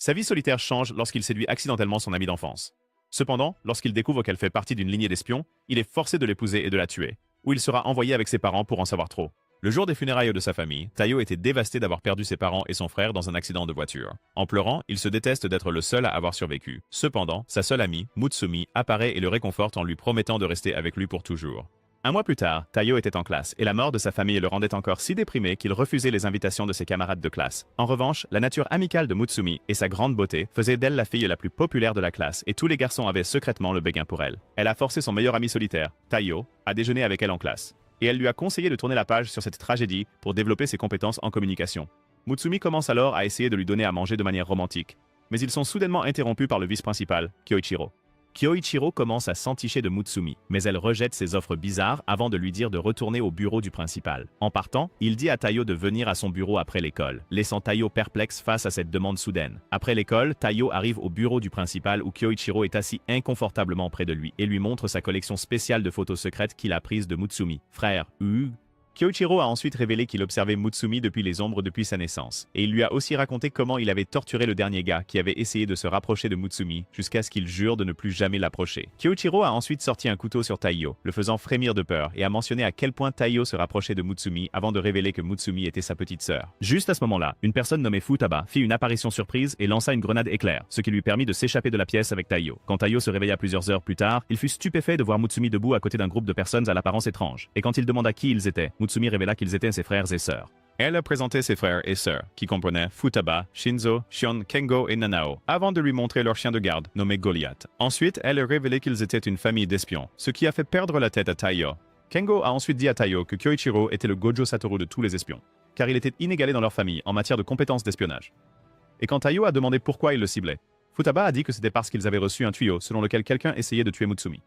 Sa vie solitaire change lorsqu'il séduit accidentellement son ami d'enfance. Cependant, lorsqu'il découvre qu'elle fait partie d'une lignée d'espions, il est forcé de l'épouser et de la tuer, où il sera envoyé avec ses parents pour en savoir trop. Le jour des funérailles de sa famille, Taiyo était dévasté d'avoir perdu ses parents et son frère dans un accident de voiture. En pleurant, il se déteste d'être le seul à avoir survécu. Cependant, sa seule amie, Mutsumi, apparaît et le réconforte en lui promettant de rester avec lui pour toujours. Un mois plus tard, Taiyo était en classe et la mort de sa famille le rendait encore si déprimé qu'il refusait les invitations de ses camarades de classe. En revanche, la nature amicale de Mutsumi et sa grande beauté faisaient d'elle la fille la plus populaire de la classe et tous les garçons avaient secrètement le béguin pour elle. Elle a forcé son meilleur ami solitaire, Taiyo, à déjeuner avec elle en classe. Et elle lui a conseillé de tourner la page sur cette tragédie pour développer ses compétences en communication. Mutsumi commence alors à essayer de lui donner à manger de manière romantique. Mais ils sont soudainement interrompus par le vice-principal, Kyoichiro. Kyoichiro commence à s'enticher de Mutsumi, mais elle rejette ses offres bizarres avant de lui dire de retourner au bureau du principal. En partant, il dit à Taiyo de venir à son bureau après l'école, laissant Taiyo perplexe face à cette demande soudaine. Après l'école, Taiyo arrive au bureau du principal où Kyoichiro est assis inconfortablement près de lui et lui montre sa collection spéciale de photos secrètes qu'il a prises de Mutsumi. Frère, Kyoichiro a ensuite révélé qu'il observait Mutsumi depuis les ombres depuis sa naissance, et il lui a aussi raconté comment il avait torturé le dernier gars qui avait essayé de se rapprocher de Mutsumi jusqu'à ce qu'il jure de ne plus jamais l'approcher. Kyoichiro a ensuite sorti un couteau sur Taiyo, le faisant frémir de peur, et a mentionné à quel point Taiyo se rapprochait de Mutsumi avant de révéler que Mutsumi était sa petite sœur. Juste à ce moment-là, une personne nommée Futaba fit une apparition surprise et lança une grenade éclair, ce qui lui permit de s'échapper de la pièce avec Taiyo. Quand Taiyo se réveilla plusieurs heures plus tard, il fut stupéfait de voir Mutsumi debout à côté d'un groupe de personnes à l'apparence étrange, et quand il demanda qui ils étaient, Mutsumi révéla qu'ils étaient ses frères et sœurs. Elle a présenté ses frères et sœurs, qui comprenaient Futaba, Shinzo, Shion, Kengo et Nanao, avant de lui montrer leur chien de garde, nommé Goliath. Ensuite, elle a révélé qu'ils étaient une famille d'espions, ce qui a fait perdre la tête à Taiyo. Kengo a ensuite dit à Taiyo que Kyoichiro était le Gojo Satoru de tous les espions, car il était inégalé dans leur famille en matière de compétences d'espionnage. Et quand Taiyo a demandé pourquoi il le ciblait, Futaba a dit que c'était parce qu'ils avaient reçu un tuyau selon lequel quelqu'un essayait de tuer Mutsumi.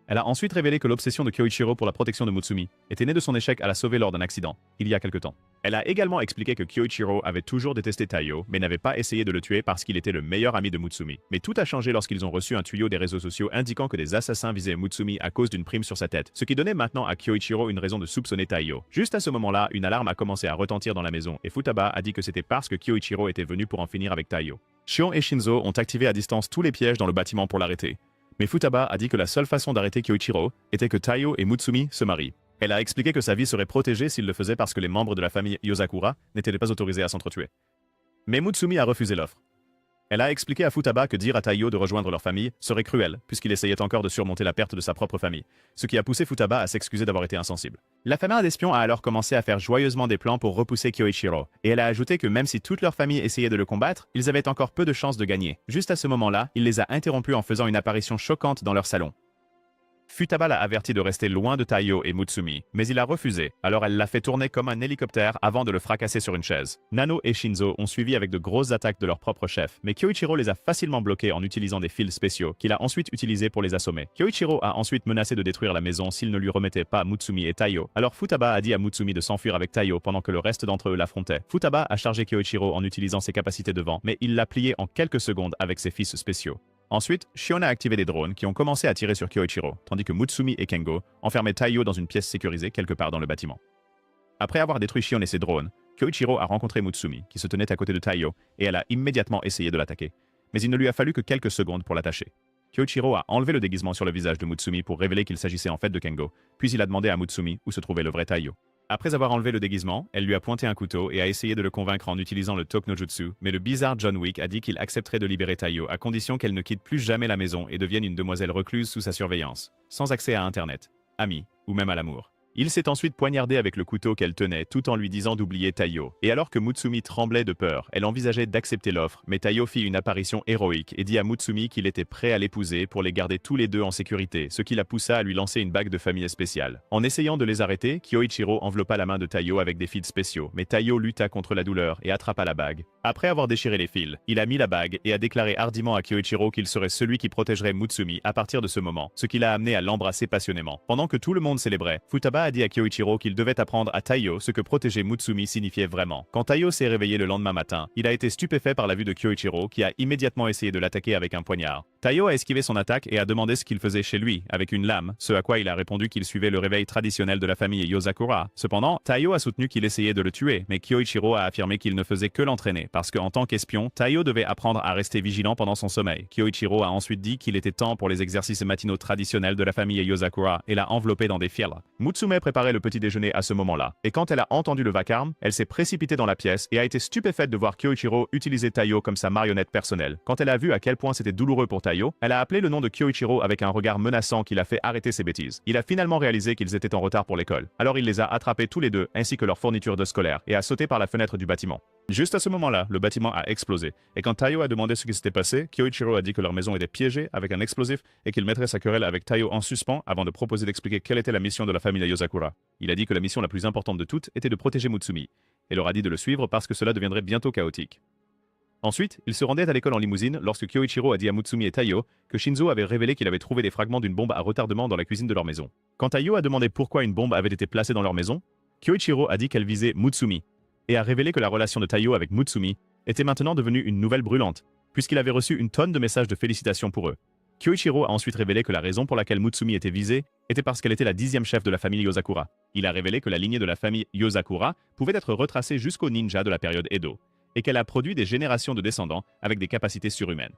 Elle a ensuite révélé que l'obsession de Kyoichiro pour la protection de Mutsumi était née de son échec à la sauver lors d'un accident, il y a quelque temps. Elle a également expliqué que Kyoichiro avait toujours détesté Taiyo, mais n'avait pas essayé de le tuer parce qu'il était le meilleur ami de Mutsumi. Mais tout a changé lorsqu'ils ont reçu un tuyau des réseaux sociaux indiquant que des assassins visaient Mutsumi à cause d'une prime sur sa tête, ce qui donnait maintenant à Kyoichiro une raison de soupçonner Taiyo. Juste à ce moment-là, une alarme a commencé à retentir dans la maison, et Futaba a dit que c'était parce que Kyoichiro était venu pour en finir avec Taiyo. Shion et Shinzo ont activé à distance tous les pièges dans le bâtiment pour l'arrêter. Mais Futaba a dit que la seule façon d'arrêter Kyoichiro était que Taiyo et Mutsumi se marient. Elle a expliqué que sa vie serait protégée s'il le faisait parce que les membres de la famille Yosakura n'étaient pas autorisés à s'entretuer. Mais Mutsumi a refusé l'offre. Elle a expliqué à Futaba que dire à Taiyo de rejoindre leur famille serait cruel, puisqu'il essayait encore de surmonter la perte de sa propre famille, ce qui a poussé Futaba à s'excuser d'avoir été insensible. La famille d'espions a alors commencé à faire joyeusement des plans pour repousser Kyoichiro, et elle a ajouté que même si toute leur famille essayait de le combattre, ils avaient encore peu de chances de gagner. Juste à ce moment-là, il les a interrompus en faisant une apparition choquante dans leur salon. Futaba l'a averti de rester loin de Taiyo et Mutsumi, mais il a refusé, alors elle l'a fait tourner comme un hélicoptère avant de le fracasser sur une chaise. Nano et Shinzo ont suivi avec de grosses attaques de leur propre chef, mais Kyoichiro les a facilement bloqués en utilisant des fils spéciaux qu'il a ensuite utilisés pour les assommer. Kyoichiro a ensuite menacé de détruire la maison s'il ne lui remettait pas Mutsumi et Taiyo, alors Futaba a dit à Mutsumi de s'enfuir avec Taiyo pendant que le reste d'entre eux l'affrontaient. Futaba a chargé Kyoichiro en utilisant ses capacités de vent, mais il l'a plié en quelques secondes avec ses fils spéciaux. Ensuite, Shion a activé des drones qui ont commencé à tirer sur Kyoichiro, tandis que Mutsumi et Kengo enfermaient Taiyo dans une pièce sécurisée quelque part dans le bâtiment. Après avoir détruit Shion et ses drones, Kyoichiro a rencontré Mutsumi, qui se tenait à côté de Taiyo, et elle a immédiatement essayé de l'attaquer. Mais il ne lui a fallu que quelques secondes pour l'attacher. Kyoichiro a enlevé le déguisement sur le visage de Mutsumi pour révéler qu'il s'agissait en fait de Kengo, puis il a demandé à Mutsumi où se trouvait le vrai Taiyo. Après avoir enlevé le déguisement, elle lui a pointé un couteau et a essayé de le convaincre en utilisant le Talk no Jutsu, mais le bizarre John Wick a dit qu'il accepterait de libérer Taiyo à condition qu'elle ne quitte plus jamais la maison et devienne une demoiselle recluse sous sa surveillance, sans accès à Internet, amis, ou même à l'amour. Il s'est ensuite poignardé avec le couteau qu'elle tenait tout en lui disant d'oublier Taiyo. Et alors que Mutsumi tremblait de peur, elle envisageait d'accepter l'offre, mais Taiyo fit une apparition héroïque et dit à Mutsumi qu'il était prêt à l'épouser pour les garder tous les deux en sécurité, ce qui la poussa à lui lancer une bague de famille spéciale. En essayant de les arrêter, Kyoichiro enveloppa la main de Taiyo avec des fils spéciaux, mais Taiyo lutta contre la douleur et attrapa la bague. Après avoir déchiré les fils, il a mis la bague et a déclaré hardiment à Kyoichiro qu'il serait celui qui protégerait Mutsumi à partir de ce moment, ce qui l'a amené à l'embrasser passionnément. Pendant que tout le monde célébrait, Futaba a dit à Kyoichiro qu'il devait apprendre à Taiyo ce que protéger Mutsumi signifiait vraiment. Quand Taiyo s'est réveillé le lendemain matin, il a été stupéfait par la vue de Kyoichiro qui a immédiatement essayé de l'attaquer avec un poignard. Taiyo a esquivé son attaque et a demandé ce qu'il faisait chez lui, avec une lame, ce à quoi il a répondu qu'il suivait le réveil traditionnel de la famille Yozakura. Cependant, Taiyo a soutenu qu'il essayait de le tuer, mais Kyoichiro a affirmé qu'il ne faisait que l'entraîner, parce qu'en tant qu'espion, Taiyo devait apprendre à rester vigilant pendant son sommeil. Kyoichiro a ensuite dit qu'il était temps pour les exercices matinaux traditionnels de la famille Yozakura et l'a enveloppé dans des fils. Mutsume préparait le petit déjeuner à ce moment-là, et quand elle a entendu le vacarme, elle s'est précipitée dans la pièce et a été stupéfaite de voir Kyoichiro utiliser Taiyo comme sa marionnette personnelle. Quand elle a vu à quel point c'était douloureux pour Taiyo, elle a appelé le nom de Kyoichiro avec un regard menaçant qui l'a fait arrêter ses bêtises. Il a finalement réalisé qu'ils étaient en retard pour l'école. Alors il les a attrapés tous les deux, ainsi que leurs fournitures de scolaire, et a sauté par la fenêtre du bâtiment. Juste à ce moment-là, le bâtiment a explosé, et quand Taiyo a demandé ce qui s'était passé, Kyoichiro a dit que leur maison était piégée avec un explosif et qu'il mettrait sa querelle avec Taiyo en suspens avant de proposer d'expliquer quelle était la mission de la famille Yozakura. Il a dit que la mission la plus importante de toutes était de protéger Mutsumi, et leur a dit de le suivre parce que cela deviendrait bientôt chaotique. Ensuite, ils se rendaient à l'école en limousine lorsque Kyoichiro a dit à Mutsumi et Taiyo que Shinzo avait révélé qu'il avait trouvé des fragments d'une bombe à retardement dans la cuisine de leur maison. Quand Taiyo a demandé pourquoi une bombe avait été placée dans leur maison, Kyoichiro a dit qu'elle visait Mutsumi, et a révélé que la relation de Taiyo avec Mutsumi était maintenant devenue une nouvelle brûlante, puisqu'il avait reçu une tonne de messages de félicitations pour eux. Kyoichiro a ensuite révélé que la raison pour laquelle Mutsumi était visée était parce qu'elle était la 10e chef de la famille Yozakura. Il a révélé que la lignée de la famille Yozakura pouvait être retracée jusqu'aux ninjas de la période Edo, et qu'elle a produit des générations de descendants avec des capacités surhumaines.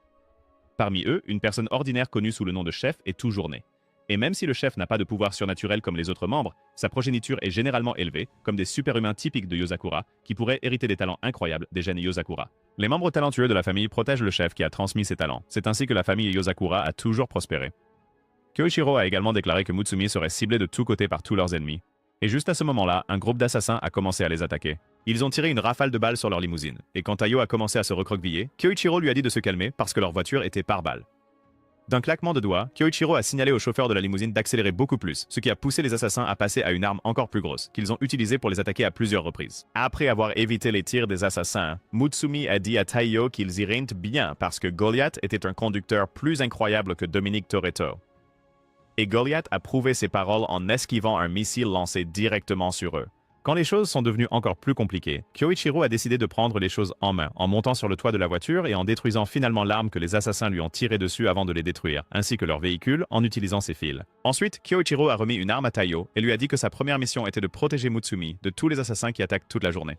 Parmi eux, une personne ordinaire connue sous le nom de chef est toujours née. Et même si le chef n'a pas de pouvoir surnaturel comme les autres membres, sa progéniture est généralement élevée, comme des superhumains typiques de Yozakura, qui pourraient hériter des talents incroyables des gènes Yozakura. Les membres talentueux de la famille protègent le chef qui a transmis ses talents. C'est ainsi que la famille Yozakura a toujours prospéré. Kyoichiro a également déclaré que Mutsumi serait ciblé de tous côtés par tous leurs ennemis. Et juste à ce moment-là, un groupe d'assassins a commencé à les attaquer. Ils ont tiré une rafale de balles sur leur limousine, et quand Taiyo a commencé à se recroqueviller, Kyoichiro lui a dit de se calmer parce que leur voiture était par balle. D'un claquement de doigts, Kyoichiro a signalé au chauffeur de la limousine d'accélérer beaucoup plus, ce qui a poussé les assassins à passer à une arme encore plus grosse, qu'ils ont utilisée pour les attaquer à plusieurs reprises. Après avoir évité les tirs des assassins, Mutsumi a dit à Taiyo qu'ils iraient bien parce que Goliath était un conducteur plus incroyable que Dominique Toretto. Et Goliath a prouvé ses paroles en esquivant un missile lancé directement sur eux. Quand les choses sont devenues encore plus compliquées, Kyoichiro a décidé de prendre les choses en main, en montant sur le toit de la voiture et en détruisant finalement l'arme que les assassins lui ont tirée dessus avant de les détruire, ainsi que leur véhicule en utilisant ses fils. Ensuite, Kyoichiro a remis une arme à Taiyo et lui a dit que sa première mission était de protéger Mutsumi de tous les assassins qui attaquent toute la journée.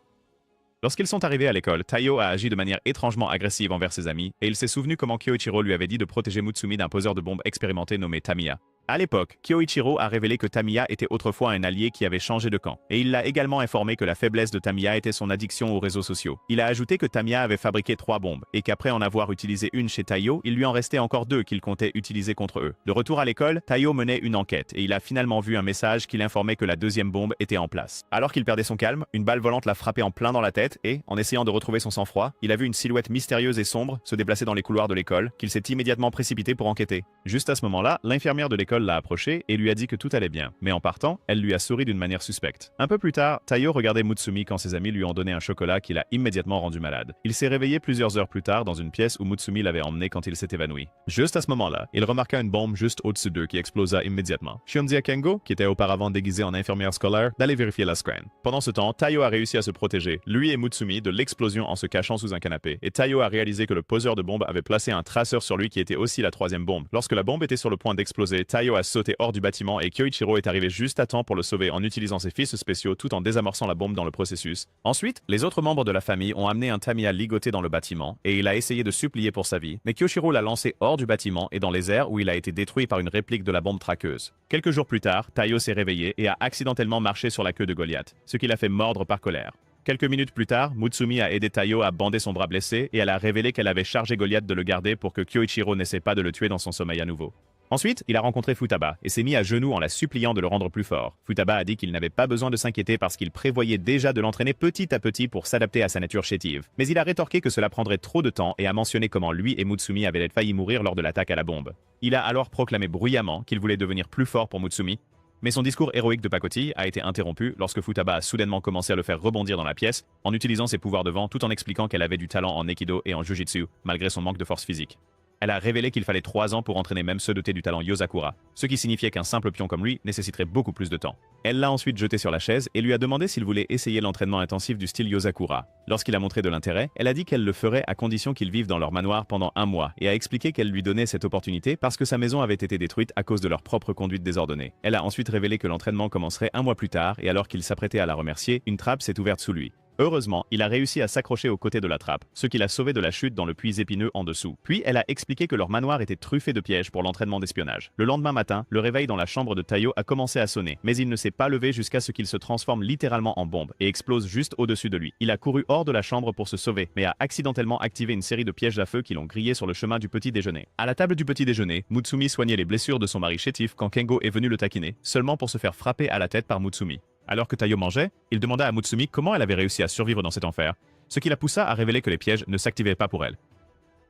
Lorsqu'ils sont arrivés à l'école, Taiyo a agi de manière étrangement agressive envers ses amis et il s'est souvenu comment Kyoichiro lui avait dit de protéger Mutsumi d'un poseur de bombes expérimenté nommé Tamiya. À l'époque, Kyoichiro a révélé que Tamiya était autrefois un allié qui avait changé de camp, et il l'a également informé que la faiblesse de Tamiya était son addiction aux réseaux sociaux. Il a ajouté que Tamiya avait fabriqué 3 bombes, et qu'après en avoir utilisé une chez Taiyo, il lui en restait encore 2 qu'il comptait utiliser contre eux. De retour à l'école, Taiyo menait une enquête, et il a finalement vu un message qui l'informait que la 2e bombe était en place. Alors qu'il perdait son calme, une balle volante l'a frappé en plein dans la tête, et, en essayant de retrouver son sang-froid, il a vu une silhouette mystérieuse et sombre se déplacer dans les couloirs de l'école, qu'il s'est immédiatement précipité pour enquêter. Juste à ce moment-là, l'infirmière de l'école l'a approché et lui a dit que tout allait bien, mais en partant, elle lui a souri d'une manière suspecte. Un peu plus tard, Taiyo regardait Mutsumi quand ses amis lui ont donné un chocolat qui l'a immédiatement rendu malade. Il s'est réveillé plusieurs heures plus tard dans une pièce où Mutsumi l'avait emmené quand il s'est évanoui. Juste à ce moment-là, il remarqua une bombe juste au-dessus d'eux qui explosa immédiatement. Shionzia Kengo, qui était auparavant déguisée en infirmière scolaire, d'aller vérifier la scène. Pendant ce temps, Taiyo a réussi à se protéger, lui et Mutsumi, de l'explosion en se cachant sous un canapé, et Taiyo a réalisé que le poseur de bombe avait placé un traceur sur lui qui était aussi la 3e bombe. Lorsque la bombe était sur le point d'exploser, Taiyo a sauté hors du bâtiment et Kyoichiro est arrivé juste à temps pour le sauver en utilisant ses fils spéciaux tout en désamorçant la bombe dans le processus. Ensuite, les autres membres de la famille ont amené un Tamiya ligoté dans le bâtiment et il a essayé de supplier pour sa vie, mais Kyoichiro l'a lancé hors du bâtiment et dans les airs où il a été détruit par une réplique de la bombe traqueuse. Quelques jours plus tard, Taiyo s'est réveillé et a accidentellement marché sur la queue de Goliath, ce qui l'a fait mordre par colère. Quelques minutes plus tard, Mutsumi a aidé Taiyo à bander son bras blessé et elle a révélé qu'elle avait chargé Goliath de le garder pour que Kyoichiro n'essaie pas de le tuer dans son sommeil à nouveau. Ensuite, il a rencontré Futaba et s'est mis à genoux en la suppliant de le rendre plus fort. Futaba a dit qu'il n'avait pas besoin de s'inquiéter parce qu'il prévoyait déjà de l'entraîner petit à petit pour s'adapter à sa nature chétive. Mais il a rétorqué que cela prendrait trop de temps et a mentionné comment lui et Mutsumi avaient failli mourir lors de l'attaque à la bombe. Il a alors proclamé bruyamment qu'il voulait devenir plus fort pour Mutsumi, mais son discours héroïque de pacotille a été interrompu lorsque Futaba a soudainement commencé à le faire rebondir dans la pièce en utilisant ses pouvoirs de vent tout en expliquant qu'elle avait du talent en Aikido et en Jujitsu malgré son manque de force physique. Elle a révélé qu'il fallait 3 ans pour entraîner même ceux dotés du talent Yozakura, ce qui signifiait qu'un simple pion comme lui nécessiterait beaucoup plus de temps. Elle l'a ensuite jeté sur la chaise et lui a demandé s'il voulait essayer l'entraînement intensif du style Yozakura. Lorsqu'il a montré de l'intérêt, elle a dit qu'elle le ferait à condition qu'il vive dans leur manoir pendant 1 mois et a expliqué qu'elle lui donnait cette opportunité parce que sa maison avait été détruite à cause de leur propre conduite désordonnée. Elle a ensuite révélé que l'entraînement commencerait 1 mois plus tard et alors qu'il s'apprêtait à la remercier, une trappe s'est ouverte sous lui. Heureusement, il a réussi à s'accrocher aux côtés de la trappe, ce qui l'a sauvé de la chute dans le puits épineux en dessous. Puis elle a expliqué que leur manoir était truffé de pièges pour l'entraînement d'espionnage. Le lendemain matin, le réveil dans la chambre de Taiyo a commencé à sonner, mais il ne s'est pas levé jusqu'à ce qu'il se transforme littéralement en bombe et explose juste au-dessus de lui. Il a couru hors de la chambre pour se sauver, mais a accidentellement activé une série de pièges à feu qui l'ont grillé sur le chemin du petit déjeuner. À la table du petit déjeuner, Mutsumi soignait les blessures de son mari chétif quand Kengo est venu le taquiner, seulement pour se faire frapper à la tête par Mutsumi. Alors que Taiyo mangeait, il demanda à Mutsumi comment elle avait réussi à survivre dans cet enfer, ce qui la poussa à révéler que les pièges ne s'activaient pas pour elle.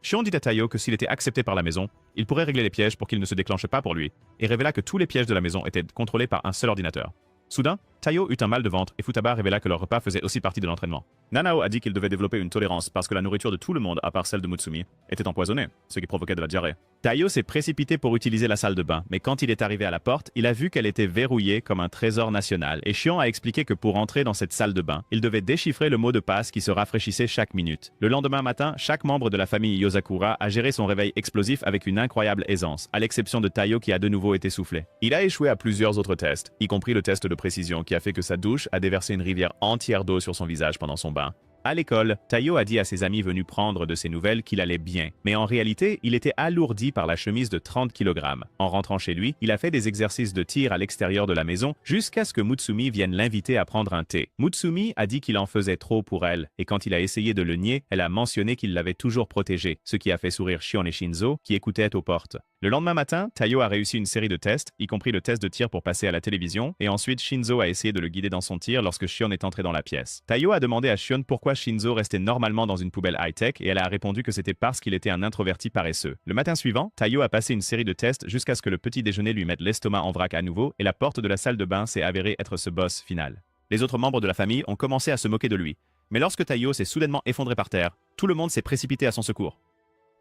Shion dit à Taiyo que s'il était accepté par la maison, il pourrait régler les pièges pour qu'ils ne se déclenchent pas pour lui, et révéla que tous les pièges de la maison étaient contrôlés par un seul ordinateur. Soudain, Taiyo eut un mal de ventre et Futaba révéla que leur repas faisait aussi partie de l'entraînement. Nanao a dit qu'il devait développer une tolérance parce que la nourriture de tout le monde, à part celle de Mutsumi, était empoisonnée, ce qui provoquait de la diarrhée. Taiyo s'est précipité pour utiliser la salle de bain, mais quand il est arrivé à la porte, il a vu qu'elle était verrouillée comme un trésor national et Shion a expliqué que pour entrer dans cette salle de bain, il devait déchiffrer le mot de passe qui se rafraîchissait chaque minute. Le lendemain matin, chaque membre de la famille Yozakura a géré son réveil explosif avec une incroyable aisance, à l'exception de Taiyo qui a de nouveau été soufflé. Il a échoué à plusieurs autres tests, y compris le test de précision qui a fait que sa douche a déversé une rivière entière d'eau sur son visage pendant son bain. À l'école, Taiyo a dit à ses amis venus prendre de ses nouvelles qu'il allait bien, mais en réalité, il était alourdi par la chemise de 30 kg. En rentrant chez lui, il a fait des exercices de tir à l'extérieur de la maison jusqu'à ce que Mutsumi vienne l'inviter à prendre un thé. Mutsumi a dit qu'il en faisait trop pour elle, et quand il a essayé de le nier, elle a mentionné qu'il l'avait toujours protégé, ce qui a fait sourire Shion et Shinzo, qui écoutaient aux portes. Le lendemain matin, Taiyo a réussi une série de tests, y compris le test de tir pour passer à la télévision, et ensuite Shinzo a essayé de le guider dans son tir lorsque Shion est entré dans la pièce. Taiyo a demandé à Shion pourquoi Shinzo restait normalement dans une poubelle high-tech et elle a répondu que c'était parce qu'il était un introverti paresseux. Le matin suivant, Taiyo a passé une série de tests jusqu'à ce que le petit déjeuner lui mette l'estomac en vrac à nouveau et la porte de la salle de bain s'est avérée être ce boss final. Les autres membres de la famille ont commencé à se moquer de lui, mais lorsque Taiyo s'est soudainement effondré par terre, tout le monde s'est précipité à son secours.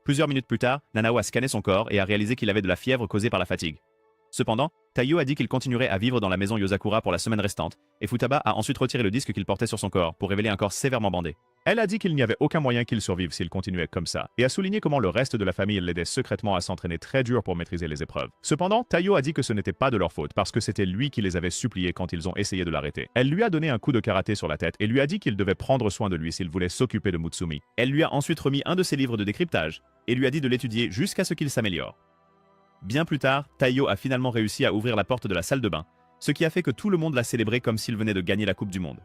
Plusieurs minutes plus tard, Nanao a scanné son corps et a réalisé qu'il avait de la fièvre causée par la fatigue. Cependant, Taiyo a dit qu'il continuerait à vivre dans la maison Yozakura pour la semaine restante, et Futaba a ensuite retiré le disque qu'il portait sur son corps pour révéler un corps sévèrement bandé. Elle a dit qu'il n'y avait aucun moyen qu'il survive s'il continuait comme ça, et a souligné comment le reste de la famille l'aidait secrètement à s'entraîner très dur pour maîtriser les épreuves. Cependant, Taiyo a dit que ce n'était pas de leur faute parce que c'était lui qui les avait suppliés quand ils ont essayé de l'arrêter. Elle lui a donné un coup de karaté sur la tête et lui a dit qu'il devait prendre soin de lui s'il voulait s'occuper de Mutsumi. Elle lui a ensuite remis un de ses livres de décryptage et lui a dit de l'étudier jusqu'à ce qu'il s'améliore. Bien plus tard, Taiyo a finalement réussi à ouvrir la porte de la salle de bain, ce qui a fait que tout le monde l'a célébré comme s'il venait de gagner la Coupe du Monde.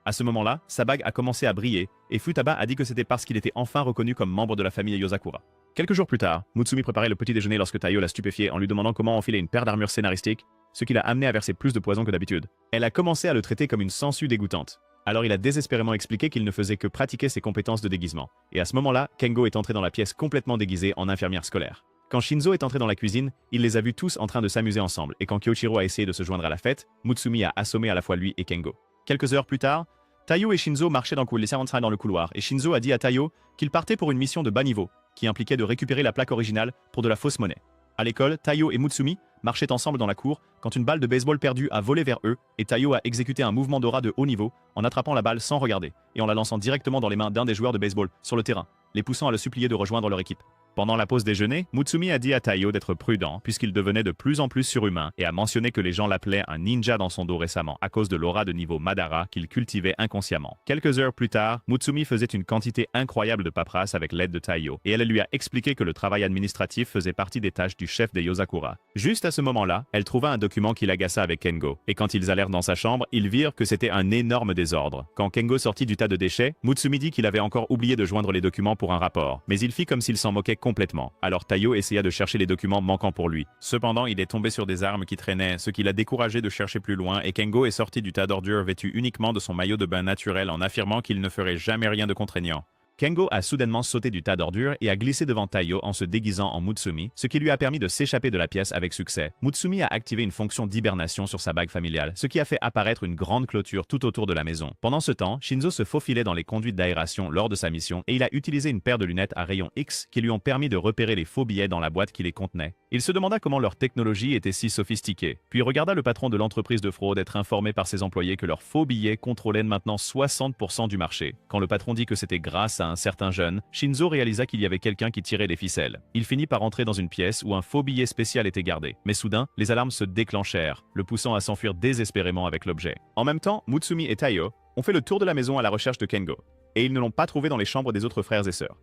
À ce moment-là, sa bague a commencé à briller, et Futaba a dit que c'était parce qu'il était enfin reconnu comme membre de la famille Yozakura. Quelques jours plus tard, Mutsumi préparait le petit déjeuner lorsque Taiyo l'a stupéfié en lui demandant comment enfiler une paire d'armures scénaristique, ce qui l'a amené à verser plus de poison que d'habitude. Elle a commencé à le traiter comme une sangsue dégoûtante. Alors il a désespérément expliqué qu'il ne faisait que pratiquer ses compétences de déguisement. Et à ce moment-là, Kengo est entré dans la pièce complètement déguisée en infirmière scolaire. Quand Shinzo est entré dans la cuisine, il les a vus tous en train de s'amuser ensemble, et quand Kyoichiro a essayé de se joindre à la fête, Mutsumi a assommé à la fois lui et Kengo. Quelques heures plus tard, Taiyo et Shinzo marchaient dans le couloir, et Shinzo a dit à Taiyo qu'il partait pour une mission de bas niveau, qui impliquait de récupérer la plaque originale pour de la fausse monnaie. À l'école, Taiyo et Mutsumi marchaient ensemble dans la cour quand une balle de baseball perdue a volé vers eux, et Taiyo a exécuté un mouvement d'aura de haut niveau en attrapant la balle sans regarder, et en la lançant directement dans les mains d'un des joueurs de baseball sur le terrain, les poussant à le supplier de rejoindre leur équipe. Pendant la pause déjeuner, Mutsumi a dit à Taiyo d'être prudent puisqu'il devenait de plus en plus surhumain et a mentionné que les gens l'appelaient un ninja dans son dos récemment à cause de l'aura de niveau Madara qu'il cultivait inconsciemment. Quelques heures plus tard, Mutsumi faisait une quantité incroyable de paperasse avec l'aide de Taiyo et elle lui a expliqué que le travail administratif faisait partie des tâches du chef des Yozakura. Juste à ce moment-là, elle trouva un document qui l'agaça avec Kengo et quand ils allèrent dans sa chambre, ils virent que c'était un énorme désordre. Quand Kengo sortit du tas de déchets, Mutsumi dit qu'il avait encore oublié de joindre les documents pour un rapport, mais il fit comme s'il s'en moquait complètement. Alors Taiyo essaya de chercher les documents manquants pour lui. Cependant, il est tombé sur des armes qui traînaient, ce qui l'a découragé de chercher plus loin et Kengo est sorti du tas d'ordures vêtu uniquement de son maillot de bain naturel en affirmant qu'il ne ferait jamais rien de contraignant. Kengo a soudainement sauté du tas d'ordures et a glissé devant Taiyo en se déguisant en Mutsumi, ce qui lui a permis de s'échapper de la pièce avec succès. Mutsumi a activé une fonction d'hibernation sur sa bague familiale, ce qui a fait apparaître une grande clôture tout autour de la maison. Pendant ce temps, Shinzo se faufilait dans les conduites d'aération lors de sa mission et il a utilisé une paire de lunettes à rayons X qui lui ont permis de repérer les faux billets dans la boîte qui les contenait. Il se demanda comment leur technologie était si sophistiquée, puis regarda le patron de l'entreprise de fraude être informé par ses employés que leurs faux billets contrôlaient maintenant 60% du marché. Quand le patron dit que c'était grâce à un certain jeune, Shinzo réalisa qu'il y avait quelqu'un qui tirait les ficelles. Il finit par entrer dans une pièce où un faux billet spécial était gardé. Mais soudain, les alarmes se déclenchèrent, le poussant à s'enfuir désespérément avec l'objet. En même temps, Mutsumi et Taiyo ont fait le tour de la maison à la recherche de Kengo, et ils ne l'ont pas trouvé dans les chambres des autres frères et sœurs.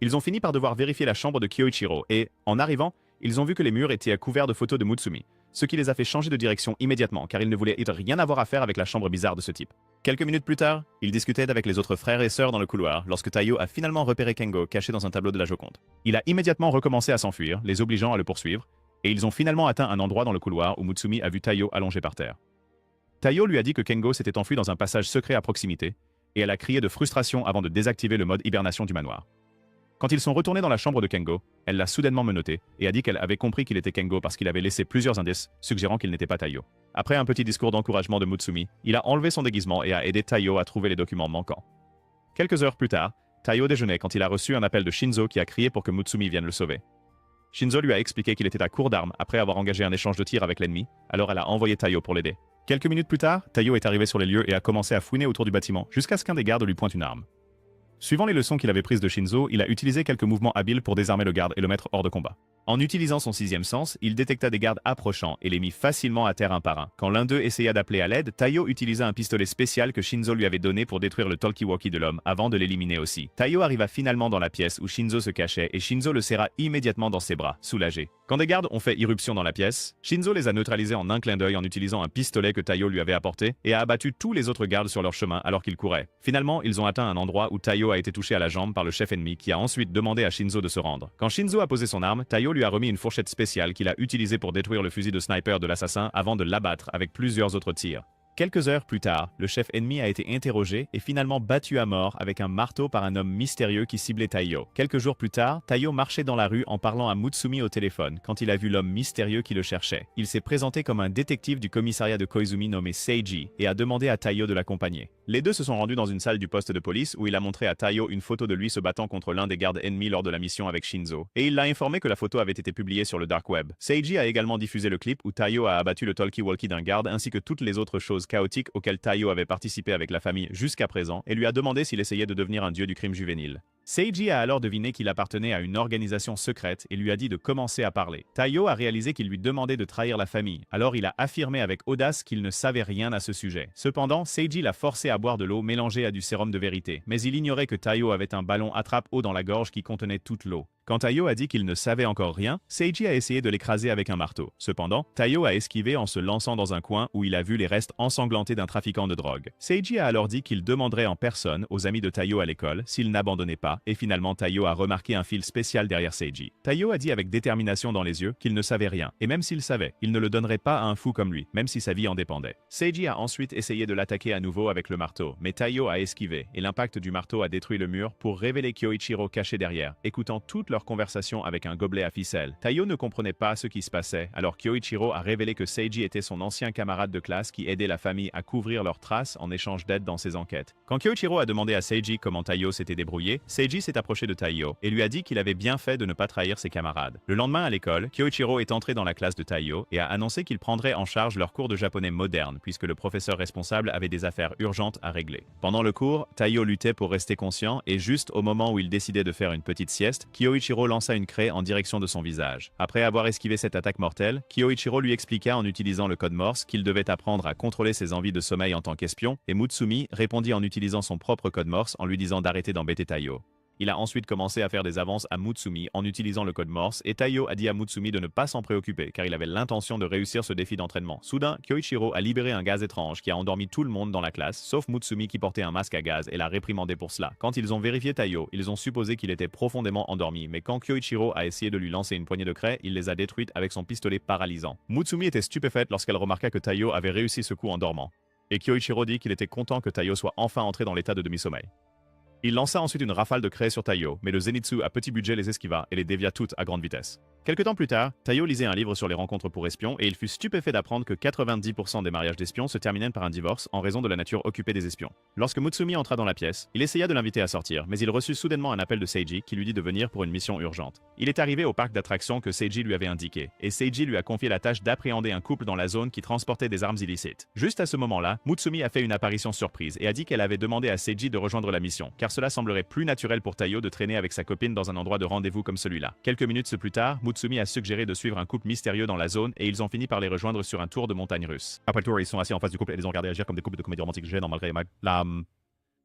Ils ont fini par devoir vérifier la chambre de Kyoichiro et, en arrivant, ils ont vu que les murs étaient couverts de photos de Mutsumi, ce qui les a fait changer de direction immédiatement car ils ne voulaient rien avoir à faire avec la chambre bizarre de ce type. Quelques minutes plus tard, ils discutaient avec les autres frères et sœurs dans le couloir lorsque Taiyo a finalement repéré Kengo caché dans un tableau de la Joconde. Il a immédiatement recommencé à s'enfuir, les obligeant à le poursuivre, et ils ont finalement atteint un endroit dans le couloir où Mutsumi a vu Taiyo allongé par terre. Taiyo lui a dit que Kengo s'était enfui dans un passage secret à proximité, et elle a crié de frustration avant de désactiver le mode hibernation du manoir. Quand ils sont retournés dans la chambre de Kengo, elle l'a soudainement menotté et a dit qu'elle avait compris qu'il était Kengo parce qu'il avait laissé plusieurs indices suggérant qu'il n'était pas Taiyo. Après un petit discours d'encouragement de Mutsumi, il a enlevé son déguisement et a aidé Taiyo à trouver les documents manquants. Quelques heures plus tard, Taiyo déjeunait quand il a reçu un appel de Shinzo qui a crié pour que Mutsumi vienne le sauver. Shinzo lui a expliqué qu'il était à court d'armes après avoir engagé un échange de tirs avec l'ennemi, alors elle a envoyé Taiyo pour l'aider. Quelques minutes plus tard, Taiyo est arrivé sur les lieux et a commencé à fouiner autour du bâtiment jusqu'à ce qu'un des gardes lui pointe une arme. Suivant les leçons qu'il avait prises de Shinzo, il a utilisé quelques mouvements habiles pour désarmer le garde et le mettre hors de combat. En utilisant son sixième sens, il détecta des gardes approchant et les mit facilement à terre un par un. Quand l'un d'eux essaya d'appeler à l'aide, Taiyo utilisa un pistolet spécial que Shinzo lui avait donné pour détruire le talkie-walkie de l'homme avant de l'éliminer aussi. Taiyo arriva finalement dans la pièce où Shinzo se cachait et Shinzo le serra immédiatement dans ses bras, soulagé. Quand des gardes ont fait irruption dans la pièce, Shinzo les a neutralisés en un clin d'œil en utilisant un pistolet que Taiyo lui avait apporté et a abattu tous les autres gardes sur leur chemin alors qu'ils couraient. Finalement, ils ont atteint un endroit où Taiyo a été touché à la jambe par le chef ennemi qui a ensuite demandé à Shinzo de se rendre. Quand Shinzo a posé son arme, Taiyo lui a remis une fourchette spéciale qu'il a utilisée pour détruire le fusil de sniper de l'assassin avant de l'abattre avec plusieurs autres tirs. Quelques heures plus tard, le chef ennemi a été interrogé et finalement battu à mort avec un marteau par un homme mystérieux qui ciblait Taiyo. Quelques jours plus tard, Taiyo marchait dans la rue en parlant à Mutsumi au téléphone quand il a vu l'homme mystérieux qui le cherchait. Il s'est présenté comme un détective du commissariat de Koizumi nommé Seiji et a demandé à Taiyo de l'accompagner. Les deux se sont rendus dans une salle du poste de police où il a montré à Taiyo une photo de lui se battant contre l'un des gardes ennemis lors de la mission avec Shinzo. Et il l'a informé que la photo avait été publiée sur le dark web. Seiji a également diffusé le clip où Taiyo a abattu le talkie-walkie d'un garde ainsi que toutes les autres choses chaotiques auxquelles Taiyo avait participé avec la famille jusqu'à présent et lui a demandé s'il essayait de devenir un dieu du crime juvénile. Seiji a alors deviné qu'il appartenait à une organisation secrète et lui a dit de commencer à parler. Taiyo a réalisé qu'il lui demandait de trahir la famille, alors il a affirmé avec audace qu'il ne savait rien à ce sujet. Cependant, Seiji l'a forcé à boire de l'eau mélangée à du sérum de vérité, mais il ignorait que Taiyo avait un ballon attrape-eau dans la gorge qui contenait toute l'eau. Quand Taiyo a dit qu'il ne savait encore rien, Seiji a essayé de l'écraser avec un marteau. Cependant, Taiyo a esquivé en se lançant dans un coin où il a vu les restes ensanglantés d'un trafiquant de drogue. Seiji a alors dit qu'il demanderait en personne aux amis de Taiyo à l'école s'il n'abandonnait pas, et finalement Taiyo a remarqué un fil spécial derrière Seiji. Taiyo a dit avec détermination dans les yeux qu'il ne savait rien, et même s'il savait, il ne le donnerait pas à un fou comme lui, même si sa vie en dépendait. Seiji a ensuite essayé de l'attaquer à nouveau avec le marteau, mais Taiyo a esquivé, et l'impact du marteau a détruit le mur pour révéler Kyoichiro caché derrière, écoutant toute leur conversation avec un gobelet à ficelle. Taiyo ne comprenait pas ce qui se passait, alors Kyoichiro a révélé que Seiji était son ancien camarade de classe qui aidait la famille à couvrir leurs traces en échange d'aide dans ses enquêtes. Quand Kyoichiro a demandé à Seiji comment Taiyo s'était débrouillé, Seiji s'est approché de Taiyo et lui a dit qu'il avait bien fait de ne pas trahir ses camarades. Le lendemain à l'école, Kyoichiro est entré dans la classe de Taiyo et a annoncé qu'il prendrait en charge leur cours de japonais moderne puisque le professeur responsable avait des affaires urgentes à régler. Pendant le cours, Taiyo luttait pour rester conscient et juste au moment où il décidait de faire une petite sieste, Kyoichiro lança une craie en direction de son visage. Après avoir esquivé cette attaque mortelle, Kyoichiro lui expliqua en utilisant le code Morse qu'il devait apprendre à contrôler ses envies de sommeil en tant qu'espion et Mutsumi répondit en utilisant son propre code Morse en lui disant d'arrêter d'embêter Taiyo. Il a ensuite commencé à faire des avances à Mutsumi en utilisant le code Morse et Taiyo a dit à Mutsumi de ne pas s'en préoccuper car il avait l'intention de réussir ce défi d'entraînement. Soudain, Kyoichiro a libéré un gaz étrange qui a endormi tout le monde dans la classe, sauf Mutsumi qui portait un masque à gaz et l'a réprimandé pour cela. Quand ils ont vérifié Taiyo, ils ont supposé qu'il était profondément endormi, mais quand Kyoichiro a essayé de lui lancer une poignée de craie, il les a détruites avec son pistolet paralysant. Mutsumi était stupéfaite lorsqu'elle remarqua que Taiyo avait réussi ce coup en dormant. Et Kyoichiro dit qu'il était content que Taiyo soit enfin entré dans l'état de demi-sommeil. Il lança ensuite une rafale de craie sur Taiyo, mais le Zenitsu à petit budget les esquiva et les dévia toutes à grande vitesse. Quelque temps plus tard, Taiyo lisait un livre sur les rencontres pour espions et il fut stupéfait d'apprendre que 90% des mariages d'espions se terminaient par un divorce en raison de la nature occupée des espions. Lorsque Mutsumi entra dans la pièce, il essaya de l'inviter à sortir, mais il reçut soudainement un appel de Seiji qui lui dit de venir pour une mission urgente. Il est arrivé au parc d'attractions que Seiji lui avait indiqué, et Seiji lui a confié la tâche d'appréhender un couple dans la zone qui transportait des armes illicites. Juste à ce moment-là, Mutsumi a fait une apparition surprise et a dit qu'elle avait demandé à Seiji de rejoindre la mission, car cela semblerait plus naturel pour Taiyo de traîner avec sa copine dans un endroit de rendez-vous comme celui-là. Quelques minutes plus tard, Mutsumi a suggéré de suivre un couple mystérieux dans la zone et ils ont fini par les rejoindre sur un tour de montagne russe. Après le tour, ils sont assis en face du couple et les ont regardés agir comme des couples de comédie romantique gênants malgré la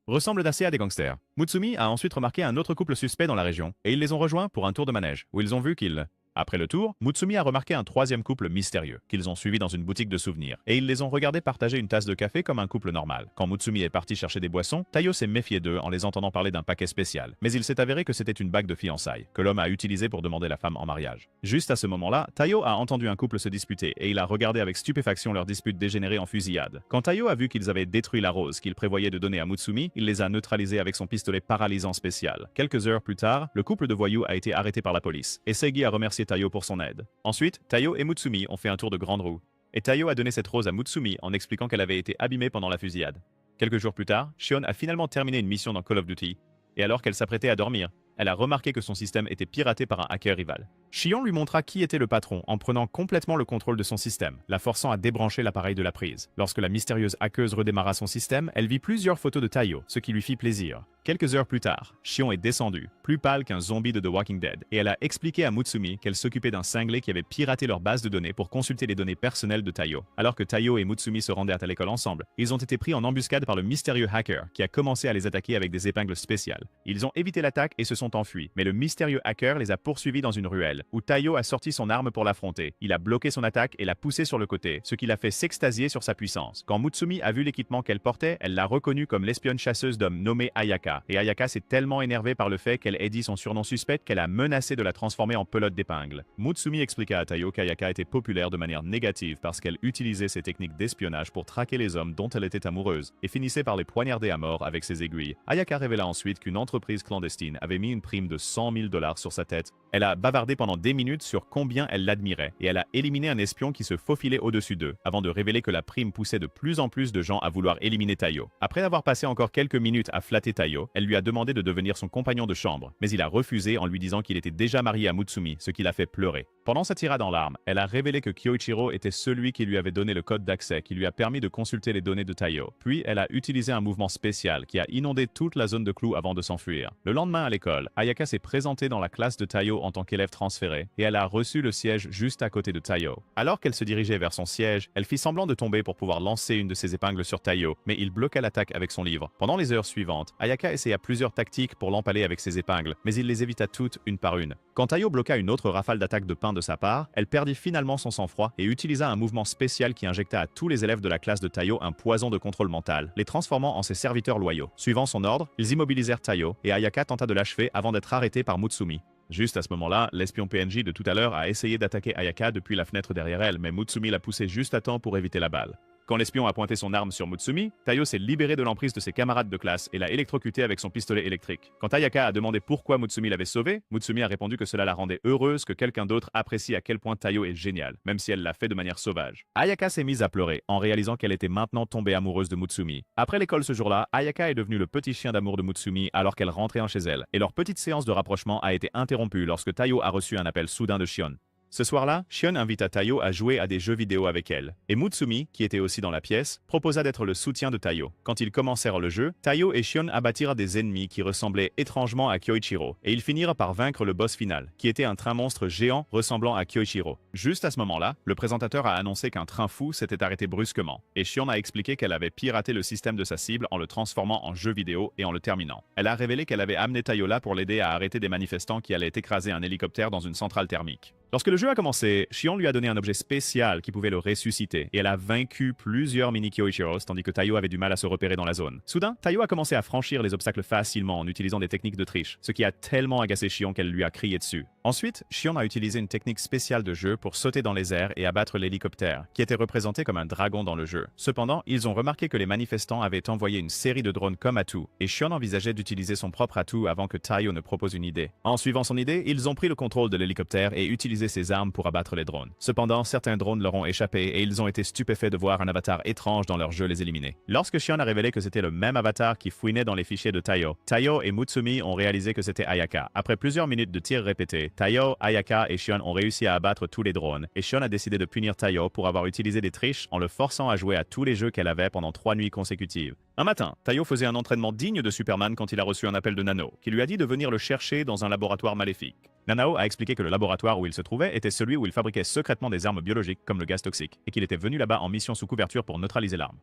ressemble assez à des gangsters. Mutsumi a ensuite remarqué un autre couple suspect dans la région et ils les ont rejoints pour un tour de manège où ils ont vu qu'ils... Après le tour, Mutsumi a remarqué un troisième couple mystérieux, qu'ils ont suivi dans une boutique de souvenirs, et ils les ont regardés partager une tasse de café comme un couple normal. Quand Mutsumi est parti chercher des boissons, Taiyo s'est méfié d'eux en les entendant parler d'un paquet spécial, mais il s'est avéré que c'était une bague de fiançailles, que l'homme a utilisée pour demander la femme en mariage. Juste à ce moment-là, Taiyo a entendu un couple se disputer, et il a regardé avec stupéfaction leur dispute dégénérer en fusillade. Quand Taiyo a vu qu'ils avaient détruit la rose qu'il prévoyait de donner à Mutsumi, il les a neutralisés avec son pistolet paralysant spécial. Quelques heures plus tard, le couple de voyous a été arrêté par la police, et Seigi a remercié Taiyo pour son aide. Ensuite, Taiyo et Mutsumi ont fait un tour de grande roue. Et Taiyo a donné cette rose à Mutsumi en expliquant qu'elle avait été abîmée pendant la fusillade. Quelques jours plus tard, Shion a finalement terminé une mission dans Call of Duty. Et alors qu'elle s'apprêtait à dormir, elle a remarqué que son système était piraté par un hacker rival. Shion lui montra qui était le patron en prenant complètement le contrôle de son système, la forçant à débrancher l'appareil de la prise. Lorsque la mystérieuse hackeuse redémarra son système, elle vit plusieurs photos de Taiyo, ce qui lui fit plaisir. Quelques heures plus tard, Shion est descendue, plus pâle qu'un zombie de The Walking Dead, et elle a expliqué à Mutsumi qu'elle s'occupait d'un cinglé qui avait piraté leur base de données pour consulter les données personnelles de Taiyo. Alors que Taiyo et Mutsumi se rendaient à l'école ensemble, ils ont été pris en embuscade par le mystérieux hacker qui a commencé à les attaquer avec des épingles spéciales. Ils ont évité l'attaque et se sont enfuis, mais le mystérieux hacker les a poursuivis dans une ruelle, où Taiyo a sorti son arme pour l'affronter. Il a bloqué son attaque et l'a poussé sur le côté, ce qui l'a fait s'extasier sur sa puissance. Quand Mutsumi a vu l'équipement qu'elle portait, elle l'a reconnue comme l'espionne chasseuse d'hommes nommée Ayaka, et Ayaka s'est tellement énervée par le fait qu'elle ait dit son surnom suspect qu'elle a menacé de la transformer en pelote d'épingle. Mutsumi expliqua à Taiyo qu'Ayaka était populaire de manière négative parce qu'elle utilisait ses techniques d'espionnage pour traquer les hommes dont elle était amoureuse, et finissait par les poignarder à mort avec ses aiguilles. Ayaka révéla ensuite qu'une entreprise clandestine avait mis une prime de $100 000 sur sa tête. Elle a bavardé pendant des minutes sur combien elle l'admirait, et elle a éliminé un espion qui se faufilait au-dessus d'eux, avant de révéler que la prime poussait de plus en plus de gens à vouloir éliminer Taiyo. Après avoir passé encore quelques minutes à flatter Taiyo, elle lui a demandé de devenir son compagnon de chambre, mais il a refusé en lui disant qu'il était déjà marié à Mutsumi, ce qui l'a fait pleurer. Pendant sa tirade en larmes, elle a révélé que Kyoichiro était celui qui lui avait donné le code d'accès qui lui a permis de consulter les données de Taiyo. Puis elle a utilisé un mouvement spécial qui a inondé toute la zone de Clou avant de s'enfuir. Le lendemain à l'école, Ayaka s'est présentée dans la classe de Taiyo en tant qu'élève transférée, et elle a reçu le siège juste à côté de Taiyo. Alors qu'elle se dirigeait vers son siège, elle fit semblant de tomber pour pouvoir lancer une de ses épingles sur Taiyo, mais il bloqua l'attaque avec son livre. Pendant les heures suivantes, Ayaka essaya plusieurs tactiques pour l'empaler avec ses épingles, mais il les évita toutes une par une. Quand Taiyo bloqua une autre rafale d'attaque de pain de sa part, elle perdit finalement son sang-froid et utilisa un mouvement spécial qui injecta à tous les élèves de la classe de Taiyo un poison de contrôle mental, les transformant en ses serviteurs loyaux. Suivant son ordre, ils immobilisèrent Taiyo et Ayaka tenta de l'achever avant d'être arrêté par Mutsumi. Juste à ce moment-là, l'espion PNJ de tout à l'heure a essayé d'attaquer Ayaka depuis la fenêtre derrière elle, mais Mutsumi l'a poussé juste à temps pour éviter la balle. Quand l'espion a pointé son arme sur Mutsumi, Taiyo s'est libéré de l'emprise de ses camarades de classe et l'a électrocuté avec son pistolet électrique. Quand Ayaka a demandé pourquoi Mutsumi l'avait sauvé, Mutsumi a répondu que cela la rendait heureuse que quelqu'un d'autre apprécie à quel point Taiyo est génial, même si elle l'a fait de manière sauvage. Ayaka s'est mise à pleurer en réalisant qu'elle était maintenant tombée amoureuse de Mutsumi. Après l'école ce jour-là, Ayaka est devenue le petit chien d'amour de Mutsumi alors qu'elle rentrait chez elle, et leur petite séance de rapprochement a été interrompue lorsque Taiyo a reçu un appel soudain de Shion. Ce soir-là, Shion invita Taiyo à jouer à des jeux vidéo avec elle, et Mutsumi, qui était aussi dans la pièce, proposa d'être le soutien de Taiyo. Quand ils commencèrent le jeu, Taiyo et Shion abattirent des ennemis qui ressemblaient étrangement à Kyoichiro, et ils finirent par vaincre le boss final, qui était un train monstre géant ressemblant à Kyoichiro. Juste à ce moment-là, le présentateur a annoncé qu'un train fou s'était arrêté brusquement, et Shion a expliqué qu'elle avait piraté le système de sa cible en le transformant en jeu vidéo et en le terminant. Elle a révélé qu'elle avait amené Taiyo là pour l'aider à arrêter des manifestants qui allaient écraser un hélicoptère dans une centrale thermique. Lorsque le jeu a commencé, Shion lui a donné un objet spécial qui pouvait le ressusciter, et elle a vaincu plusieurs mini Kyoichiros tandis que Taiyo avait du mal à se repérer dans la zone. Soudain, Taiyo a commencé à franchir les obstacles facilement en utilisant des techniques de triche, ce qui a tellement agacé Shion qu'elle lui a crié dessus. Ensuite, Shion a utilisé une technique spéciale de jeu pour sauter dans les airs et abattre l'hélicoptère, qui était représenté comme un dragon dans le jeu. Cependant, ils ont remarqué que les manifestants avaient envoyé une série de drones comme atout, et Shion envisageait d'utiliser son propre atout avant que Taiyo ne propose une idée. En suivant son idée, ils ont pris le contrôle de l'hélicoptère et utilisé ses armes pour abattre les drones. Cependant, certains drones leur ont échappé et ils ont été stupéfaits de voir un avatar étrange dans leur jeu les éliminer. Lorsque Shion a révélé que c'était le même avatar qui fouinait dans les fichiers de Taiyo, Taiyo et Mutsumi ont réalisé que c'était Ayaka. Après plusieurs minutes de tirs répétés, Taiyo, Ayaka et Shion ont réussi à abattre tous les drones, et Shion a décidé de punir Taiyo pour avoir utilisé des triches en le forçant à jouer à tous les jeux qu'elle avait pendant 3 nuits consécutives. Un matin, Taiyo faisait un entraînement digne de Superman quand il a reçu un appel de Nano, qui lui a dit de venir le chercher dans un laboratoire maléfique. Nanao a expliqué que le laboratoire où il se trouvait était celui où il fabriquait secrètement des armes biologiques comme le gaz toxique, et qu'il était venu là-bas en mission sous couverture pour neutraliser l'arme.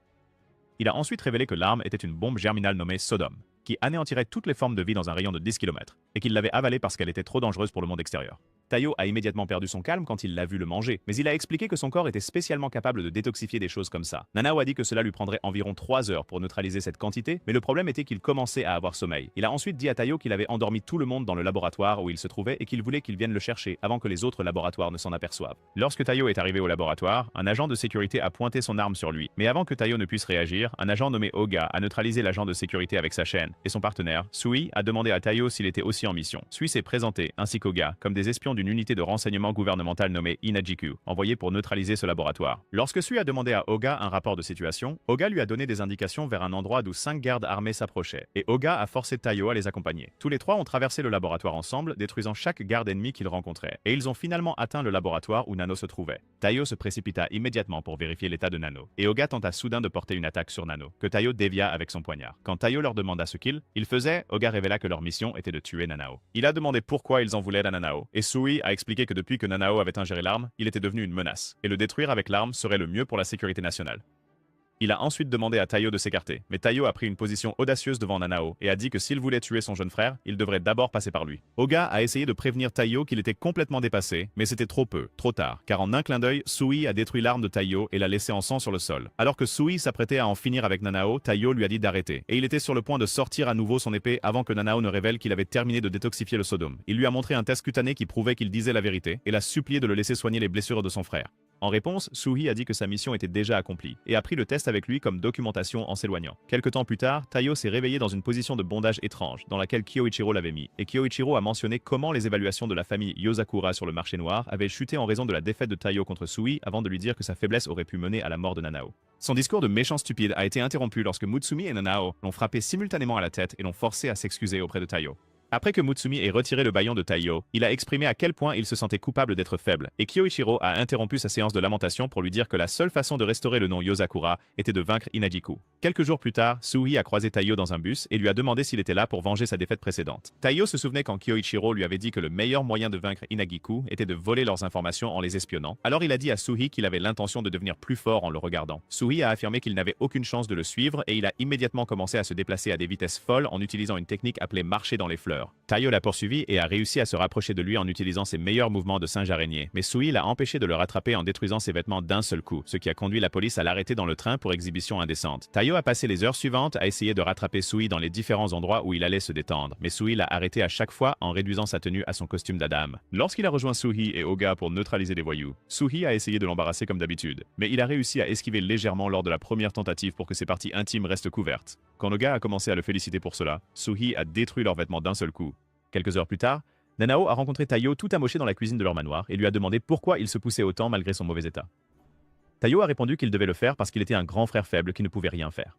Il a ensuite révélé que l'arme était une bombe germinale nommée Sodom, qui anéantirait toutes les formes de vie dans un rayon de 10 km, et qu'il l'avait avalée parce qu'elle était trop dangereuse pour le monde extérieur. Taiyo a immédiatement perdu son calme quand il l'a vu le manger, mais il a expliqué que son corps était spécialement capable de détoxifier des choses comme ça. Nanao a dit que cela lui prendrait environ 3 heures pour neutraliser cette quantité, mais le problème était qu'il commençait à avoir sommeil. Il a ensuite dit à Taiyo qu'il avait endormi tout le monde dans le laboratoire où il se trouvait et qu'il voulait qu'il vienne le chercher avant que les autres laboratoires ne s'en aperçoivent. Lorsque Taiyo est arrivé au laboratoire, un agent de sécurité a pointé son arme sur lui, mais avant que Taiyo ne puisse réagir, un agent nommé Oga a neutralisé l'agent de sécurité avec sa chaîne, et son partenaire, Sui, a demandé à Taiyo s'il était aussi en mission. Sui s'est présenté, ainsi qu'Oga, comme des espions d'une unité de renseignement gouvernemental nommé Inajiku, envoyé pour neutraliser ce laboratoire. Lorsque Sui a demandé à Oga un rapport de situation, Oga lui a donné des indications vers un endroit d'où 5 gardes armés s'approchaient, et Oga a forcé Taiyo à les accompagner. Tous les trois ont traversé le laboratoire ensemble, détruisant chaque garde ennemi qu'ils rencontraient, et ils ont finalement atteint le laboratoire où Nano se trouvait. Taiyo se précipita immédiatement pour vérifier l'état de Nano, et Oga tenta soudain de porter une attaque sur Nano, que Taiyo dévia avec son poignard. Quand Taiyo leur demanda ce qu'ils faisaient, Oga révéla que leur mission était de tuer Nanao. Il a demandé pourquoi ils en voulaient à Nanao, et Sui a expliqué que depuis que Nanao avait ingéré l'arme, il était devenu une menace, et le détruire avec l'arme serait le mieux pour la sécurité nationale. Il a ensuite demandé à Taiyo de s'écarter, mais Taiyo a pris une position audacieuse devant Nanao et a dit que s'il voulait tuer son jeune frère, il devrait d'abord passer par lui. Oga a essayé de prévenir Taiyo qu'il était complètement dépassé, mais c'était trop peu, trop tard, car en un clin d'œil, Sui a détruit l'arme de Taiyo et l'a laissé en sang sur le sol. Alors que Sui s'apprêtait à en finir avec Nanao, Taiyo lui a dit d'arrêter, et il était sur le point de sortir à nouveau son épée avant que Nanao ne révèle qu'il avait terminé de détoxifier le Sodome. Il lui a montré un test cutané qui prouvait qu'il disait la vérité, et l'a supplié de le laisser soigner les blessures de son frère. En réponse, Sui a dit que sa mission était déjà accomplie, et a pris le test avec lui comme documentation en s'éloignant. Quelque temps plus tard, Taiyo s'est réveillé dans une position de bondage étrange, dans laquelle Kyoichiro l'avait mis, et Kyoichiro a mentionné comment les évaluations de la famille Yozakura sur le marché noir avaient chuté en raison de la défaite de Taiyo contre Sui avant de lui dire que sa faiblesse aurait pu mener à la mort de Nanao. Son discours de méchant stupide a été interrompu lorsque Mutsumi et Nanao l'ont frappé simultanément à la tête et l'ont forcé à s'excuser auprès de Taiyo. Après que Mutsumi ait retiré le bâillon de Taiyo, il a exprimé à quel point il se sentait coupable d'être faible, et Kyoichiro a interrompu sa séance de lamentation pour lui dire que la seule façon de restaurer le nom Yozakura était de vaincre Inajiku. Quelques jours plus tard, Sui a croisé Taiyo dans un bus et lui a demandé s'il était là pour venger sa défaite précédente. Taiyo se souvenait quand Kyoichiro lui avait dit que le meilleur moyen de vaincre Inajiku était de voler leurs informations en les espionnant. Alors il a dit à Sui qu'il avait l'intention de devenir plus fort en le regardant. Sui a affirmé qu'il n'avait aucune chance de le suivre et il a immédiatement commencé à se déplacer à des vitesses folles en utilisant une technique appelée marcher dans les fleurs. Taiyo l'a poursuivi et a réussi à se rapprocher de lui en utilisant ses meilleurs mouvements de singe araignée, mais Sui l'a empêché de le rattraper en détruisant ses vêtements d'un seul coup, ce qui a conduit la police à l'arrêter dans le train pour exhibition indécente. Taiyo a passé les heures suivantes à essayer de rattraper Sui dans les différents endroits où il allait se détendre, mais Sui l'a arrêté à chaque fois en réduisant sa tenue à son costume d'Adam. Lorsqu'il a rejoint Suhi et Oga pour neutraliser les voyous, Suhi a essayé de l'embarrasser comme d'habitude, mais il a réussi à esquiver légèrement lors de la première tentative pour que ses parties intimes restent couvertes. Quand Oga a commencé à le féliciter pour cela, Suhi a détruit leurs vêtements d'un seul coup. Quelques heures plus tard, Nanao a rencontré Taiyo tout amoché dans la cuisine de leur manoir et lui a demandé pourquoi il se poussait autant malgré son mauvais état. Taiyo a répondu qu'il devait le faire parce qu'il était un grand frère faible qui ne pouvait rien faire.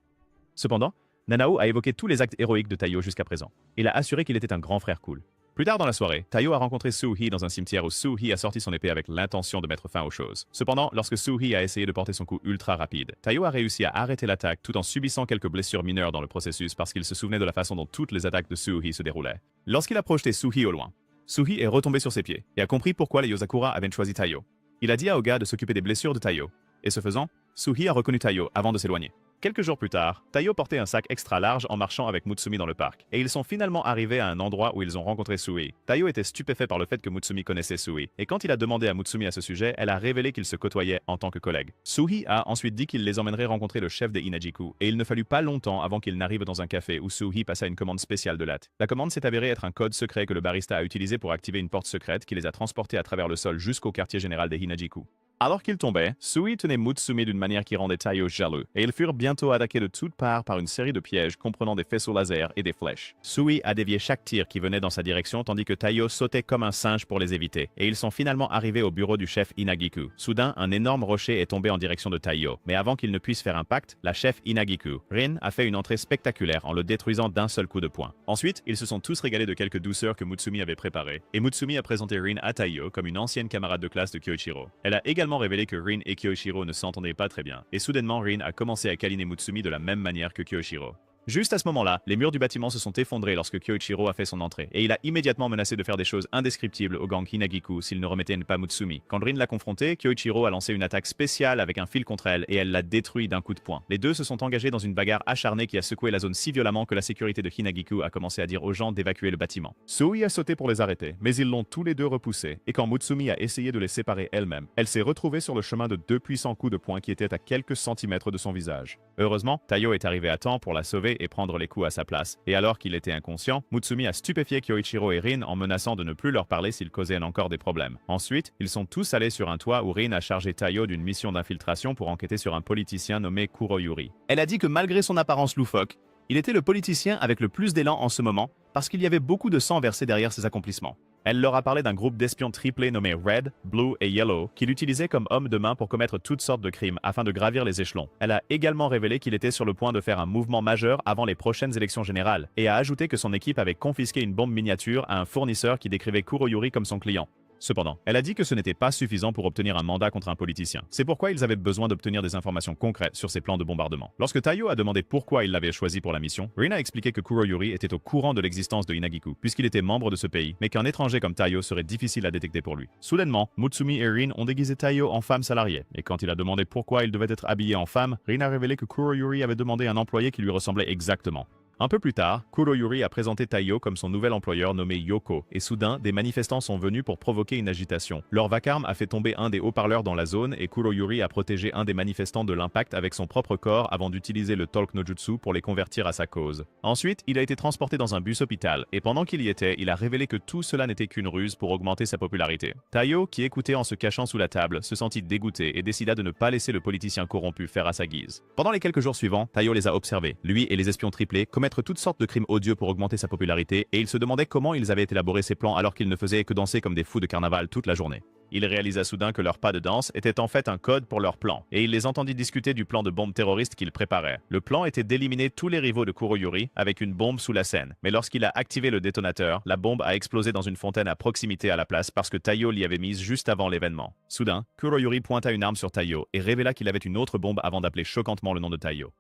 Cependant, Nanao a évoqué tous les actes héroïques de Taiyo jusqu'à présent. Il a assuré qu'il était un grand frère cool. Plus tard dans la soirée, Taiyo a rencontré Suhi dans un cimetière où Suhi a sorti son épée avec l'intention de mettre fin aux choses. Cependant, lorsque Suhi a essayé de porter son coup ultra rapide, Taiyo a réussi à arrêter l'attaque tout en subissant quelques blessures mineures dans le processus parce qu'il se souvenait de la façon dont toutes les attaques de Suhi se déroulaient. Lorsqu'il a projeté Suhi au loin, Suhi est retombé sur ses pieds et a compris pourquoi les Yozakura avaient choisi Taiyo. Il a dit à Oga de s'occuper des blessures de Taiyo, et ce faisant, Suhi a reconnu Taiyo avant de s'éloigner. Quelques jours plus tard, Taiyo portait un sac extra large en marchant avec Mutsumi dans le parc, et ils sont finalement arrivés à un endroit où ils ont rencontré Sui. Taiyo était stupéfait par le fait que Mutsumi connaissait Sui, et quand il a demandé à Mutsumi à ce sujet, elle a révélé qu'ils se côtoyaient en tant que collègues. Sui a ensuite dit qu'il les emmènerait rencontrer le chef des Hinagiku, et il ne fallut pas longtemps avant qu'ils n'arrivent dans un café où Sui passa une commande spéciale de latte. La commande s'est avérée être un code secret que le barista a utilisé pour activer une porte secrète qui les a transportés à travers le sol jusqu'au quartier général des Hinagiku. Alors qu'ils tombaient, Sui tenait Mutsumi d'une manière qui rendait Taiyo jaloux, et ils furent bientôt attaqués de toutes parts par une série de pièges comprenant des faisceaux laser et des flèches. Sui a dévié chaque tir qui venait dans sa direction tandis que Taiyo sautait comme un singe pour les éviter, et ils sont finalement arrivés au bureau du chef Hinagiku. Soudain, un énorme rocher est tombé en direction de Taiyo, mais avant qu'il ne puisse faire impact, la chef Hinagiku, Rin, a fait une entrée spectaculaire en le détruisant d'un seul coup de poing. Ensuite, ils se sont tous régalés de quelques douceurs que Mutsumi avait préparées, et Mutsumi a présenté Rin à Taiyo comme une ancienne camarade de classe de Kyoichiro. Elle a également révélé que Rin et Kyoichiro ne s'entendaient pas très bien, et soudainement Rin a commencé à câliner Mutsumi de la même manière que Kyoichiro. Juste à ce moment-là, les murs du bâtiment se sont effondrés lorsque Kyoichiro a fait son entrée, et il a immédiatement menacé de faire des choses indescriptibles au gang Hinagiku s'il ne remettait pas Mutsumi. Quand Rin l'a confronté, Kyoichiro a lancé une attaque spéciale avec un fil contre elle et elle l'a détruit d'un coup de poing. Les deux se sont engagés dans une bagarre acharnée qui a secoué la zone si violemment que la sécurité de Hinagiku a commencé à dire aux gens d'évacuer le bâtiment. Sui a sauté pour les arrêter, mais ils l'ont tous les deux repoussé, et quand Mutsumi a essayé de les séparer elle-même, elle s'est retrouvée sur le chemin de deux puissants coups de poing qui étaient à quelques centimètres de son visage. Heureusement, Taiyo est arrivé à temps pour la sauver et prendre les coups à sa place, et alors qu'il était inconscient, Mutsumi a stupéfié Kyoichiro et Rin en menaçant de ne plus leur parler s'ils causaient encore des problèmes. Ensuite, ils sont tous allés sur un toit où Rin a chargé Taiyo d'une mission d'infiltration pour enquêter sur un politicien nommé Kuroyuri. Elle a dit que malgré son apparence loufoque, il était le politicien avec le plus d'élan en ce moment parce qu'il y avait beaucoup de sang versé derrière ses accomplissements. Elle leur a parlé d'un groupe d'espions triplés nommé Red, Blue et Yellow qu'il utilisait comme homme de main pour commettre toutes sortes de crimes afin de gravir les échelons. Elle a également révélé qu'il était sur le point de faire un mouvement majeur avant les prochaines élections générales et a ajouté que son équipe avait confisqué une bombe miniature à un fournisseur qui décrivait Kuroyuri comme son client. Cependant, elle a dit que ce n'était pas suffisant pour obtenir un mandat contre un politicien. C'est pourquoi ils avaient besoin d'obtenir des informations concrètes sur ses plans de bombardement. Lorsque Taiyo a demandé pourquoi il l'avait choisi pour la mission, Rin a expliqué que Kuroyuri était au courant de l'existence de Hinagiku, puisqu'il était membre de ce pays, mais qu'un étranger comme Taiyo serait difficile à détecter pour lui. Soudainement, Mutsumi et Rin ont déguisé Taiyo en femme salariée, et quand il a demandé pourquoi il devait être habillé en femme, Rin a révélé que Kuroyuri avait demandé un employé qui lui ressemblait exactement. Un peu plus tard, Kuroyuri a présenté Taiyo comme son nouvel employeur nommé Yoko, et soudain, des manifestants sont venus pour provoquer une agitation. Leur vacarme a fait tomber un des haut-parleurs dans la zone et Kuroyuri a protégé un des manifestants de l'impact avec son propre corps avant d'utiliser le Talk no Jutsu pour les convertir à sa cause. Ensuite, il a été transporté dans un bus hôpital, et pendant qu'il y était, il a révélé que tout cela n'était qu'une ruse pour augmenter sa popularité. Taiyo, qui écoutait en se cachant sous la table, se sentit dégoûté et décida de ne pas laisser le politicien corrompu faire à sa guise. Pendant les quelques jours suivants, Taiyo les a observés, lui et les espions triplés, commettre toutes sortes de crimes odieux pour augmenter sa popularité, et il se demandait comment ils avaient élaboré ces plans alors qu'ils ne faisaient que danser comme des fous de carnaval toute la journée. Il réalisa soudain que leur pas de danse était en fait un code pour leur plan, et il les entendit discuter du plan de bombe terroriste qu'ils préparaient. Le plan était d'éliminer tous les rivaux de Kuroyuri avec une bombe sous la scène, mais lorsqu'il a activé le détonateur, la bombe a explosé dans une fontaine à proximité à la place parce que Taiyo l'y avait mise juste avant l'événement. Soudain, Kuroyuri pointa une arme sur Taiyo et révéla qu'il avait une autre bombe avant d'appeler choquantement le nom de Taiyo.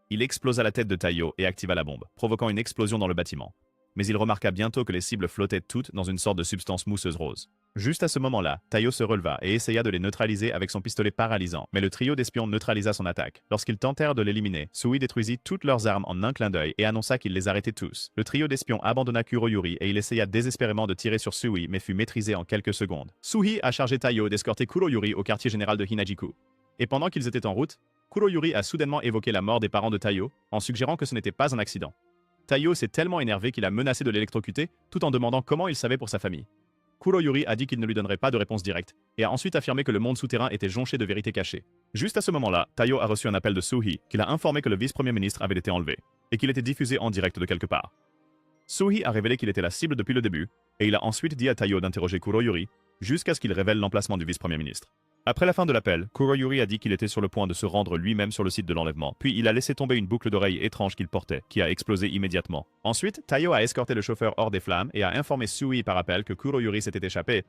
Il explosa la tête de Taiyo et activa la bombe, provoquant une explosion dans le bâtiment. Mais il remarqua bientôt que les cibles flottaient toutes dans une sorte de substance mousseuse rose. Juste à ce moment-là, Taiyo se releva et essaya de les neutraliser avec son pistolet paralysant, mais le trio d'espions neutralisa son attaque. Lorsqu'ils tentèrent de l'éliminer, Sui détruisit toutes leurs armes en un clin d'œil et annonça qu'il les arrêtait tous. Le trio d'espions abandonna Kuroyuri et il essaya désespérément de tirer sur Sui mais fut maîtrisé en quelques secondes. Sui a chargé Taiyo d'escorter Kuroyuri au quartier général de Hinagiku. Et pendant qu'ils étaient en route, Kuroyuri a soudainement évoqué la mort des parents de Taiyo en suggérant que ce n'était pas un accident. Taiyo s'est tellement énervé qu'il a menacé de l'électrocuter tout en demandant comment il savait pour sa famille. Kuroyuri a dit qu'il ne lui donnerait pas de réponse directe et a ensuite affirmé que le monde souterrain était jonché de vérités cachées. Juste à ce moment-là, Taiyo a reçu un appel de Sui qui l'a informé que le vice-premier ministre avait été enlevé et qu'il était diffusé en direct de quelque part. Sui a révélé qu'il était la cible depuis le début et il a ensuite dit à Taiyo d'interroger Kuroyuri jusqu'à ce qu'il révèle l'emplacement du vice-premier ministre. Après la fin de l'appel, Kuroyuri a dit qu'il était sur le point de se rendre lui-même sur le site de l'enlèvement, puis il a laissé tomber une boucle d'oreille étrange qu'il portait, qui a explosé immédiatement. Ensuite, Taiyo a escorté le chauffeur hors des flammes et a informé Sui par appel que Kuroyuri s'était échappé.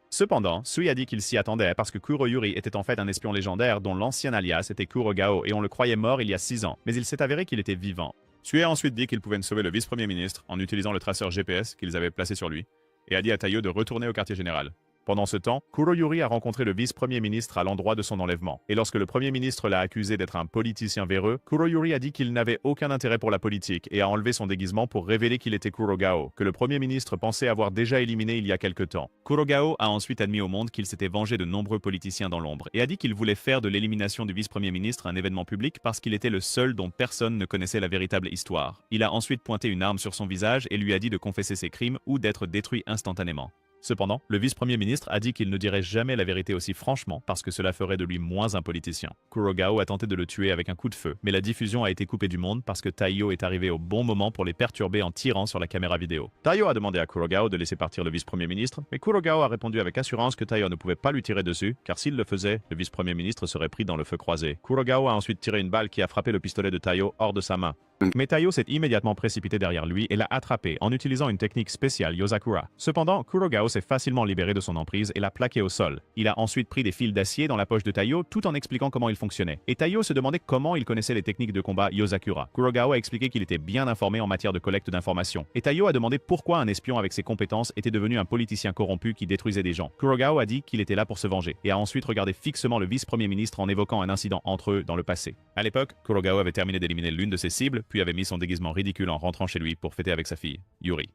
Cependant, Sui a dit qu'il s'y attendait parce que Kuroyuri était en fait un espion légendaire dont l'ancien alias était Kurogao et on le croyait mort il y a 6 ans, mais il s'est avéré qu'il était vivant. Sui a ensuite dit qu'il pouvait sauver le vice-premier ministre en utilisant le traceur GPS qu'ils avaient placé sur lui, et a dit à Taiyo de retourner au quartier général. Pendant ce temps, Kuroyuri a rencontré le vice-premier ministre à l'endroit de son enlèvement. Et lorsque le premier ministre l'a accusé d'être un politicien véreux, Kuroyuri a dit qu'il n'avait aucun intérêt pour la politique et a enlevé son déguisement pour révéler qu'il était Kurogao, que le premier ministre pensait avoir déjà éliminé il y a quelque temps. Kurogao a ensuite admis au monde qu'il s'était vengé de nombreux politiciens dans l'ombre et a dit qu'il voulait faire de l'élimination du vice-premier ministre un événement public parce qu'il était le seul dont personne ne connaissait la véritable histoire. Il a ensuite pointé une arme sur son visage et lui a dit de confesser ses crimes ou d'être détruit instantanément. Cependant, le vice-premier ministre a dit qu'il ne dirait jamais la vérité aussi franchement parce que cela ferait de lui moins un politicien. Kurogao a tenté de le tuer avec un coup de feu, mais la diffusion a été coupée du monde parce que Taiyo est arrivé au bon moment pour les perturber en tirant sur la caméra vidéo. Taiyo a demandé à Kurogao de laisser partir le vice-premier ministre, mais Kurogao a répondu avec assurance que Taiyo ne pouvait pas lui tirer dessus, car s'il le faisait, le vice-premier ministre serait pris dans le feu croisé. Kurogao a ensuite tiré une balle qui a frappé le pistolet de Taiyo hors de sa main. Mais Taiyo s'est immédiatement précipité derrière lui et l'a attrapé en utilisant une technique spéciale Yozakura. Cependant, Kurogao s'est facilement libéré de son emprise et l'a plaqué au sol. Il a ensuite pris des fils d'acier dans la poche de Taiyo tout en expliquant comment il fonctionnait. Et Taiyo se demandait comment il connaissait les techniques de combat Yozakura. Kurogao a expliqué qu'il était bien informé en matière de collecte d'informations. Et Taiyo a demandé pourquoi un espion avec ses compétences était devenu un politicien corrompu qui détruisait des gens. Kurogao a dit qu'il était là pour se venger et a ensuite regardé fixement le vice-premier ministre en évoquant un incident entre eux dans le passé. À l'époque, Kurogao avait terminé d'éliminer l'une de ses cibles, puis avait mis son déguisement ridicule en rentrant chez lui pour fêter avec sa fille, Yuri.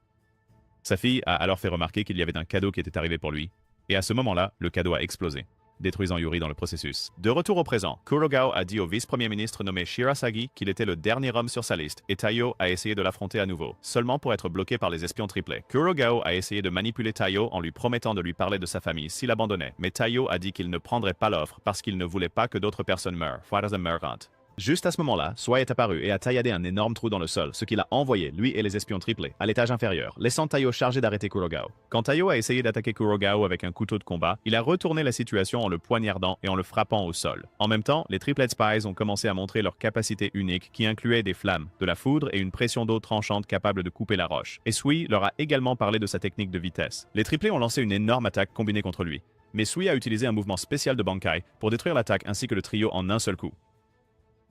Sa fille a alors fait remarquer qu'il y avait un cadeau qui était arrivé pour lui, et à ce moment-là, le cadeau a explosé, détruisant Yuri dans le processus. De retour au présent, Kurogao a dit au vice-premier ministre nommé Shirasagi qu'il était le dernier homme sur sa liste, et Taiyo a essayé de l'affronter à nouveau, seulement pour être bloqué par les espions triplés. Kurogao a essayé de manipuler Taiyo en lui promettant de lui parler de sa famille s'il abandonnait, mais Taiyo a dit qu'il ne prendrait pas l'offre parce qu'il ne voulait pas que d'autres personnes meurent. Juste à ce moment-là, Swai est apparu et a tailladé un énorme trou dans le sol, ce qu'il a envoyé, lui et les espions triplés, à l'étage inférieur, laissant Taiyo chargé d'arrêter Kurogao. Quand Taiyo a essayé d'attaquer Kurogao avec un couteau de combat, il a retourné la situation en le poignardant et en le frappant au sol. En même temps, les Triplet Spies ont commencé à montrer leur capacité unique qui incluait des flammes, de la foudre et une pression d'eau tranchante capable de couper la roche. Et Sui leur a également parlé de sa technique de vitesse. Les triplés ont lancé une énorme attaque combinée contre lui. Mais Sui a utilisé un mouvement spécial de Bankai pour détruire l'attaque ainsi que le trio en un seul coup.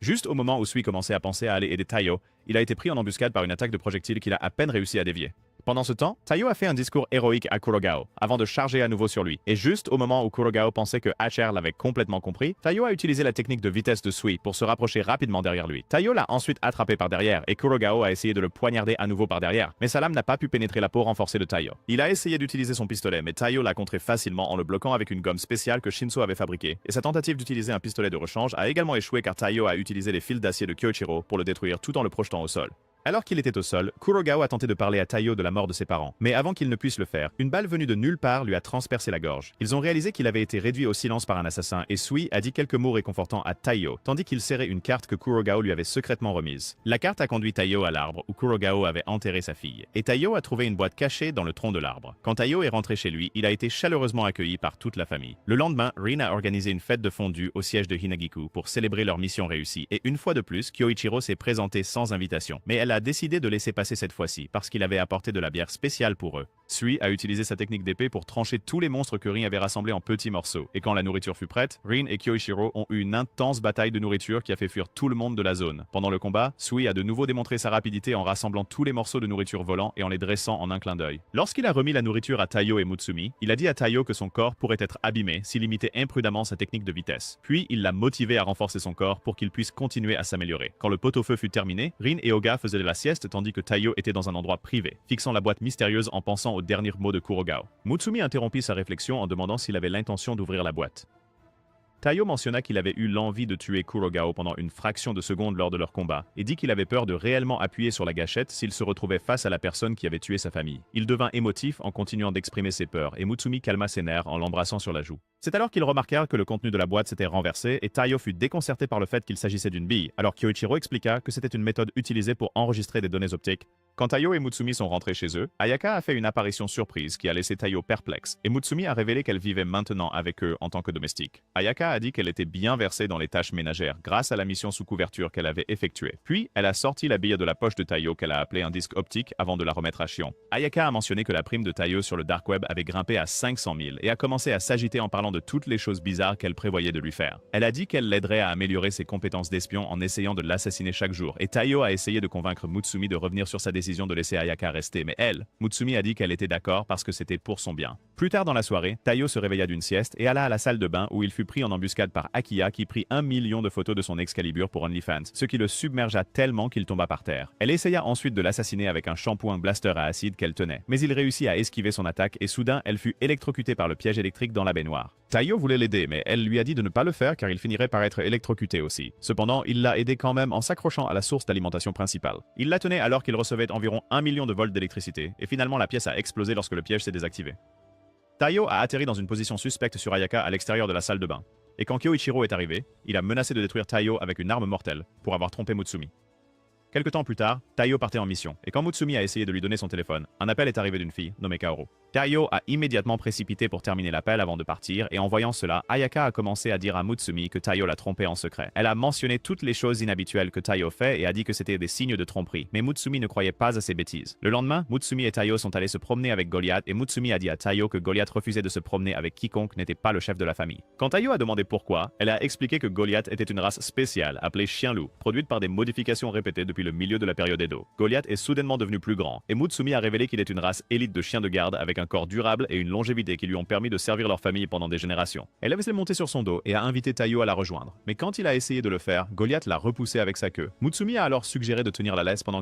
Juste au moment où Sui commençait à penser à aller aider Taiyo, il a été pris en embuscade par une attaque de projectile qu'il a à peine réussi à dévier. Pendant ce temps, Taiyo a fait un discours héroïque à Kurogao, avant de charger à nouveau sur lui. Et juste au moment où Kurogao pensait que HR l'avait complètement compris, Taiyo a utilisé la technique de vitesse de Sui pour se rapprocher rapidement derrière lui. Taiyo l'a ensuite attrapé par derrière, et Kurogao a essayé de le poignarder à nouveau par derrière, mais sa lame n'a pas pu pénétrer la peau renforcée de Taiyo. Il a essayé d'utiliser son pistolet, mais Taiyo l'a contré facilement en le bloquant avec une gomme spéciale que Shinso avait fabriquée. Et sa tentative d'utiliser un pistolet de rechange a également échoué car Taiyo a utilisé les fils d'acier de Kyoichiro pour le détruire tout en le projetant au sol. Alors qu'il était au sol, Kurogao a tenté de parler à Taiyo de la mort de ses parents. Mais avant qu'il ne puisse le faire, une balle venue de nulle part lui a transpercé la gorge. Ils ont réalisé qu'il avait été réduit au silence par un assassin et Sui a dit quelques mots réconfortants à Taiyo, tandis qu'il serrait une carte que Kurogao lui avait secrètement remise. La carte a conduit Taiyo à l'arbre où Kurogao avait enterré sa fille. Et Taiyo a trouvé une boîte cachée dans le tronc de l'arbre. Quand Taiyo est rentré chez lui, il a été chaleureusement accueilli par toute la famille. Le lendemain, Rin a organisé une fête de fondue au siège de Hinagiku pour célébrer leur mission réussie. Et une fois de plus, Kyoichiro s'est présenté sans invitation. Mais elle a décidé de laisser passer cette fois-ci parce qu'il avait apporté de la bière spéciale pour eux. Sui a utilisé sa technique d'épée pour trancher tous les monstres que Rin avait rassemblés en petits morceaux. Et quand la nourriture fut prête, Rin et Kyoichiro ont eu une intense bataille de nourriture qui a fait fuir tout le monde de la zone. Pendant le combat, Sui a de nouveau démontré sa rapidité en rassemblant tous les morceaux de nourriture volants et en les dressant en un clin d'œil. Lorsqu'il a remis la nourriture à Taiyo et Mutsumi, il a dit à Taiyo que son corps pourrait être abîmé s'il imitait imprudemment sa technique de vitesse. Puis il l'a motivé à renforcer son corps pour qu'il puisse continuer à s'améliorer. Quand le pot-au-feu fut terminé, Rin et Oga faisaient de la sieste tandis que Taiyo était dans un endroit privé, fixant la boîte mystérieuse en pensant aux derniers mots de Kurogao. Mutsumi interrompit sa réflexion en demandant s'il avait l'intention d'ouvrir la boîte. Taiyo mentionna qu'il avait eu l'envie de tuer Kurogao pendant une fraction de seconde lors de leur combat, et dit qu'il avait peur de réellement appuyer sur la gâchette s'il se retrouvait face à la personne qui avait tué sa famille. Il devint émotif en continuant d'exprimer ses peurs, et Mutsumi calma ses nerfs en l'embrassant sur la joue. C'est alors qu'ils remarquèrent que le contenu de la boîte s'était renversé, et Taiyo fut déconcerté par le fait qu'il s'agissait d'une bille, alors Kyoichiro expliqua que c'était une méthode utilisée pour enregistrer des données optiques. Quand Taiyo et Mutsumi sont rentrés chez eux, Ayaka a fait une apparition surprise qui a laissé Taiyo perplexe, et Mutsumi a révélé qu'elle vivait maintenant avec eux en tant que domestique. Ayaka a dit qu'elle était bien versée dans les tâches ménagères grâce à la mission sous couverture qu'elle avait effectuée. Puis, elle a sorti la bille de la poche de Taiyo qu'elle a appelée un disque optique avant de la remettre à Shion. Ayaka a mentionné que la prime de Taiyo sur le dark web avait grimpé à 500 000 et a commencé à s'agiter en parlant de toutes les choses bizarres qu'elle prévoyait de lui faire. Elle a dit qu'elle l'aiderait à améliorer ses compétences d'espion en essayant de l'assassiner chaque jour, et Taiyo a essayé de convaincre Mutsumi de revenir sur sa décision de laisser Ayaka rester, mais elle, Mutsumi a dit qu'elle était d'accord parce que c'était pour son bien. Plus tard dans la soirée, Taiyo se réveilla d'une sieste et alla à la salle de bain où il fut pris en embuscade par Akiya qui prit 1 million de photos de son Excalibur pour OnlyFans, ce qui le submergea tellement qu'il tomba par terre. Elle essaya ensuite de l'assassiner avec un shampoing blaster à acide qu'elle tenait, mais il réussit à esquiver son attaque et soudain elle fut électrocutée par le piège électrique dans la baignoire. Taiyo voulait l'aider, mais elle lui a dit de ne pas le faire car il finirait par être électrocuté aussi. Cependant, il l'a aidé quand même en s'accrochant à la source d'alimentation principale. Il la tenait alors qu'il recevait environ 1 million de volts d'électricité, et finalement la pièce a explosé lorsque le piège s'est désactivé. Taiyo a atterri dans une position suspecte sur Ayaka à l'extérieur de la salle de bain. Et quand Kyoichiro est arrivé, il a menacé de détruire Taiyo avec une arme mortelle pour avoir trompé Mutsumi. Quelque temps plus tard, Taiyo partait en mission, et quand Mutsumi a essayé de lui donner son téléphone, un appel est arrivé d'une fille, nommée Kaoru. Taiyo a immédiatement précipité pour terminer l'appel avant de partir, et en voyant cela, Ayaka a commencé à dire à Mutsumi que Taiyo l'a trompé en secret. Elle a mentionné toutes les choses inhabituelles que Taiyo fait et a dit que c'était des signes de tromperie, mais Mutsumi ne croyait pas à ces bêtises. Le lendemain, Mutsumi et Taiyo sont allés se promener avec Goliath, et Mutsumi a dit à Taiyo que Goliath refusait de se promener avec quiconque n'était pas le chef de la famille. Quand Taiyo a demandé pourquoi, elle a expliqué que Goliath était une race spéciale, appelée chien-loup, produite par des modifications répétées depuis le milieu de la période Edo. Goliath est soudainement devenu plus grand, et Mutsumi a révélé qu'il est une race élite de chiens de garde avec un corps durable et une longévité qui lui ont permis de servir leur famille pendant des générations. Elle avait monté sur son dos et a invité Taiyo à la rejoindre. Mais quand il a essayé de le faire, Goliath l'a repoussé avec sa queue. Mutsumi a alors suggéré de tenir la laisse pendant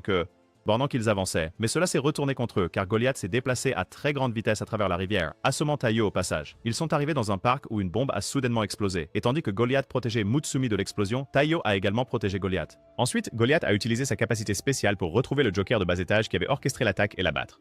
qu'ils avançaient, mais cela s'est retourné contre eux car Goliath s'est déplacé à très grande vitesse à travers la rivière, assommant Taiyo au passage. Ils sont arrivés dans un parc où une bombe a soudainement explosé, et tandis que Goliath protégeait Mutsumi de l'explosion, Taiyo a également protégé Goliath. Ensuite, Goliath a utilisé sa capacité spéciale pour retrouver le Joker de bas étage qui avait orchestré l'attaque et l'abattre.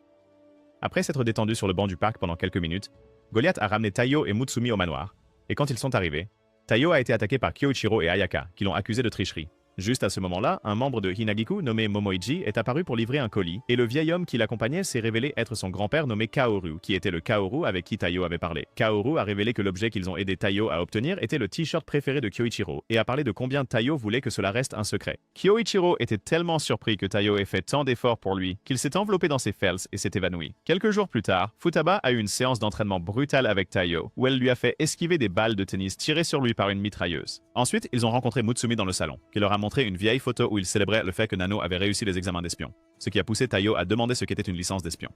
Après s'être détendu sur le banc du parc pendant quelques minutes, Goliath a ramené Taiyo et Mutsumi au manoir, et quand ils sont arrivés, Taiyo a été attaqué par Kyoichiro et Ayaka, qui l'ont accusé de tricherie. Juste à ce moment-là, un membre de Hinagiku nommé Momoichi est apparu pour livrer un colis, et le vieil homme qui l'accompagnait s'est révélé être son grand-père nommé Kaoru, qui était le Kaoru avec qui Taiyo avait parlé. Kaoru a révélé que l'objet qu'ils ont aidé Taiyo à obtenir était le t-shirt préféré de Kyoichiro, et a parlé de combien Taiyo voulait que cela reste un secret. Kyoichiro était tellement surpris que Taiyo ait fait tant d'efforts pour lui, qu'il s'est enveloppé dans ses fels et s'est évanoui. Quelques jours plus tard, Futaba a eu une séance d'entraînement brutale avec Taiyo, où elle lui a fait esquiver des balles de tennis tirées sur lui par une mitrailleuse. Ensuite, ils ont rencontré Mutsumi dans le salon, qui leur a montré une vieille photo où il célébrait le fait que Nano avait réussi les examens d'espion, ce qui a poussé Taiyo à demander ce qu'était une licence d'espion.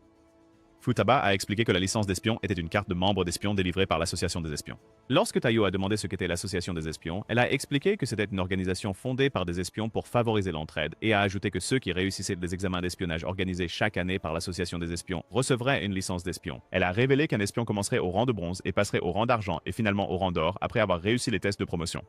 Futaba a expliqué que la licence d'espion était une carte de membre d'espion délivrée par l'association des espions. Lorsque Taiyo a demandé ce qu'était l'association des espions, elle a expliqué que c'était une organisation fondée par des espions pour favoriser l'entraide et a ajouté que ceux qui réussissaient des examens d'espionnage organisés chaque année par l'association des espions recevraient une licence d'espion. Elle a révélé qu'un espion commencerait au rang de bronze et passerait au rang d'argent et finalement au rang d'or après avoir réussi les tests de promotion.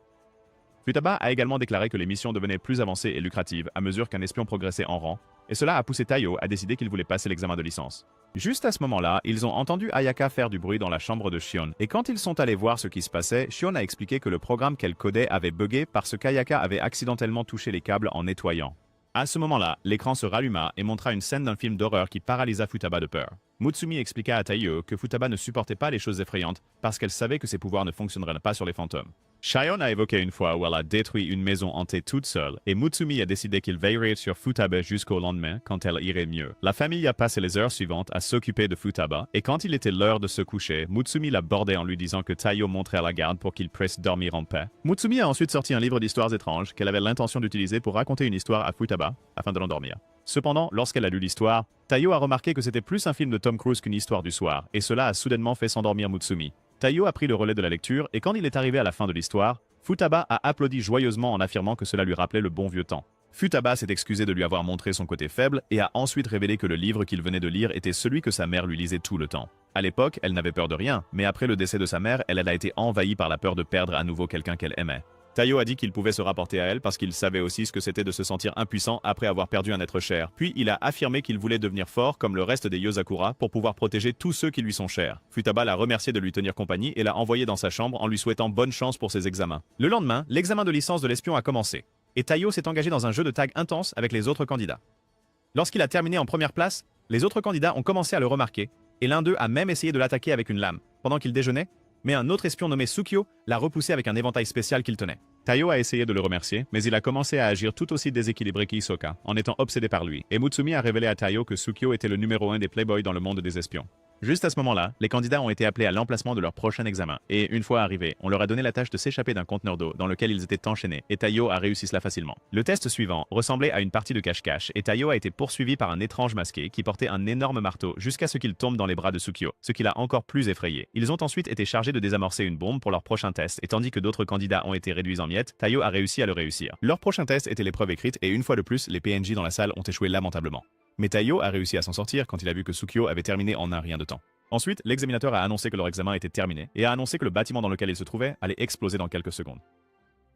Futaba a également déclaré que les missions devenaient plus avancées et lucratives à mesure qu'un espion progressait en rang, et cela a poussé Taiyo à décider qu'il voulait passer l'examen de licence. Juste à ce moment-là, ils ont entendu Ayaka faire du bruit dans la chambre de Shion, et quand ils sont allés voir ce qui se passait, Shion a expliqué que le programme qu'elle codait avait buggé parce qu'Ayaka avait accidentellement touché les câbles en nettoyant. À ce moment-là, l'écran se ralluma et montra une scène d'un film d'horreur qui paralysa Futaba de peur. Mutsumi expliqua à Taiyo que Futaba ne supportait pas les choses effrayantes parce qu'elle savait que ses pouvoirs ne fonctionneraient pas sur les fantômes. Shion a évoqué une fois où elle a détruit une maison hantée toute seule, et Mutsumi a décidé qu'il veillerait sur Futaba jusqu'au lendemain quand elle irait mieux. La famille a passé les heures suivantes à s'occuper de Futaba, et quand il était l'heure de se coucher, Mutsumi l'a bordé en lui disant que Taiyo monterait la garde pour qu'il puisse dormir en paix. Mutsumi a ensuite sorti un livre d'histoires étranges qu'elle avait l'intention d'utiliser pour raconter une histoire à Futaba afin de l'endormir. Cependant, lorsqu'elle a lu l'histoire, Taiyo a remarqué que c'était plus un film de Tom Cruise qu'une histoire du soir, et cela a soudainement fait s'endormir Mutsumi. Taiyo a pris le relais de la lecture, et quand il est arrivé à la fin de l'histoire, Futaba a applaudi joyeusement en affirmant que cela lui rappelait le bon vieux temps. Futaba s'est excusé de lui avoir montré son côté faible et a ensuite révélé que le livre qu'il venait de lire était celui que sa mère lui lisait tout le temps. À l'époque, elle n'avait peur de rien, mais après le décès de sa mère, elle a été envahie par la peur de perdre à nouveau quelqu'un qu'elle aimait. Taiyo a dit qu'il pouvait se rapporter à elle parce qu'il savait aussi ce que c'était de se sentir impuissant après avoir perdu un être cher. Puis il a affirmé qu'il voulait devenir fort comme le reste des Yozakura pour pouvoir protéger tous ceux qui lui sont chers. Futaba l'a remercié de lui tenir compagnie et l'a envoyé dans sa chambre en lui souhaitant bonne chance pour ses examens. Le lendemain, l'examen de licence de l'espion a commencé, et Taiyo s'est engagé dans un jeu de tag intense avec les autres candidats. Lorsqu'il a terminé en première place, les autres candidats ont commencé à le remarquer, et l'un d'eux a même essayé de l'attaquer avec une lame, pendant qu'il déjeunait, mais un autre espion nommé Tsukio l'a repoussé avec un éventail spécial qu'il tenait. Taiyo a essayé de le remercier, mais il a commencé à agir tout aussi déséquilibré qu'Hisoka, en étant obsédé par lui, et Mutsumi a révélé à Taiyo que Tsukio était le numéro 1 des playboys dans le monde des espions. Juste à ce moment-là, les candidats ont été appelés à l'emplacement de leur prochain examen, et une fois arrivés, on leur a donné la tâche de s'échapper d'un conteneur d'eau dans lequel ils étaient enchaînés, et Taiyo a réussi cela facilement. Le test suivant ressemblait à une partie de cache-cache, et Taiyo a été poursuivi par un étrange masqué qui portait un énorme marteau jusqu'à ce qu'il tombe dans les bras de Tsukio, ce qui l'a encore plus effrayé. Ils ont ensuite été chargés de désamorcer une bombe pour leur prochain test, et tandis que d'autres candidats ont été réduits en miettes, Taiyo a réussi à le réussir. Leur prochain test était l'épreuve écrite, et une fois de plus, les PNJ dans la salle ont échoué lamentablement. Mais Taiyo a réussi à s'en sortir quand il a vu que Tsukio avait terminé en un rien de temps. Ensuite, l'examinateur a annoncé que leur examen était terminé et a annoncé que le bâtiment dans lequel ils se trouvaient allait exploser dans quelques secondes.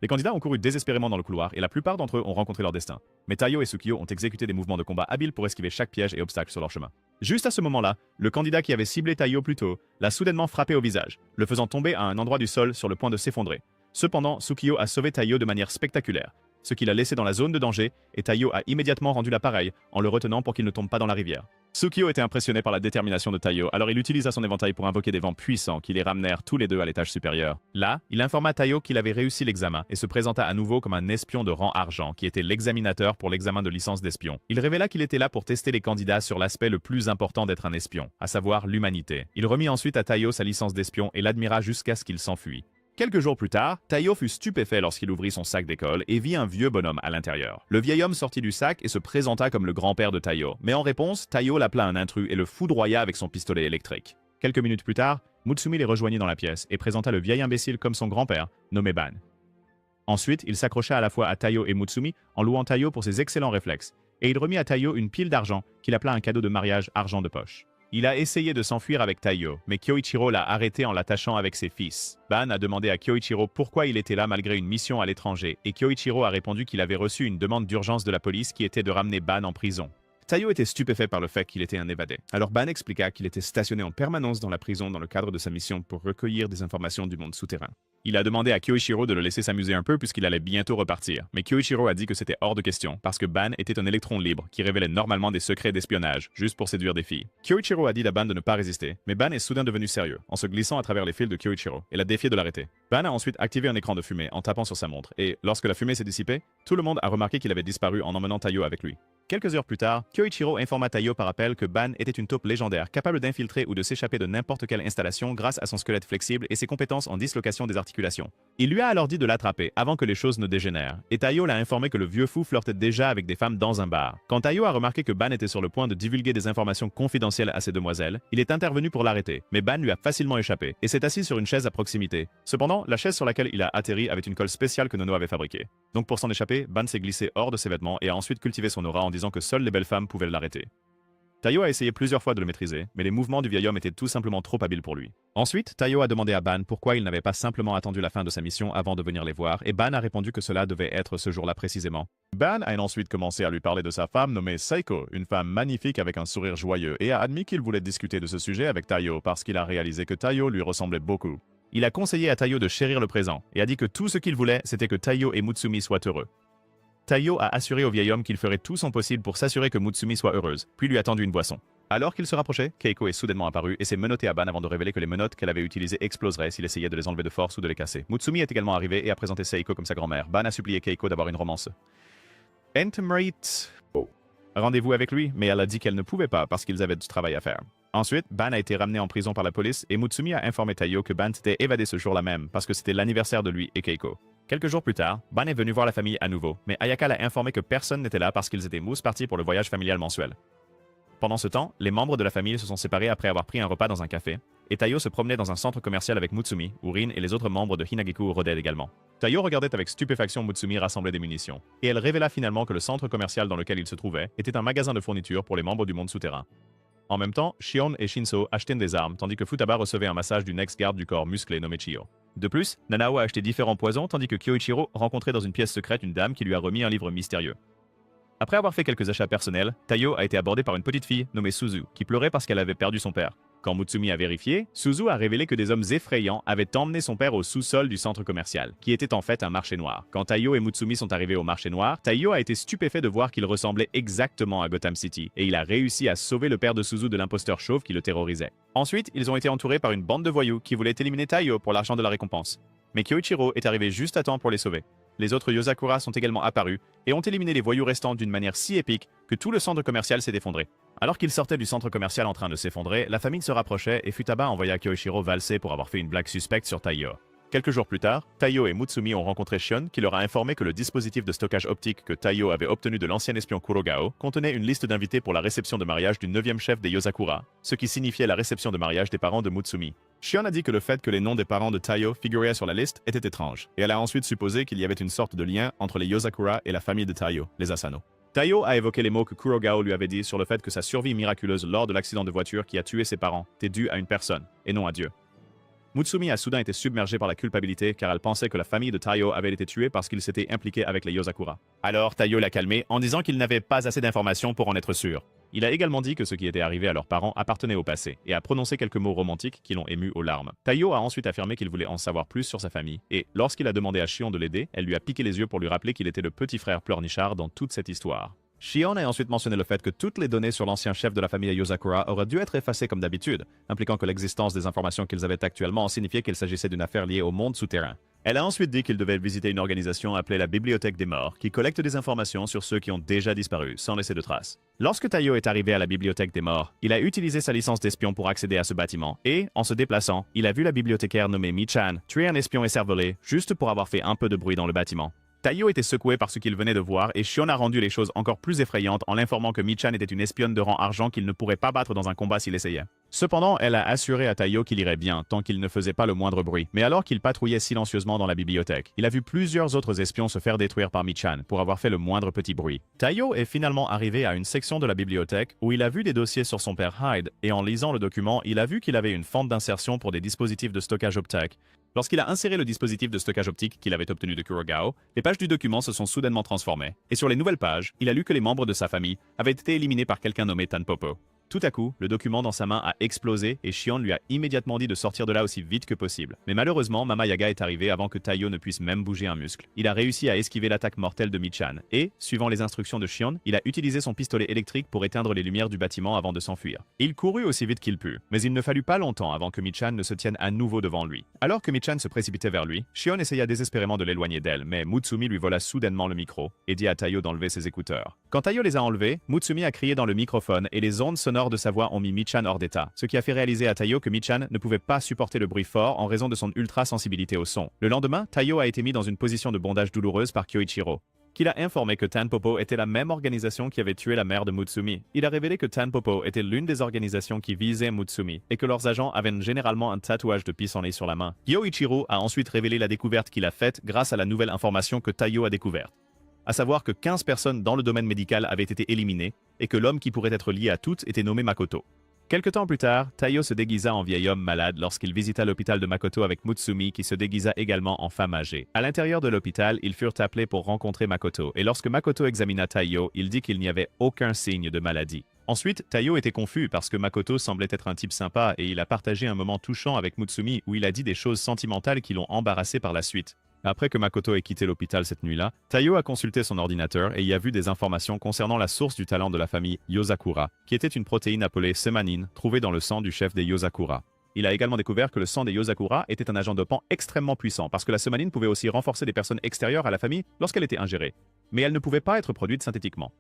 Les candidats ont couru désespérément dans le couloir et la plupart d'entre eux ont rencontré leur destin. Mais Taiyo et Tsukio ont exécuté des mouvements de combat habiles pour esquiver chaque piège et obstacle sur leur chemin. Juste à ce moment-là, le candidat qui avait ciblé Taiyo plus tôt l'a soudainement frappé au visage, le faisant tomber à un endroit du sol sur le point de s'effondrer. Cependant, Tsukio a sauvé Taiyo de manière spectaculaire, ce qui l'a laissé dans la zone de danger, et Taiyo a immédiatement rendu l'appareil en le retenant pour qu'il ne tombe pas dans la rivière. Tsukio était impressionné par la détermination de Taiyo, alors il utilisa son éventail pour invoquer des vents puissants qui les ramenèrent tous les deux à l'étage supérieur. Là, il informa Taiyo qu'il avait réussi l'examen et se présenta à nouveau comme un espion de rang argent qui était l'examinateur pour l'examen de licence d'espion. Il révéla qu'il était là pour tester les candidats sur l'aspect le plus important d'être un espion, à savoir l'humanité. Il remit ensuite à Taiyo sa licence d'espion et l'admira jusqu'à ce qu'il s'enfuit. Quelques jours plus tard, Taiyo fut stupéfait lorsqu'il ouvrit son sac d'école et vit un vieux bonhomme à l'intérieur. Le vieil homme sortit du sac et se présenta comme le grand-père de Taiyo, mais en réponse, Taiyo l'appela un intrus et le foudroya avec son pistolet électrique. Quelques minutes plus tard, Mutsumi les rejoignit dans la pièce et présenta le vieil imbécile comme son grand-père, nommé Ban. Ensuite, il s'accrocha à la fois à Taiyo et Mutsumi en louant Taiyo pour ses excellents réflexes, et il remit à Taiyo une pile d'argent qu'il appela un cadeau de mariage argent de poche. Il a essayé de s'enfuir avec Taiyo, mais Kyoichiro l'a arrêté en l'attachant avec ses fils. Ban a demandé à Kyoichiro pourquoi il était là malgré une mission à l'étranger, et Kyoichiro a répondu qu'il avait reçu une demande d'urgence de la police qui était de ramener Ban en prison. Taiyo était stupéfait par le fait qu'il était un évadé. Alors Ban expliqua qu'il était stationné en permanence dans la prison dans le cadre de sa mission pour recueillir des informations du monde souterrain. Il a demandé à Kyoichiro de le laisser s'amuser un peu puisqu'il allait bientôt repartir, mais Kyoichiro a dit que c'était hors de question parce que Ban était un électron libre qui révélait normalement des secrets d'espionnage, juste pour séduire des filles. Kyoichiro a dit à Ban de ne pas résister, mais Ban est soudain devenu sérieux, en se glissant à travers les fils de Kyoichiro, et l'a défié de l'arrêter. Ban a ensuite activé un écran de fumée en tapant sur sa montre, et lorsque la fumée s'est dissipée, tout le monde a remarqué qu'il avait disparu en emmenant Taiyo avec lui. Quelques heures plus tard, Kyoichiro informa Taiyo par appel que Ban était une taupe légendaire capable d'infiltrer ou de s'échapper de n'importe quelle installation grâce à son squelette flexible et ses compétences en dislocation des articulations. Il lui a alors dit de l'attraper avant que les choses ne dégénèrent, et Taiyo l'a informé que le vieux fou flirtait déjà avec des femmes dans un bar. Quand Taiyo a remarqué que Ban était sur le point de divulguer des informations confidentielles à ces demoiselles, il est intervenu pour l'arrêter, mais Ban lui a facilement échappé et s'est assis sur une chaise à proximité. Cependant, la chaise sur laquelle il a atterri avait une colle spéciale que Nono avait fabriquée. Donc pour s'en échapper, Ban s'est glissé hors de ses vêtements et a ensuite cultivé son aura en disant que seules les belles femmes pouvaient l'arrêter. Taiyo a essayé plusieurs fois de le maîtriser, mais les mouvements du vieil homme étaient tout simplement trop habiles pour lui. Ensuite, Taiyo a demandé à Ban pourquoi il n'avait pas simplement attendu la fin de sa mission avant de venir les voir, et Ban a répondu que cela devait être ce jour-là précisément. Ban a ensuite commencé à lui parler de sa femme nommée Seiko, une femme magnifique avec un sourire joyeux, et a admis qu'il voulait discuter de ce sujet avec Taiyo parce qu'il a réalisé que Taiyo lui ressemblait beaucoup. Il a conseillé à Taiyo de chérir le présent, et a dit que tout ce qu'il voulait, c'était que Taiyo et Mutsumi soient heureux. Taiyo a assuré au vieil homme qu'il ferait tout son possible pour s'assurer que Mutsumi soit heureuse, puis lui a tendu une boisson. Alors qu'il se rapprochait, Keiko est soudainement apparue et s'est menottée à Ban avant de révéler que les menottes qu'elle avait utilisées exploseraient s'il essayait de les enlever de force ou de les casser. Mutsumi est également arrivé et a présenté Seiko comme sa grand-mère. Ban a supplié Keiko d'avoir une romance. Entomrate. Rendez-vous avec lui, mais elle a dit qu'elle ne pouvait pas parce qu'ils avaient du travail à faire. Ensuite, Ban a été ramené en prison par la police et Mutsumi a informé Taiyo que Ban s'était évadé ce jour-là même parce que c'était l'anniversaire de lui et Keiko. Quelques jours plus tard, Ban est venu voir la famille à nouveau, mais Ayaka l'a informé que personne n'était là parce qu'ils étaient partis pour le voyage familial mensuel. Pendant ce temps, les membres de la famille se sont séparés après avoir pris un repas dans un café, et Taiyo se promenait dans un centre commercial avec Mutsumi, où Rin et les autres membres de Hinagiku rôdaient également. Taiyo regardait avec stupéfaction Mutsumi rassembler des munitions, et elle révéla finalement que le centre commercial dans lequel il se trouvait était un magasin de fournitures pour les membres du monde souterrain. En même temps, Shion et Shinso achetaient des armes, tandis que Futaba recevait un massage d'une ex-garde du corps musclé nommée Chiyo. De plus, Nanao a acheté différents poisons, tandis que Kyoichiro rencontrait dans une pièce secrète une dame qui lui a remis un livre mystérieux. Après avoir fait quelques achats personnels, Taiyo a été abordé par une petite fille nommée Suzu, qui pleurait parce qu'elle avait perdu son père. Quand Mutsumi a vérifié, Suzu a révélé que des hommes effrayants avaient emmené son père au sous-sol du centre commercial, qui était en fait un marché noir. Quand Taiyo et Mutsumi sont arrivés au marché noir, Taiyo a été stupéfait de voir qu'il ressemblait exactement à Gotham City, et il a réussi à sauver le père de Suzu de l'imposteur chauve qui le terrorisait. Ensuite, ils ont été entourés par une bande de voyous qui voulaient éliminer Taiyo pour l'argent de la récompense. Mais Kyoichiro est arrivé juste à temps pour les sauver. Les autres Yozakura sont également apparus et ont éliminé les voyous restants d'une manière si épique que tout le centre commercial s'est effondré. Alors qu'il sortait du centre commercial en train de s'effondrer, la famille se rapprochait et Futaba envoya Kyoichiro valser pour avoir fait une blague suspecte sur Taiyo. Quelques jours plus tard, Taiyo et Mutsumi ont rencontré Shion qui leur a informé que le dispositif de stockage optique que Taiyo avait obtenu de l'ancien espion Kurogao contenait une liste d'invités pour la réception de mariage du 9e chef des Yozakura, ce qui signifiait la réception de mariage des parents de Mutsumi. Shion a dit que le fait que les noms des parents de Taiyo figuraient sur la liste était étrange, et elle a ensuite supposé qu'il y avait une sorte de lien entre les Yozakura et la famille de Taiyo, les Asano. Taiyo a évoqué les mots que Kurogao lui avait dit sur le fait que sa survie miraculeuse lors de l'accident de voiture qui a tué ses parents était due à une personne, et non à Dieu. Mutsumi a soudain été submergée par la culpabilité car elle pensait que la famille de Taiyo avait été tuée parce qu'il s'était impliqué avec les Yozakura. Alors Taiyo l'a calmé en disant qu'il n'avait pas assez d'informations pour en être sûr. Il a également dit que ce qui était arrivé à leurs parents appartenait au passé et a prononcé quelques mots romantiques qui l'ont ému aux larmes. Taiyo a ensuite affirmé qu'il voulait en savoir plus sur sa famille et, lorsqu'il a demandé à Shion de l'aider, elle lui a piqué les yeux pour lui rappeler qu'il était le petit frère pleurnichard dans toute cette histoire. Shion a ensuite mentionné le fait que toutes les données sur l'ancien chef de la famille Yozakura auraient dû être effacées comme d'habitude, impliquant que l'existence des informations qu'ils avaient actuellement signifiait qu'il s'agissait d'une affaire liée au monde souterrain. Elle a ensuite dit qu'il devait visiter une organisation appelée la Bibliothèque des Morts, qui collecte des informations sur ceux qui ont déjà disparu, sans laisser de traces. Lorsque Taiyo est arrivé à la Bibliothèque des Morts, il a utilisé sa licence d'espion pour accéder à ce bâtiment, et, en se déplaçant, il a vu la bibliothécaire nommée Mi-chan tuer un espion et cerveler, juste pour avoir fait un peu de bruit dans le bâtiment. Taiyo était secoué par ce qu'il venait de voir et Shion a rendu les choses encore plus effrayantes en l'informant que Mi-chan était une espionne de rang argent qu'il ne pourrait pas battre dans un combat s'il essayait. Cependant, elle a assuré à Taiyo qu'il irait bien tant qu'il ne faisait pas le moindre bruit. Mais alors qu'il patrouillait silencieusement dans la bibliothèque, il a vu plusieurs autres espions se faire détruire par Mi-chan pour avoir fait le moindre petit bruit. Taiyo est finalement arrivé à une section de la bibliothèque où il a vu des dossiers sur son père Hyde et en lisant le document, il a vu qu'il avait une fente d'insertion pour des dispositifs de stockage optique. Lorsqu'il a inséré le dispositif de stockage optique qu'il avait obtenu de Kurogao, les pages du document se sont soudainement transformées. Et sur les nouvelles pages, il a lu que les membres de sa famille avaient été éliminés par quelqu'un nommé Tanpopo. Tout à coup, le document dans sa main a explosé et Shion lui a immédiatement dit de sortir de là aussi vite que possible. Mais malheureusement, Mama Yaga est arrivé avant que Taiyo ne puisse même bouger un muscle. Il a réussi à esquiver l'attaque mortelle de Mi-chan et, suivant les instructions de Shion, il a utilisé son pistolet électrique pour éteindre les lumières du bâtiment avant de s'enfuir. Il courut aussi vite qu'il put, mais il ne fallut pas longtemps avant que Mi-chan ne se tienne à nouveau devant lui. Alors que Mi-chan se précipitait vers lui, Shion essaya désespérément de l'éloigner d'elle, mais Mutsumi lui vola soudainement le micro et dit à Taiyo d'enlever ses écouteurs. Quand Taiyo les a enlevés, Mutsumi a crié dans le microphone et les ondes sonores de sa voix ont mis Mi-chan hors d'état, ce qui a fait réaliser à Taiyo que Mi-chan ne pouvait pas supporter le bruit fort en raison de son ultra-sensibilité au son. Le lendemain, Taiyo a été mis dans une position de bondage douloureuse par Kyoichiro, qui l'a informé que Tanpopo était la même organisation qui avait tué la mère de Mutsumi. Il a révélé que Tanpopo était l'une des organisations qui visait Mutsumi et que leurs agents avaient généralement un tatouage de pissenlit sur la main. Kyoichiro a ensuite révélé la découverte qu'il a faite grâce à la nouvelle information que Taiyo a découverte, à savoir que 15 personnes dans le domaine médical avaient été éliminées et que l'homme qui pourrait être lié à toutes était nommé Makoto. Quelque temps plus tard, Taiyo se déguisa en vieil homme malade lorsqu'il visita l'hôpital de Makoto avec Mutsumi qui se déguisa également en femme âgée. À l'intérieur de l'hôpital, ils furent appelés pour rencontrer Makoto et lorsque Makoto examina Taiyo, il dit qu'il n'y avait aucun signe de maladie. Ensuite, Taiyo était confus parce que Makoto semblait être un type sympa et il a partagé un moment touchant avec Mutsumi où il a dit des choses sentimentales qui l'ont embarrassé par la suite. Après que Makoto ait quitté l'hôpital cette nuit-là, Taiyo a consulté son ordinateur et y a vu des informations concernant la source du talent de la famille Yozakura, qui était une protéine appelée semanine, trouvée dans le sang du chef des Yozakura. Il a également découvert que le sang des Yozakura était un agent dopant extrêmement puissant, parce que la semanine pouvait aussi renforcer des personnes extérieures à la famille lorsqu'elle était ingérée. Mais elle ne pouvait pas être produite synthétiquement.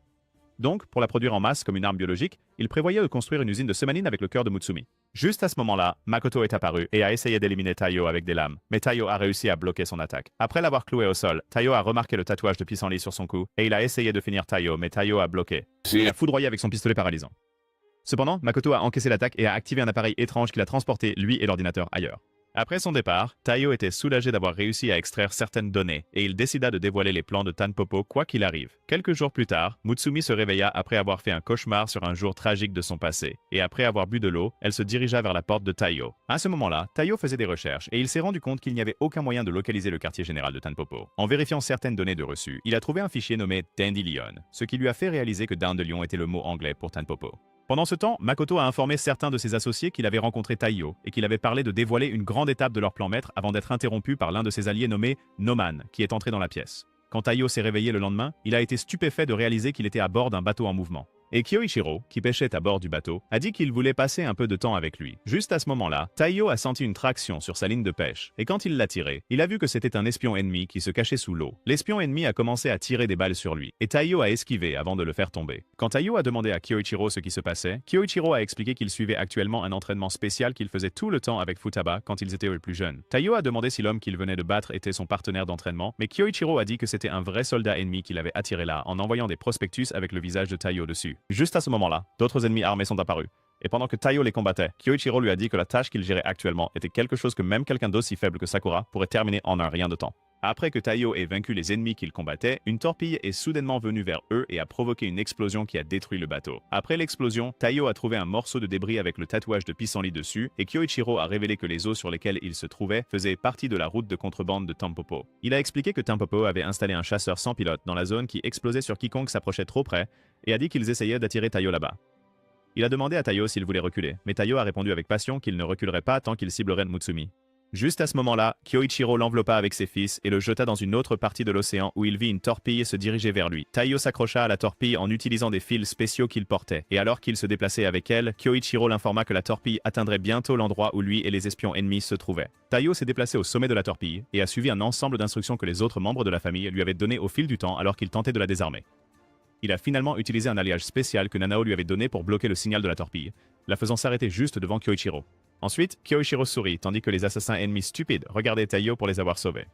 Donc, pour la produire en masse comme une arme biologique, il prévoyait de construire une usine de semanine avec le cœur de Mutsumi. Juste à ce moment-là, Makoto est apparu et a essayé d'éliminer Taiyo avec des lames, mais Taiyo a réussi à bloquer son attaque. Après l'avoir cloué au sol, Taiyo a remarqué le tatouage de pissenlit sur son cou et il a essayé de finir Taiyo, mais Taiyo a bloqué. Il a foudroyé avec son pistolet paralysant. Cependant, Makoto a encaissé l'attaque et a activé un appareil étrange qui l'a transporté, lui et l'ordinateur, ailleurs. Après son départ, Taiyo était soulagé d'avoir réussi à extraire certaines données et il décida de dévoiler les plans de Tanpopo quoi qu'il arrive. Quelques jours plus tard, Mutsumi se réveilla après avoir fait un cauchemar sur un jour tragique de son passé et après avoir bu de l'eau, elle se dirigea vers la porte de Taiyo. À ce moment-là, Taiyo faisait des recherches et il s'est rendu compte qu'il n'y avait aucun moyen de localiser le quartier général de Tanpopo. En vérifiant certaines données de reçu, il a trouvé un fichier nommé Dandelion, ce qui lui a fait réaliser que Dandelion était le mot anglais pour Tanpopo. Pendant ce temps, Makoto a informé certains de ses associés qu'il avait rencontré Taiyo et qu'il avait parlé de dévoiler une grande étape de leur plan maître avant d'être interrompu par l'un de ses alliés nommé Noman, qui est entré dans la pièce. Quand Taiyo s'est réveillé le lendemain, il a été stupéfait de réaliser qu'il était à bord d'un bateau en mouvement. Et Kyoichiro, qui pêchait à bord du bateau, a dit qu'il voulait passer un peu de temps avec lui. Juste à ce moment-là, Taiyo a senti une traction sur sa ligne de pêche, et quand il l'a tirée, il a vu que c'était un espion ennemi qui se cachait sous l'eau. L'espion ennemi a commencé à tirer des balles sur lui, et Taiyo a esquivé avant de le faire tomber. Quand Taiyo a demandé à Kyoichiro ce qui se passait, Kyoichiro a expliqué qu'il suivait actuellement un entraînement spécial qu'il faisait tout le temps avec Futaba quand ils étaient plus jeunes. Taiyo a demandé si l'homme qu'il venait de battre était son partenaire d'entraînement, mais Kyoichiro a dit que c'était un vrai soldat ennemi qu'il avait attiré là en envoyant des prospectus avec le visage de Taiyo dessus. Juste à ce moment-là, d'autres ennemis armés sont apparus. Et pendant que Taiyo les combattait, Kyoichiro lui a dit que la tâche qu'il gérait actuellement était quelque chose que même quelqu'un d'aussi faible que Sakura pourrait terminer en un rien de temps. Après que Taiyo ait vaincu les ennemis qu'il combattait, une torpille est soudainement venue vers eux et a provoqué une explosion qui a détruit le bateau. Après l'explosion, Taiyo a trouvé un morceau de débris avec le tatouage de pissenlit dessus et Kyoichiro a révélé que les eaux sur lesquelles il se trouvait faisaient partie de la route de contrebande de Tampopo. Il a expliqué que Tampopo avait installé un chasseur sans pilote dans la zone qui explosait sur quiconque s'approchait trop près et a dit qu'ils essayaient d'attirer Taiyo là-bas. Il a demandé à Taiyo s'il voulait reculer, mais Taiyo a répondu avec passion qu'il ne reculerait pas tant qu'il ciblerait Mutsumi. Juste à ce moment-là, Kyoichiro l'enveloppa avec ses fils et le jeta dans une autre partie de l'océan où il vit une torpille se diriger vers lui. Taiyo s'accrocha à la torpille en utilisant des fils spéciaux qu'il portait, et alors qu'il se déplaçait avec elle, Kyoichiro l'informa que la torpille atteindrait bientôt l'endroit où lui et les espions ennemis se trouvaient. Taiyo s'est déplacé au sommet de la torpille et a suivi un ensemble d'instructions que les autres membres de la famille lui avaient données au fil du temps alors qu'il tentait de la désarmer. Il a finalement utilisé un alliage spécial que Nanao lui avait donné pour bloquer le signal de la torpille, la faisant s'arrêter juste devant Kyoichiro. Ensuite, Kyoichiro sourit tandis que les assassins ennemis stupides regardaient Taiyo pour les avoir sauvés.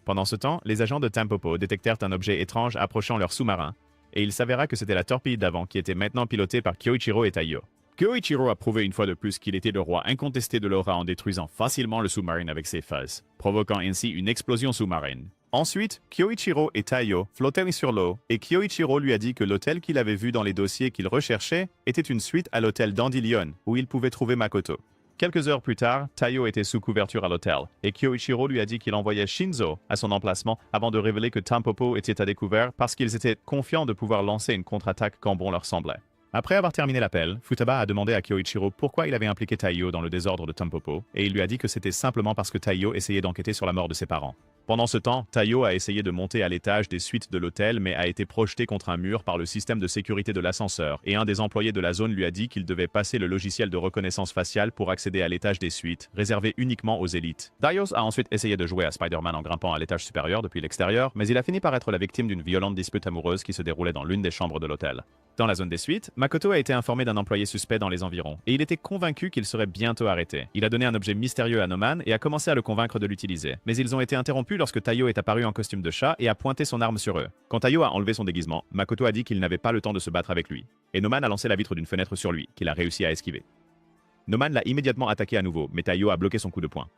Pendant ce temps, les agents de Tampopo détectèrent un objet étrange approchant leur sous-marin, et il s'avéra que c'était la torpille d'avant qui était maintenant pilotée par Kyoichiro et Taiyo. Kyoichiro a prouvé une fois de plus qu'il était le roi incontesté de l'aura en détruisant facilement le sous-marin avec ses phases, provoquant ainsi une explosion sous-marine. Ensuite, Kyoichiro et Taiyo flottaient sur l'eau, et Kyoichiro lui a dit que l'hôtel qu'il avait vu dans les dossiers qu'il recherchait était une suite à l'hôtel Dandelion, où il pouvait trouver Makoto. Quelques heures plus tard, Taiyo était sous couverture à l'hôtel, et Kyoichiro lui a dit qu'il envoyait Shinzo à son emplacement avant de révéler que Tampopo était à découvert parce qu'ils étaient confiants de pouvoir lancer une contre-attaque quand bon leur semblait. Après avoir terminé l'appel, Futaba a demandé à Kyoichiro pourquoi il avait impliqué Taiyo dans le désordre de Tampopo, et il lui a dit que c'était simplement parce que Taiyo essayait d'enquêter sur la mort de ses parents. Pendant ce temps, Taiyo a essayé de monter à l'étage des suites de l'hôtel mais a été projeté contre un mur par le système de sécurité de l'ascenseur, et un des employés de la zone lui a dit qu'il devait passer le logiciel de reconnaissance faciale pour accéder à l'étage des suites, réservé uniquement aux élites. Darius a ensuite essayé de jouer à Spider-Man en grimpant à l'étage supérieur depuis l'extérieur, mais il a fini par être la victime d'une violente dispute amoureuse qui se déroulait dans l'une des chambres de l'hôtel. Dans la zone des suites, Makoto a été informé d'un employé suspect dans les environs, et il était convaincu qu'il serait bientôt arrêté. Il a donné un objet mystérieux à Noman et a commencé à le convaincre de l'utiliser. Mais ils ont été interrompus lorsque Taiyo est apparu en costume de chat et a pointé son arme sur eux. Quand Taiyo a enlevé son déguisement, Makoto a dit qu'il n'avait pas le temps de se battre avec lui. Et Noman a lancé la vitre d'une fenêtre sur lui, qu'il a réussi à esquiver. Noman l'a immédiatement attaqué à nouveau, mais Taiyo a bloqué son coup de poing.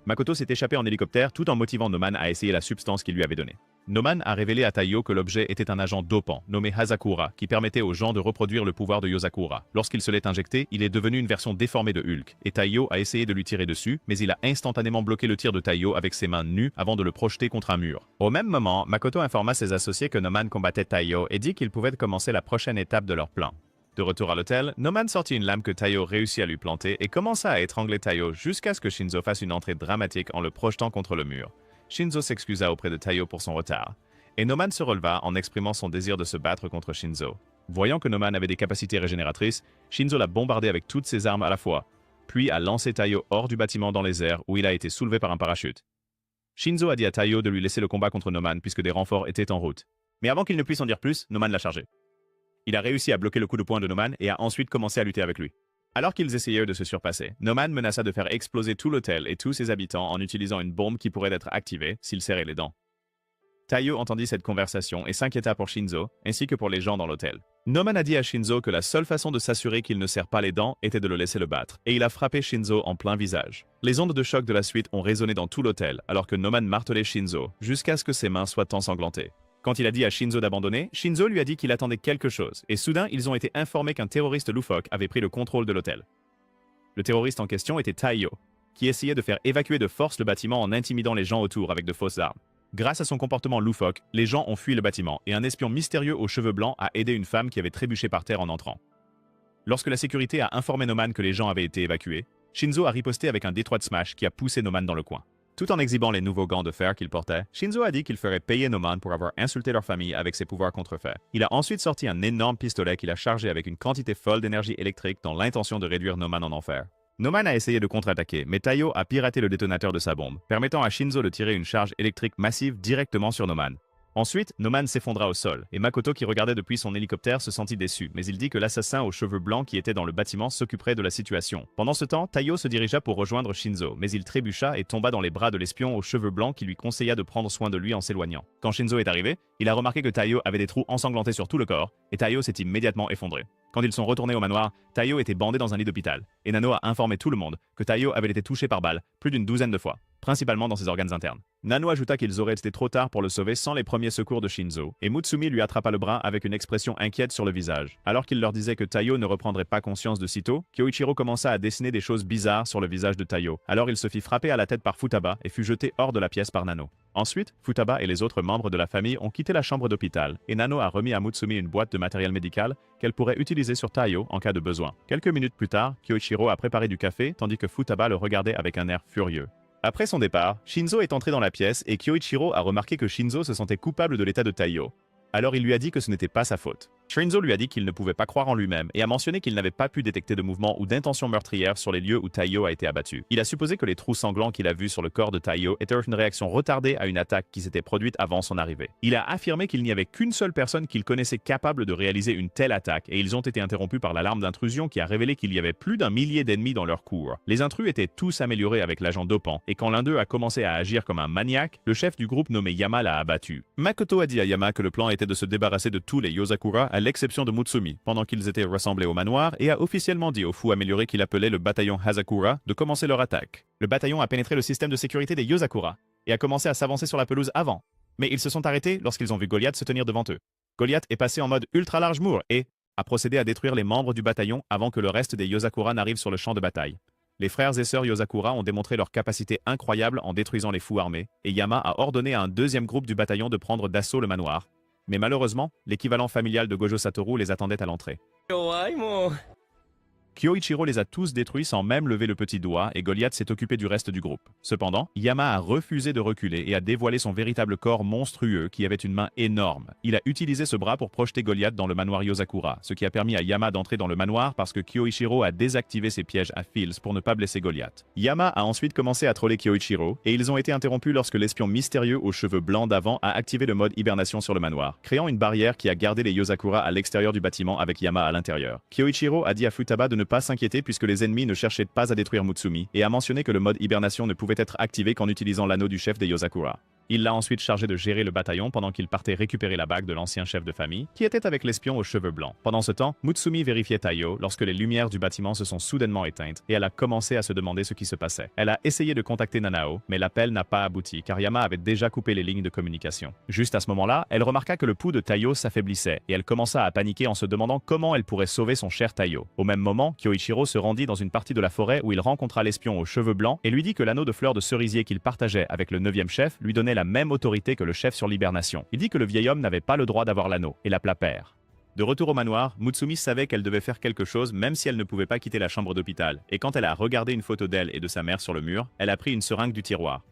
Makoto s'est échappé en hélicoptère tout en motivant Noman à essayer la substance qu'il lui avait donnée. Noman a révélé à Taiyo que l'objet était un agent dopant, nommé Hazakura, qui permettait aux gens de reproduire le pouvoir de Yozakura. Lorsqu'il se l'est injecté, il est devenu une version déformée de Hulk, et Taiyo a essayé de lui tirer dessus, mais il a instantanément bloqué le tir de Taiyo avec ses mains nues avant de le projeter contre un mur. Au même moment, Makoto informa ses associés que Noman combattait Taiyo et dit qu'il pouvait commencer la prochaine étape de leur plan. De retour à l'hôtel, Noman sortit une lame que Taiyo réussit à lui planter et commença à étrangler Taiyo jusqu'à ce que Shinzo fasse une entrée dramatique en le projetant contre le mur. Shinzo s'excusa auprès de Taiyo pour son retard. Et Noman se releva en exprimant son désir de se battre contre Shinzo. Voyant que Noman avait des capacités régénératrices, Shinzo l'a bombardé avec toutes ses armes à la fois, puis a lancé Taiyo hors du bâtiment dans les airs où il a été soulevé par un parachute. Shinzo a dit à Taiyo de lui laisser le combat contre Noman puisque des renforts étaient en route. Mais avant qu'il ne puisse en dire plus, Noman l'a chargé. Il a réussi à bloquer le coup de poing de Noman et a ensuite commencé à lutter avec lui. Alors qu'ils essayaient de se surpasser, Noman menaça de faire exploser tout l'hôtel et tous ses habitants en utilisant une bombe qui pourrait être activée s'il serrait les dents. Taiyo entendit cette conversation et s'inquiéta pour Shinzo, ainsi que pour les gens dans l'hôtel. Noman a dit à Shinzo que la seule façon de s'assurer qu'il ne serre pas les dents était de le laisser le battre, et il a frappé Shinzo en plein visage. Les ondes de choc de la suite ont résonné dans tout l'hôtel, alors que Noman martelait Shinzo, jusqu'à ce que ses mains soient ensanglantées. Quand il a dit à Shinzo d'abandonner, Shinzo lui a dit qu'il attendait quelque chose, et soudain ils ont été informés qu'un terroriste loufoque avait pris le contrôle de l'hôtel. Le terroriste en question était Taiyo, qui essayait de faire évacuer de force le bâtiment en intimidant les gens autour avec de fausses armes. Grâce à son comportement loufoque, les gens ont fui le bâtiment, et un espion mystérieux aux cheveux blancs a aidé une femme qui avait trébuché par terre en entrant. Lorsque la sécurité a informé Noman que les gens avaient été évacués, Shinzo a riposté avec un détroit de smash qui a poussé Noman dans le coin. Tout en exhibant les nouveaux gants de fer qu'il portait, Shinzo a dit qu'il ferait payer Noman pour avoir insulté leur famille avec ses pouvoirs contrefaits. Il a ensuite sorti un énorme pistolet qu'il a chargé avec une quantité folle d'énergie électrique dans l'intention de réduire Noman en enfer. Noman a essayé de contre-attaquer, mais Taiyo a piraté le détonateur de sa bombe, permettant à Shinzo de tirer une charge électrique massive directement sur Noman. Ensuite, Noman s'effondra au sol, et Makoto qui regardait depuis son hélicoptère se sentit déçu, mais il dit que l'assassin aux cheveux blancs qui était dans le bâtiment s'occuperait de la situation. Pendant ce temps, Taiyo se dirigea pour rejoindre Shinzo, mais il trébucha et tomba dans les bras de l'espion aux cheveux blancs qui lui conseilla de prendre soin de lui en s'éloignant. Quand Shinzo est arrivé, il a remarqué que Taiyo avait des trous ensanglantés sur tout le corps, et Taiyo s'est immédiatement effondré. Quand ils sont retournés au manoir, Taiyo était bandé dans un lit d'hôpital, et Nano a informé tout le monde que Taiyo avait été touché par balle plus d'une douzaine de fois, principalement dans ses organes internes. Nano ajouta qu'ils auraient été trop tard pour le sauver sans les premiers secours de Shinzo, et Mutsumi lui attrapa le bras avec une expression inquiète sur le visage. Alors qu'il leur disait que Taiyo ne reprendrait pas conscience de sitôt, Kyoichiro commença à dessiner des choses bizarres sur le visage de Taiyo. Alors il se fit frapper à la tête par Futaba et fut jeté hors de la pièce par Nano. Ensuite, Futaba et les autres membres de la famille ont quitté la chambre d'hôpital, et Nano a remis à Mutsumi une boîte de matériel médical qu'elle pourrait utiliser sur Taiyo en cas de besoin. Quelques minutes plus tard, Kyoichiro a préparé du café tandis que Futaba le regardait avec un air furieux. Après son départ, Shinzo est entré dans la pièce et Kyoichiro a remarqué que Shinzo se sentait coupable de l'état de Taiyo. Alors il lui a dit que ce n'était pas sa faute. Shinzo lui a dit qu'il ne pouvait pas croire en lui-même et a mentionné qu'il n'avait pas pu détecter de mouvement ou d'intention meurtrière sur les lieux où Taiyo a été abattu. Il a supposé que les trous sanglants qu'il a vus sur le corps de Taiyo étaient une réaction retardée à une attaque qui s'était produite avant son arrivée. Il a affirmé qu'il n'y avait qu'une seule personne qu'il connaissait capable de réaliser une telle attaque et ils ont été interrompus par l'alarme d'intrusion qui a révélé qu'il y avait plus d'un millier d'ennemis dans leur cour. Les intrus étaient tous améliorés avec l'agent dopant et quand l'un d'eux a commencé à agir comme un maniaque, le chef du groupe nommé Yama l'a abattu. Makoto a dit à Yama que le plan était de se débarrasser de tous les Yozakura à l'exception de Mutsumi, pendant qu'ils étaient rassemblés au manoir et a officiellement dit au fou amélioré qu'il appelait le bataillon Hazakura de commencer leur attaque. Le bataillon a pénétré le système de sécurité des Yozakura et a commencé à s'avancer sur la pelouse avant. Mais ils se sont arrêtés lorsqu'ils ont vu Goliath se tenir devant eux. Goliath est passé en mode ultra large moor et a procédé à détruire les membres du bataillon avant que le reste des Yozakura n'arrive sur le champ de bataille. Les frères et sœurs Yozakura ont démontré leur capacité incroyable en détruisant les fous armés, et Yama a ordonné à un deuxième groupe du bataillon de prendre d'assaut le manoir. Mais malheureusement, l'équivalent familial de Gojo Satoru les attendait à l'entrée. Kyoichiro les a tous détruits sans même lever le petit doigt et Goliath s'est occupé du reste du groupe. Cependant, Yama a refusé de reculer et a dévoilé son véritable corps monstrueux qui avait une main énorme. Il a utilisé ce bras pour projeter Goliath dans le manoir Yozakura, ce qui a permis à Yama d'entrer dans le manoir parce que Kyoichiro a désactivé ses pièges à fils pour ne pas blesser Goliath. Yama a ensuite commencé à troller Kyoichiro et ils ont été interrompus lorsque l'espion mystérieux aux cheveux blancs d'avant a activé le mode hibernation sur le manoir, créant une barrière qui a gardé les Yozakura à l'extérieur du bâtiment avec Yama à l'intérieur. Kyoichiro a dit à Futaba de ne pas s'inquiéter puisque les ennemis ne cherchaient pas à détruire Mutsumi et a mentionné que le mode hibernation ne pouvait être activé qu'en utilisant l'anneau du chef des Yozakura. Il l'a ensuite chargé de gérer le bataillon pendant qu'il partait récupérer la bague de l'ancien chef de famille, qui était avec l'espion aux cheveux blancs. Pendant ce temps, Mutsumi vérifiait Taiyo lorsque les lumières du bâtiment se sont soudainement éteintes et elle a commencé à se demander ce qui se passait. Elle a essayé de contacter Nanao, mais l'appel n'a pas abouti car Yama avait déjà coupé les lignes de communication. Juste à ce moment-là, elle remarqua que le pouls de Taiyo s'affaiblissait et elle commença à paniquer en se demandant comment elle pourrait sauver son cher Taiyo. Au même moment, Kyoichiro se rendit dans une partie de la forêt où il rencontra l'espion aux cheveux blancs et lui dit que l'anneau de fleurs de cerisier qu'il partageait avec le 9e chef lui donnait la même autorité que le chef sur l'hibernation. Il dit que le vieil homme n'avait pas le droit d'avoir l'anneau et l'appela père. De retour au manoir, Mutsumi savait qu'elle devait faire quelque chose même si elle ne pouvait pas quitter la chambre d'hôpital. Et quand elle a regardé une photo d'elle et de sa mère sur le mur, elle a pris une seringue du tiroir.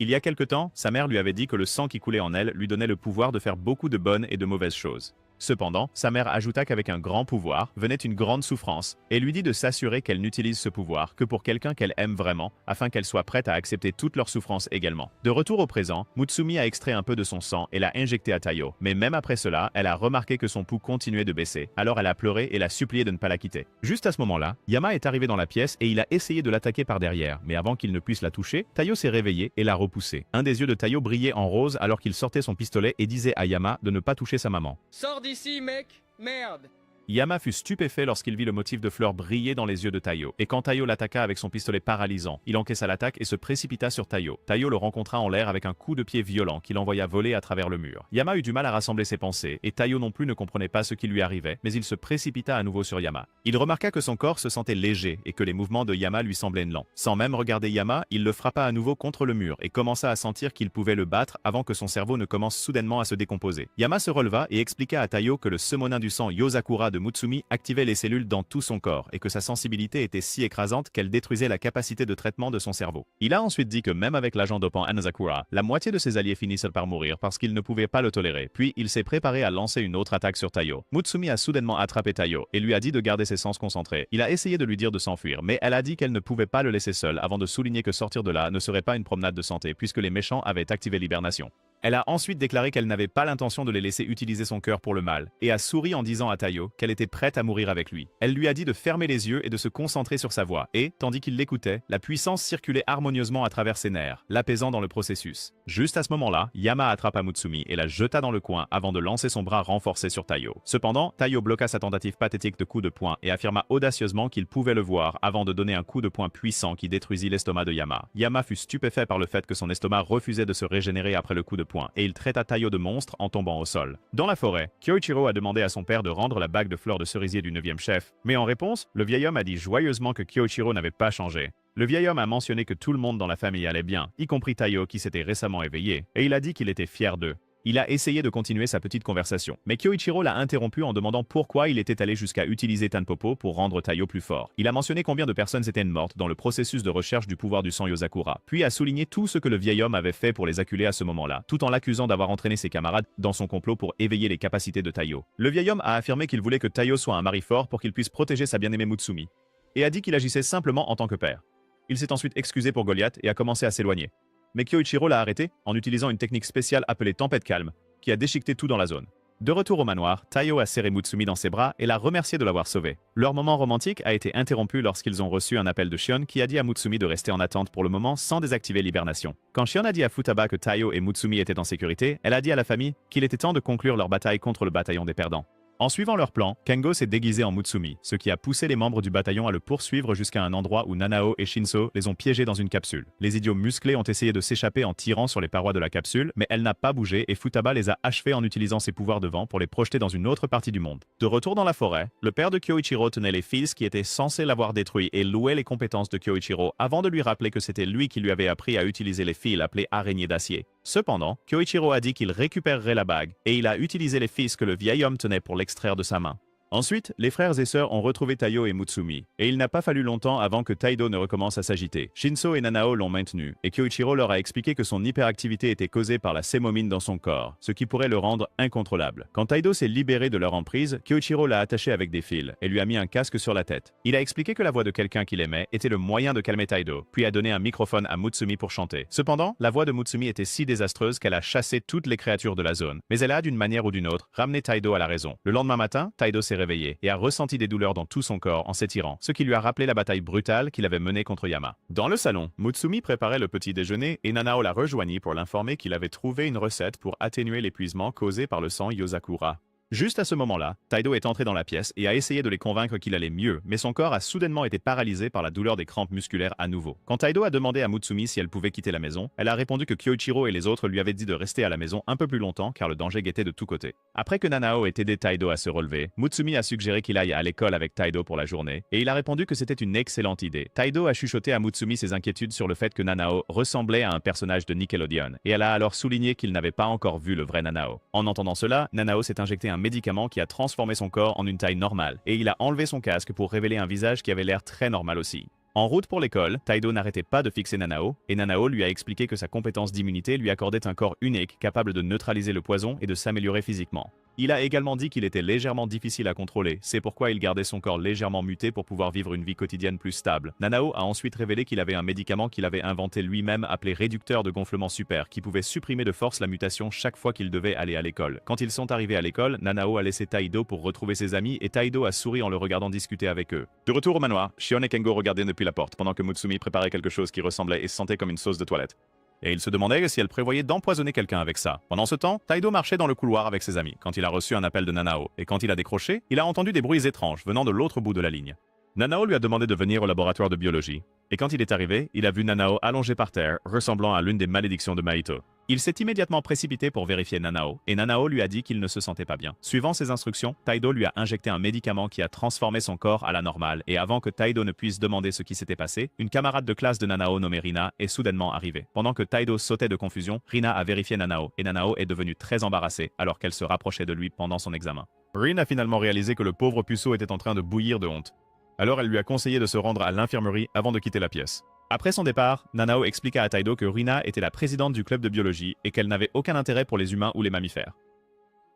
Il y a quelque temps, sa mère lui avait dit que le sang qui coulait en elle lui donnait le pouvoir de faire beaucoup de bonnes et de mauvaises choses. Cependant, sa mère ajouta qu'avec un grand pouvoir venait une grande souffrance et lui dit de s'assurer qu'elle n'utilise ce pouvoir que pour quelqu'un qu'elle aime vraiment afin qu'elle soit prête à accepter toute leur souffrance également. De retour au présent, Mutsumi a extrait un peu de son sang et l'a injecté à Taiyo, mais même après cela, elle a remarqué que son pouls continuait de baisser, alors elle a pleuré et l'a supplié de ne pas la quitter. Juste à ce moment-là, Yama est arrivé dans la pièce et il a essayé de l'attaquer par derrière, mais avant qu'il ne puisse la toucher, Taiyo s'est réveillé et l'a repoussé. Un des yeux de Taiyo brillait en rose alors qu'il sortait son pistolet et disait à Yama de ne pas toucher sa maman. Sors d'ici, mec! Merde! Yama fut stupéfait lorsqu'il vit le motif de fleurs briller dans les yeux de Taiyo, et quand Taiyo l'attaqua avec son pistolet paralysant, il encaissa l'attaque et se précipita sur Taiyo. Taiyo le rencontra en l'air avec un coup de pied violent qui l'envoya voler à travers le mur. Yama eut du mal à rassembler ses pensées, et Taiyo non plus ne comprenait pas ce qui lui arrivait, mais il se précipita à nouveau sur Yama. Il remarqua que son corps se sentait léger et que les mouvements de Yama lui semblaient lents. Sans même regarder Yama, il le frappa à nouveau contre le mur et commença à sentir qu'il pouvait le battre avant que son cerveau ne commence soudainement à se décomposer. Yama se releva et expliqua à Taiyo que le summonin du sang Yozakura de Mutsumi activait les cellules dans tout son corps et que sa sensibilité était si écrasante qu'elle détruisait la capacité de traitement de son cerveau. Il a ensuite dit que même avec l'agent dopant Anazakura, la moitié de ses alliés finissent par mourir parce qu'ils ne pouvaient pas le tolérer. Puis il s'est préparé à lancer une autre attaque sur Taiyo. Mutsumi a soudainement attrapé Taiyo et lui a dit de garder ses sens concentrés. Il a essayé de lui dire de s'enfuir, mais elle a dit qu'elle ne pouvait pas le laisser seul avant de souligner que sortir de là ne serait pas une promenade de santé puisque les méchants avaient activé l'hibernation. Elle a ensuite déclaré qu'elle n'avait pas l'intention de les laisser utiliser son cœur pour le mal, et a souri en disant à Taiyo qu'elle était prête à mourir avec lui. Elle lui a dit de fermer les yeux et de se concentrer sur sa voix, et, tandis qu'il l'écoutait, la puissance circulait harmonieusement à travers ses nerfs, l'apaisant dans le processus. Juste à ce moment-là, Yama attrapa Mutsumi et la jeta dans le coin avant de lancer son bras renforcé sur Taiyo. Cependant, Taiyo bloqua sa tentative pathétique de coup de poing et affirma audacieusement qu'il pouvait le voir avant de donner un coup de poing puissant qui détruisit l'estomac de Yama. Yama fut stupéfait par le fait que son estomac refusait de se régénérer après le coup de poing, et il traita Taiyo de monstre en tombant au sol. Dans la forêt, Kyoichiro a demandé à son père de rendre la bague de fleurs de cerisier du 9e chef, mais en réponse, le vieil homme a dit joyeusement que Kyoichiro n'avait pas changé. Le vieil homme a mentionné que tout le monde dans la famille allait bien, y compris Taiyo qui s'était récemment éveillé, et il a dit qu'il était fier d'eux. Il a essayé de continuer sa petite conversation, mais Kyoichiro l'a interrompu en demandant pourquoi il était allé jusqu'à utiliser Tanpopo pour rendre Taiyo plus fort. Il a mentionné combien de personnes étaient mortes dans le processus de recherche du pouvoir du sang Yozakura, puis a souligné tout ce que le vieil homme avait fait pour les acculer à ce moment-là, tout en l'accusant d'avoir entraîné ses camarades dans son complot pour éveiller les capacités de Taiyo. Le vieil homme a affirmé qu'il voulait que Taiyo soit un mari fort pour qu'il puisse protéger sa bien-aimée Mutsumi, et a dit qu'il agissait simplement en tant que père. Il s'est ensuite excusé pour Goliath et a commencé à s'éloigner. Mais Kyoichiro l'a arrêté en utilisant une technique spéciale appelée Tempête Calme, qui a déchiqueté tout dans la zone. De retour au manoir, Taiyo a serré Mutsumi dans ses bras et l'a remercié de l'avoir sauvé. Leur moment romantique a été interrompu lorsqu'ils ont reçu un appel de Shion qui a dit à Mutsumi de rester en attente pour le moment sans désactiver l'hibernation. Quand Shion a dit à Futaba que Taiyo et Mutsumi étaient en sécurité, elle a dit à la famille qu'il était temps de conclure leur bataille contre le bataillon des perdants. En suivant leur plan, Kengo s'est déguisé en Mutsumi, ce qui a poussé les membres du bataillon à le poursuivre jusqu'à un endroit où Nanao et Shinso les ont piégés dans une capsule. Les idiots musclés ont essayé de s'échapper en tirant sur les parois de la capsule, mais elle n'a pas bougé et Futaba les a achevés en utilisant ses pouvoirs de vent pour les projeter dans une autre partie du monde. De retour dans la forêt, le père de Kyoichiro tenait les fils qui étaient censés l'avoir détruit et louait les compétences de Kyoichiro avant de lui rappeler que c'était lui qui lui avait appris à utiliser les fils appelés araignées d'acier. Cependant, Kyoichiro a dit qu'il récupérerait la bague, et il a utilisé les fils que le vieil homme tenait pour l'extraire de sa main. Ensuite, les frères et sœurs ont retrouvé Taiyo et Mutsumi, et il n'a pas fallu longtemps avant que Taido ne recommence à s'agiter. Shinso et Nanao l'ont maintenu, et Kyoichiro leur a expliqué que son hyperactivité était causée par la sémomine dans son corps, ce qui pourrait le rendre incontrôlable. Quand Taido s'est libéré de leur emprise, Kyoichiro l'a attaché avec des fils, et lui a mis un casque sur la tête. Il a expliqué que la voix de quelqu'un qu'il aimait était le moyen de calmer Taido, puis a donné un microphone à Mutsumi pour chanter. Cependant, la voix de Mutsumi était si désastreuse qu'elle a chassé toutes les créatures de la zone, mais elle a d'une manière ou d'une autre ramené Taido à la raison. Le lendemain matin, Taido s'est réveillé, et a ressenti des douleurs dans tout son corps en s'étirant, ce qui lui a rappelé la bataille brutale qu'il avait menée contre Yama. Dans le salon, Mutsumi préparait le petit déjeuner et Nanao la rejoignit pour l'informer qu'il avait trouvé une recette pour atténuer l'épuisement causé par le sang Yozakura. Juste à ce moment-là, Taido est entré dans la pièce et a essayé de les convaincre qu'il allait mieux, mais son corps a soudainement été paralysé par la douleur des crampes musculaires à nouveau. Quand Taido a demandé à Mutsumi si elle pouvait quitter la maison, elle a répondu que Kyoichiro et les autres lui avaient dit de rester à la maison un peu plus longtemps car le danger guettait de tous côtés. Après que Nanao ait aidé Taido à se relever, Mutsumi a suggéré qu'il aille à l'école avec Taido pour la journée, et il a répondu que c'était une excellente idée. Taido a chuchoté à Mutsumi ses inquiétudes sur le fait que Nanao ressemblait à un personnage de Nickelodeon, et elle a alors souligné qu'il n'avait pas encore vu le vrai Nanao. En entendant cela, Nanao s'est injecté un médicament qui a transformé son corps en une taille normale, et il a enlevé son casque pour révéler un visage qui avait l'air très normal aussi. En route pour l'école, Taido n'arrêtait pas de fixer Nanao, et Nanao lui a expliqué que sa compétence d'immunité lui accordait un corps unique capable de neutraliser le poison et de s'améliorer physiquement. Il a également dit qu'il était légèrement difficile à contrôler, c'est pourquoi il gardait son corps légèrement muté pour pouvoir vivre une vie quotidienne plus stable. Nanao a ensuite révélé qu'il avait un médicament qu'il avait inventé lui-même appelé réducteur de gonflement super, qui pouvait supprimer de force la mutation chaque fois qu'il devait aller à l'école. Quand ils sont arrivés à l'école, Nanao a laissé Taido pour retrouver ses amis et Taido a souri en le regardant discuter avec eux. De retour au manoir, Shion et Kengo regardaient depuis la porte pendant que Mutsumi préparait quelque chose qui ressemblait et sentait comme une sauce de toilette. Et il se demandait si elle prévoyait d'empoisonner quelqu'un avec ça. Pendant ce temps, Taido marchait dans le couloir avec ses amis, quand il a reçu un appel de Nanao, et quand il a décroché, il a entendu des bruits étranges venant de l'autre bout de la ligne. Nanao lui a demandé de venir au laboratoire de biologie, et quand il est arrivé, il a vu Nanao allongé par terre, ressemblant à l'une des malédictions de Mahito. Il s'est immédiatement précipité pour vérifier Nanao, et Nanao lui a dit qu'il ne se sentait pas bien. Suivant ses instructions, Taido lui a injecté un médicament qui a transformé son corps à la normale, et avant que Taido ne puisse demander ce qui s'était passé, une camarade de classe de Nanao nommée Rina est soudainement arrivée. Pendant que Taido sautait de confusion, Rina a vérifié Nanao, et Nanao est devenue très embarrassée alors qu'elle se rapprochait de lui pendant son examen. Rin a finalement réalisé que le pauvre puceau était en train de bouillir de honte. Alors elle lui a conseillé de se rendre à l'infirmerie avant de quitter la pièce. Après son départ, Nanao expliqua à Taido que Rina était la présidente du club de biologie et qu'elle n'avait aucun intérêt pour les humains ou les mammifères.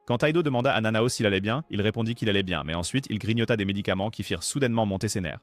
Quand Taido demanda à Nanao s'il allait bien, il répondit qu'il allait bien, mais ensuite il grignota des médicaments qui firent soudainement monter ses nerfs.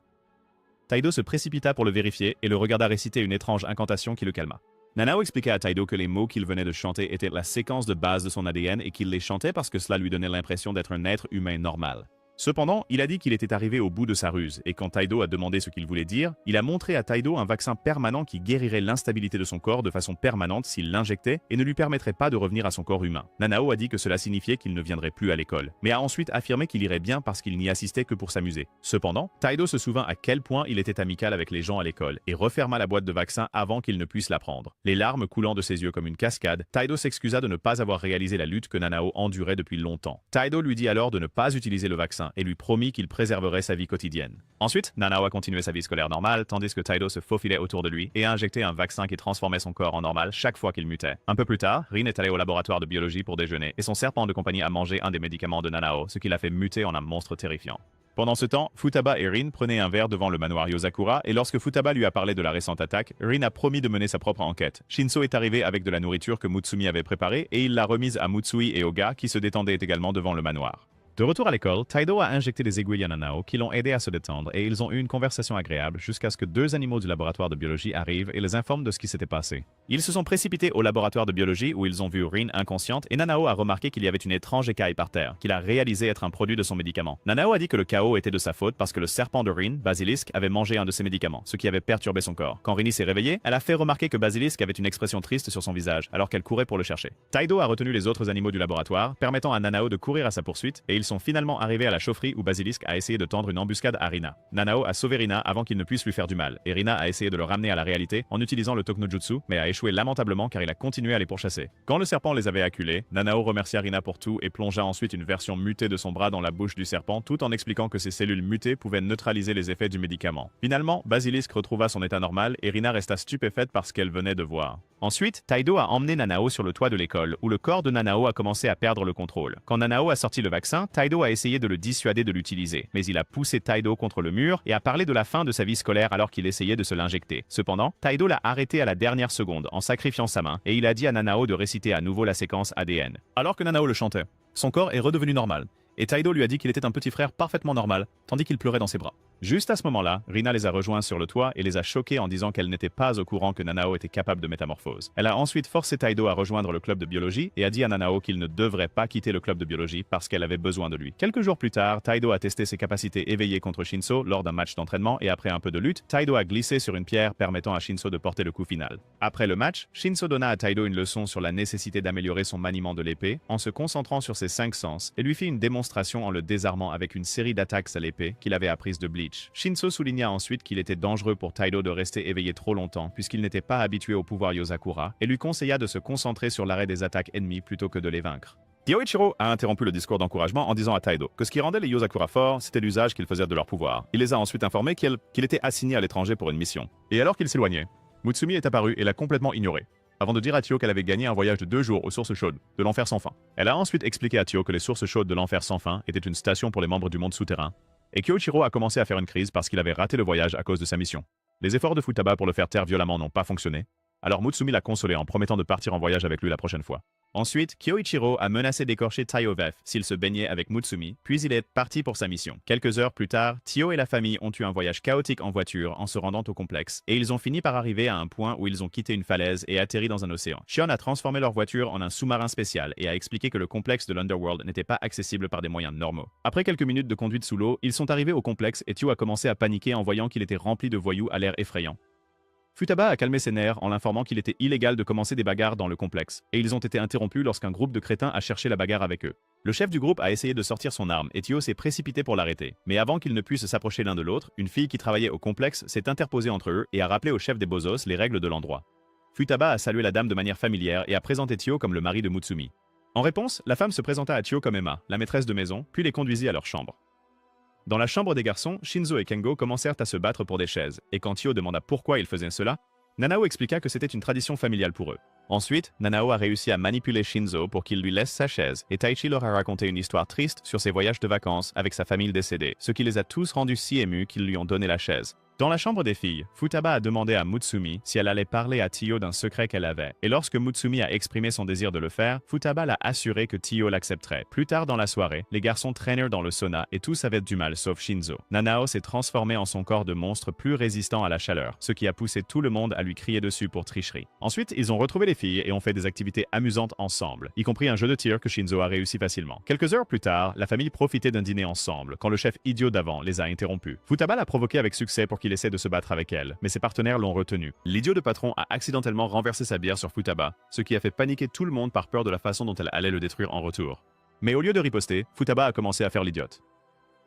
Taido se précipita pour le vérifier et le regarda réciter une étrange incantation qui le calma. Nanao expliqua à Taido que les mots qu'il venait de chanter étaient la séquence de base de son ADN et qu'il les chantait parce que cela lui donnait l'impression d'être un être humain normal. Cependant, il a dit qu'il était arrivé au bout de sa ruse, et quand Taido a demandé ce qu'il voulait dire, il a montré à Taido un vaccin permanent qui guérirait l'instabilité de son corps de façon permanente s'il l'injectait et ne lui permettrait pas de revenir à son corps humain. Nanao a dit que cela signifiait qu'il ne viendrait plus à l'école, mais a ensuite affirmé qu'il irait bien parce qu'il n'y assistait que pour s'amuser. Cependant, Taido se souvint à quel point il était amical avec les gens à l'école et referma la boîte de vaccin avant qu'il ne puisse la prendre. Les larmes coulant de ses yeux comme une cascade, Taido s'excusa de ne pas avoir réalisé la lutte que Nanao endurait depuis longtemps. Taido lui dit alors de ne pas utiliser le vaccin et lui promit qu'il préserverait sa vie quotidienne. Ensuite, Nanao a continué sa vie scolaire normale, tandis que Taido se faufilait autour de lui et a injecté un vaccin qui transformait son corps en normal chaque fois qu'il mutait. Un peu plus tard, Rin est allé au laboratoire de biologie pour déjeuner et son serpent de compagnie a mangé un des médicaments de Nanao, ce qui l'a fait muter en un monstre terrifiant. Pendant ce temps, Futaba et Rin prenaient un verre devant le manoir Yozakura et lorsque Futaba lui a parlé de la récente attaque, Rin a promis de mener sa propre enquête. Shinso est arrivé avec de la nourriture que Mutsumi avait préparée et il l'a remise à Mutsui et au gars qui se détendaient également devant le manoir. De retour à l'école, Taido a injecté des aiguilles à Nanao qui l'ont aidé à se détendre et ils ont eu une conversation agréable jusqu'à ce que deux animaux du laboratoire de biologie arrivent et les informent de ce qui s'était passé. Ils se sont précipités au laboratoire de biologie où ils ont vu Rin inconsciente et Nanao a remarqué qu'il y avait une étrange écaille par terre, qu'il a réalisé être un produit de son médicament. Nanao a dit que le chaos était de sa faute parce que le serpent de Rin, Basilisk, avait mangé un de ses médicaments, ce qui avait perturbé son corps. Quand Rini s'est réveillée, elle a fait remarquer que Basilisk avait une expression triste sur son visage alors qu'elle courait pour le chercher. Taido a retenu les autres animaux du laboratoire, permettant à Nanao de courir à sa poursuite et ils sont finalement arrivés à la chaufferie où Basilisk a essayé de tendre une embuscade à Rina. Nanao a sauvé Rina avant qu'il ne puisse lui faire du mal, et Rina a essayé de le ramener à la réalité en utilisant le Toknojutsu, mais a échoué lamentablement car il a continué à les pourchasser. Quand le serpent les avait acculés, Nanao remercia Rina pour tout et plongea ensuite une version mutée de son bras dans la bouche du serpent tout en expliquant que ces cellules mutées pouvaient neutraliser les effets du médicament. Finalement, Basilisk retrouva son état normal et Rina resta stupéfaite par ce qu'elle venait de voir. Ensuite, Taido a emmené Nanao sur le toit de l'école, où le corps de Nanao a commencé à perdre le contrôle. Quand Nanao a sorti le vaccin, Taido a essayé de le dissuader de l'utiliser, mais il a poussé Taido contre le mur et a parlé de la fin de sa vie scolaire alors qu'il essayait de se l'injecter. Cependant, Taido l'a arrêté à la dernière seconde en sacrifiant sa main, et il a dit à Nanao de réciter à nouveau la séquence ADN. Alors que Nanao le chantait, son corps est redevenu normal, et Taido lui a dit qu'il était un petit frère parfaitement normal, tandis qu'il pleurait dans ses bras. Juste à ce moment-là, Rina les a rejoints sur le toit et les a choqués en disant qu'elle n'était pas au courant que Nanao était capable de métamorphose. Elle a ensuite forcé Taido à rejoindre le club de biologie et a dit à Nanao qu'il ne devrait pas quitter le club de biologie parce qu'elle avait besoin de lui. Quelques jours plus tard, Taido a testé ses capacités éveillées contre Shinso lors d'un match d'entraînement et après un peu de lutte, Taido a glissé sur une pierre permettant à Shinso de porter le coup final. Après le match, Shinso donna à Taido une leçon sur la nécessité d'améliorer son maniement de l'épée en se concentrant sur ses 5 sens et lui fit une démonstration en le désarmant avec une série d'attaques à l'épée qu'il avait apprises de Bleach. Shinso souligna ensuite qu'il était dangereux pour Taido de rester éveillé trop longtemps puisqu'il n'était pas habitué au pouvoir Yozakura et lui conseilla de se concentrer sur l'arrêt des attaques ennemies plutôt que de les vaincre. Kyoichiro a interrompu le discours d'encouragement en disant à Taido que ce qui rendait les Yozakura forts, c'était l'usage qu'ils faisaient de leur pouvoir. Il les a ensuite informés qu'il était assigné à l'étranger pour une mission. Et alors qu'il s'éloignait, Mutsumi est apparue et l'a complètement ignoré, avant de dire à Tio qu'elle avait gagné un voyage de 2 jours aux sources chaudes de l'enfer sans fin. Elle a ensuite expliqué à Tio que les sources chaudes de l'enfer sans fin étaient une station pour les membres du monde souterrain, et Kyoichiro a commencé à faire une crise parce qu'il avait raté le voyage à cause de sa mission. Les efforts de Futaba pour le faire taire violemment n'ont pas fonctionné, alors Mutsumi l'a consolé en promettant de partir en voyage avec lui la prochaine fois. Ensuite, Kyoichiro a menacé d'écorcher Taiyo Vef s'il se baignait avec Mutsumi, puis il est parti pour sa mission. Quelques heures plus tard, Tio et la famille ont eu un voyage chaotique en voiture en se rendant au complexe, et ils ont fini par arriver à un point où ils ont quitté une falaise et atterri dans un océan. Shion a transformé leur voiture en un sous-marin spécial et a expliqué que le complexe de l'Underworld n'était pas accessible par des moyens normaux. Après quelques minutes de conduite sous l'eau, ils sont arrivés au complexe et Tio a commencé à paniquer en voyant qu'il était rempli de voyous à l'air effrayant. Futaba a calmé ses nerfs en l'informant qu'il était illégal de commencer des bagarres dans le complexe, et ils ont été interrompus lorsqu'un groupe de crétins a cherché la bagarre avec eux. Le chef du groupe a essayé de sortir son arme et Tio s'est précipité pour l'arrêter. Mais avant qu'ils ne puissent s'approcher l'un de l'autre, une fille qui travaillait au complexe s'est interposée entre eux et a rappelé au chef des Bozos les règles de l'endroit. Futaba a salué la dame de manière familière et a présenté Tio comme le mari de Mutsumi. En réponse, la femme se présenta à Tio comme Emma, la maîtresse de maison, puis les conduisit à leur chambre. Dans la chambre des garçons, Shinzo et Kengo commencèrent à se battre pour des chaises, et quand Tio demanda pourquoi ils faisaient cela, Nanao expliqua que c'était une tradition familiale pour eux. Ensuite, Nanao a réussi à manipuler Shinzo pour qu'il lui laisse sa chaise, et Taichi leur a raconté une histoire triste sur ses voyages de vacances avec sa famille décédée, ce qui les a tous rendus si émus qu'ils lui ont donné la chaise. Dans la chambre des filles, Futaba a demandé à Mutsumi si elle allait parler à Tio d'un secret qu'elle avait, et lorsque Mutsumi a exprimé son désir de le faire, Futaba l'a assuré que Tio l'accepterait. Plus tard dans la soirée, les garçons traînèrent dans le sauna et tous avaient du mal sauf Shinzo. Nanao s'est transformé en son corps de monstre plus résistant à la chaleur, ce qui a poussé tout le monde à lui crier dessus pour tricherie. Ensuite, ils ont retrouvé les filles et ont fait des activités amusantes ensemble, y compris un jeu de tir que Shinzo a réussi facilement. Quelques heures plus tard, la famille profitait d'un dîner ensemble, quand le chef idiot d'avant les a interrompus. Futaba l'a provoqué avec succès pour qu'il essaie de se battre avec elle, mais ses partenaires l'ont retenu. L'idiot de patron a accidentellement renversé sa bière sur Futaba, ce qui a fait paniquer tout le monde par peur de la façon dont elle allait le détruire en retour. Mais au lieu de riposter, Futaba a commencé à faire l'idiote.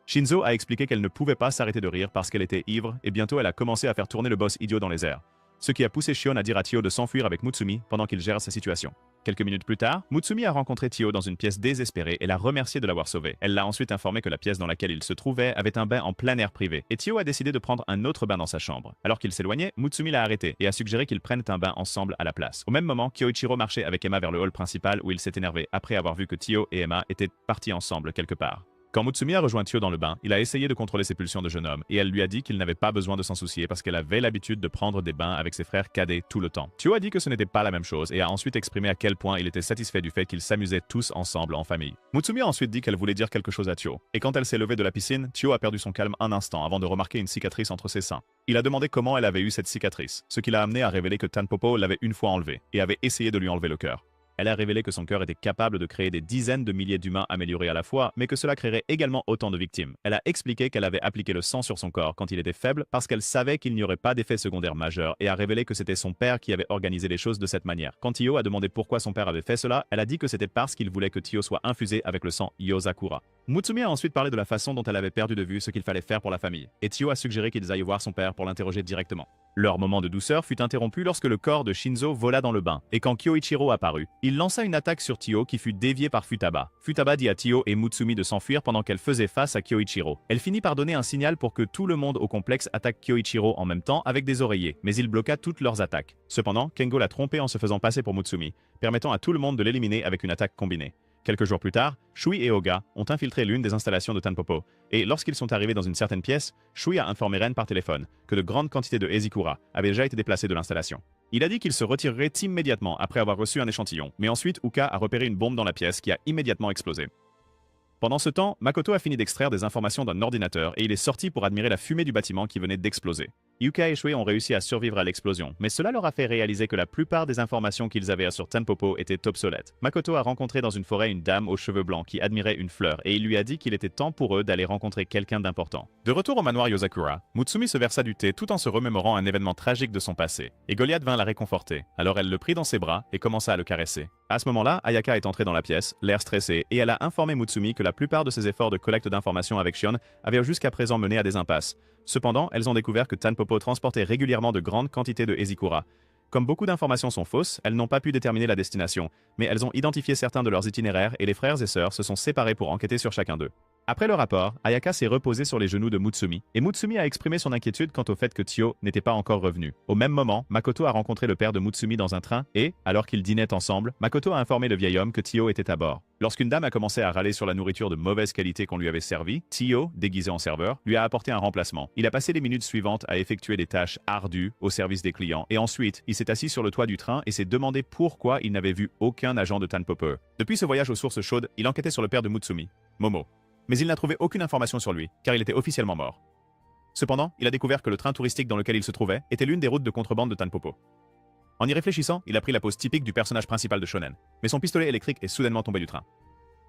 Shinzo a expliqué qu'elle ne pouvait pas s'arrêter de rire parce qu'elle était ivre, et bientôt elle a commencé à faire tourner le boss idiot dans les airs, ce qui a poussé Shion à dire à Tio de s'enfuir avec Mutsumi pendant qu'il gère sa situation. Quelques minutes plus tard, Mutsumi a rencontré Tio dans une pièce désespérée et l'a remercié de l'avoir sauvé. Elle l'a ensuite informé que la pièce dans laquelle il se trouvait avait un bain en plein air privé, et Tio a décidé de prendre un autre bain dans sa chambre. Alors qu'il s'éloignait, Mutsumi l'a arrêté et a suggéré qu'ils prennent un bain ensemble à la place. Au même moment, Kyoichiro marchait avec Emma vers le hall principal où il s'est énervé après avoir vu que Tio et Emma étaient partis ensemble quelque part. Quand Mutsumi a rejoint Tio dans le bain, il a essayé de contrôler ses pulsions de jeune homme et elle lui a dit qu'il n'avait pas besoin de s'en soucier parce qu'elle avait l'habitude de prendre des bains avec ses frères cadets tout le temps. Tio a dit que ce n'était pas la même chose et a ensuite exprimé à quel point il était satisfait du fait qu'ils s'amusaient tous ensemble en famille. Mutsumi a ensuite dit qu'elle voulait dire quelque chose à Tio, et quand elle s'est levée de la piscine, Tio a perdu son calme un instant avant de remarquer une cicatrice entre ses seins. Il a demandé comment elle avait eu cette cicatrice, ce qui l'a amené à révéler que Tanpopo l'avait une fois enlevée et avait essayé de lui enlever le cœur. Elle a révélé que son cœur était capable de créer des dizaines de milliers d'humains améliorés à la fois, mais que cela créerait également autant de victimes. Elle a expliqué qu'elle avait appliqué le sang sur son corps quand il était faible parce qu'elle savait qu'il n'y aurait pas d'effet secondaire majeur et a révélé que c'était son père qui avait organisé les choses de cette manière. Quand Tio a demandé pourquoi son père avait fait cela, elle a dit que c'était parce qu'il voulait que Tio soit infusé avec le sang Yozakura. Mutsumi a ensuite parlé de la façon dont elle avait perdu de vue ce qu'il fallait faire pour la famille, et Tio a suggéré qu'ils aillent voir son père pour l'interroger directement. Leur moment de douceur fut interrompu lorsque le corps de Shinzo vola dans le bain, et quand Kyoichiro apparut, il lança une attaque sur Tio qui fut déviée par Futaba. Futaba dit à Tio et Mutsumi de s'enfuir pendant qu'elle faisait face à Kyoichiro. Elle finit par donner un signal pour que tout le monde au complexe attaque Kyoichiro en même temps avec des oreillers, mais il bloqua toutes leurs attaques. Cependant, Kengo l'a trompé en se faisant passer pour Mutsumi, permettant à tout le monde de l'éliminer avec une attaque combinée. Quelques jours plus tard, Shui et Oga ont infiltré l'une des installations de Tanpopo, et lorsqu'ils sont arrivés dans une certaine pièce, Shui a informé Ren par téléphone que de grandes quantités de Ezikura avaient déjà été déplacées de l'installation. Il a dit qu'il se retirerait immédiatement après avoir reçu un échantillon, mais ensuite Uka a repéré une bombe dans la pièce qui a immédiatement explosé. Pendant ce temps, Makoto a fini d'extraire des informations d'un ordinateur et il est sorti pour admirer la fumée du bâtiment qui venait d'exploser. Yuka et Shui ont réussi à survivre à l'explosion, mais cela leur a fait réaliser que la plupart des informations qu'ils avaient sur Tanpopo étaient obsolètes. Makoto a rencontré dans une forêt une dame aux cheveux blancs qui admirait une fleur et il lui a dit qu'il était temps pour eux d'aller rencontrer quelqu'un d'important. De retour au manoir Yozakura, Mutsumi se versa du thé tout en se remémorant un événement tragique de son passé, et Goliath vint la réconforter. Alors elle le prit dans ses bras et commença à le caresser. À ce moment-là, Ayaka est entrée dans la pièce, l'air stressé, et elle a informé Mutsumi que la plupart de ses efforts de collecte d'informations avec Shion avaient jusqu'à présent mené à des impasses. Cependant, elles ont découvert que Tanpopo transportait régulièrement de grandes quantités de Ezikura. Comme beaucoup d'informations sont fausses, elles n'ont pas pu déterminer la destination, mais elles ont identifié certains de leurs itinéraires et les frères et sœurs se sont séparés pour enquêter sur chacun d'eux. Après le rapport, Ayaka s'est reposée sur les genoux de Mutsumi, et Mutsumi a exprimé son inquiétude quant au fait que Tio n'était pas encore revenu. Au même moment, Makoto a rencontré le père de Mutsumi dans un train et, alors qu'ils dînaient ensemble, Makoto a informé le vieil homme que Tio était à bord. Lorsqu'une dame a commencé à râler sur la nourriture de mauvaise qualité qu'on lui avait servie, Tio, déguisé en serveur, lui a apporté un remplacement. Il a passé les minutes suivantes à effectuer des tâches ardues au service des clients, et ensuite, il s'est assis sur le toit du train et s'est demandé pourquoi il n'avait vu aucun agent de Tanpopo. Depuis ce voyage aux sources chaudes, il enquêtait sur le père de Mutsumi, Momo. Mais il n'a trouvé aucune information sur lui, car il était officiellement mort. Cependant, il a découvert que le train touristique dans lequel il se trouvait était l'une des routes de contrebande de Tanpopo. En y réfléchissant, il a pris la pose typique du personnage principal de Shonen, mais son pistolet électrique est soudainement tombé du train.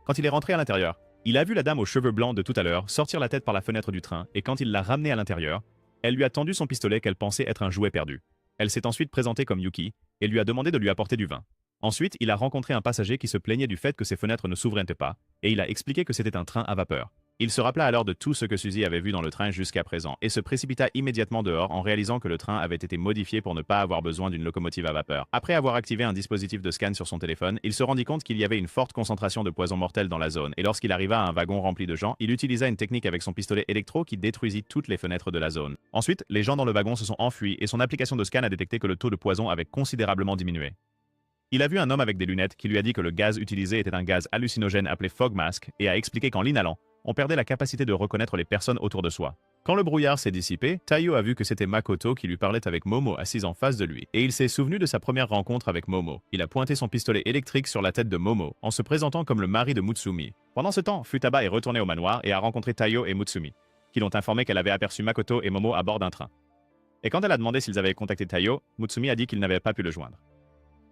Quand il est rentré à l'intérieur, il a vu la dame aux cheveux blancs de tout à l'heure sortir la tête par la fenêtre du train, et quand il l'a ramenée à l'intérieur, elle lui a tendu son pistolet qu'elle pensait être un jouet perdu. Elle s'est ensuite présentée comme Yuki, et lui a demandé de lui apporter du vin. Ensuite, il a rencontré un passager qui se plaignait du fait que ses fenêtres ne s'ouvraient pas, et il a expliqué que c'était un train à vapeur. Il se rappela alors de tout ce que Suzy avait vu dans le train jusqu'à présent et se précipita immédiatement dehors en réalisant que le train avait été modifié pour ne pas avoir besoin d'une locomotive à vapeur. Après avoir activé un dispositif de scan sur son téléphone, il se rendit compte qu'il y avait une forte concentration de poison mortel dans la zone et lorsqu'il arriva à un wagon rempli de gens, il utilisa une technique avec son pistolet électro qui détruisit toutes les fenêtres de la zone. Ensuite, les gens dans le wagon se sont enfuis et son application de scan a détecté que le taux de poison avait considérablement diminué. Il a vu un homme avec des lunettes qui lui a dit que le gaz utilisé était un gaz hallucinogène appelé fog mask et a expliqué qu'en l'inhalant, on perdait la capacité de reconnaître les personnes autour de soi. Quand le brouillard s'est dissipé, Taiyo a vu que c'était Makoto qui lui parlait avec Momo assise en face de lui, et il s'est souvenu de sa première rencontre avec Momo. Il a pointé son pistolet électrique sur la tête de Momo, en se présentant comme le mari de Mutsumi. Pendant ce temps, Futaba est retourné au manoir et a rencontré Taiyo et Mutsumi, qui l'ont informé qu'elle avait aperçu Makoto et Momo à bord d'un train. Et quand elle a demandé s'ils avaient contacté Taiyo, Mutsumi a dit qu'il n'avait pas pu le joindre.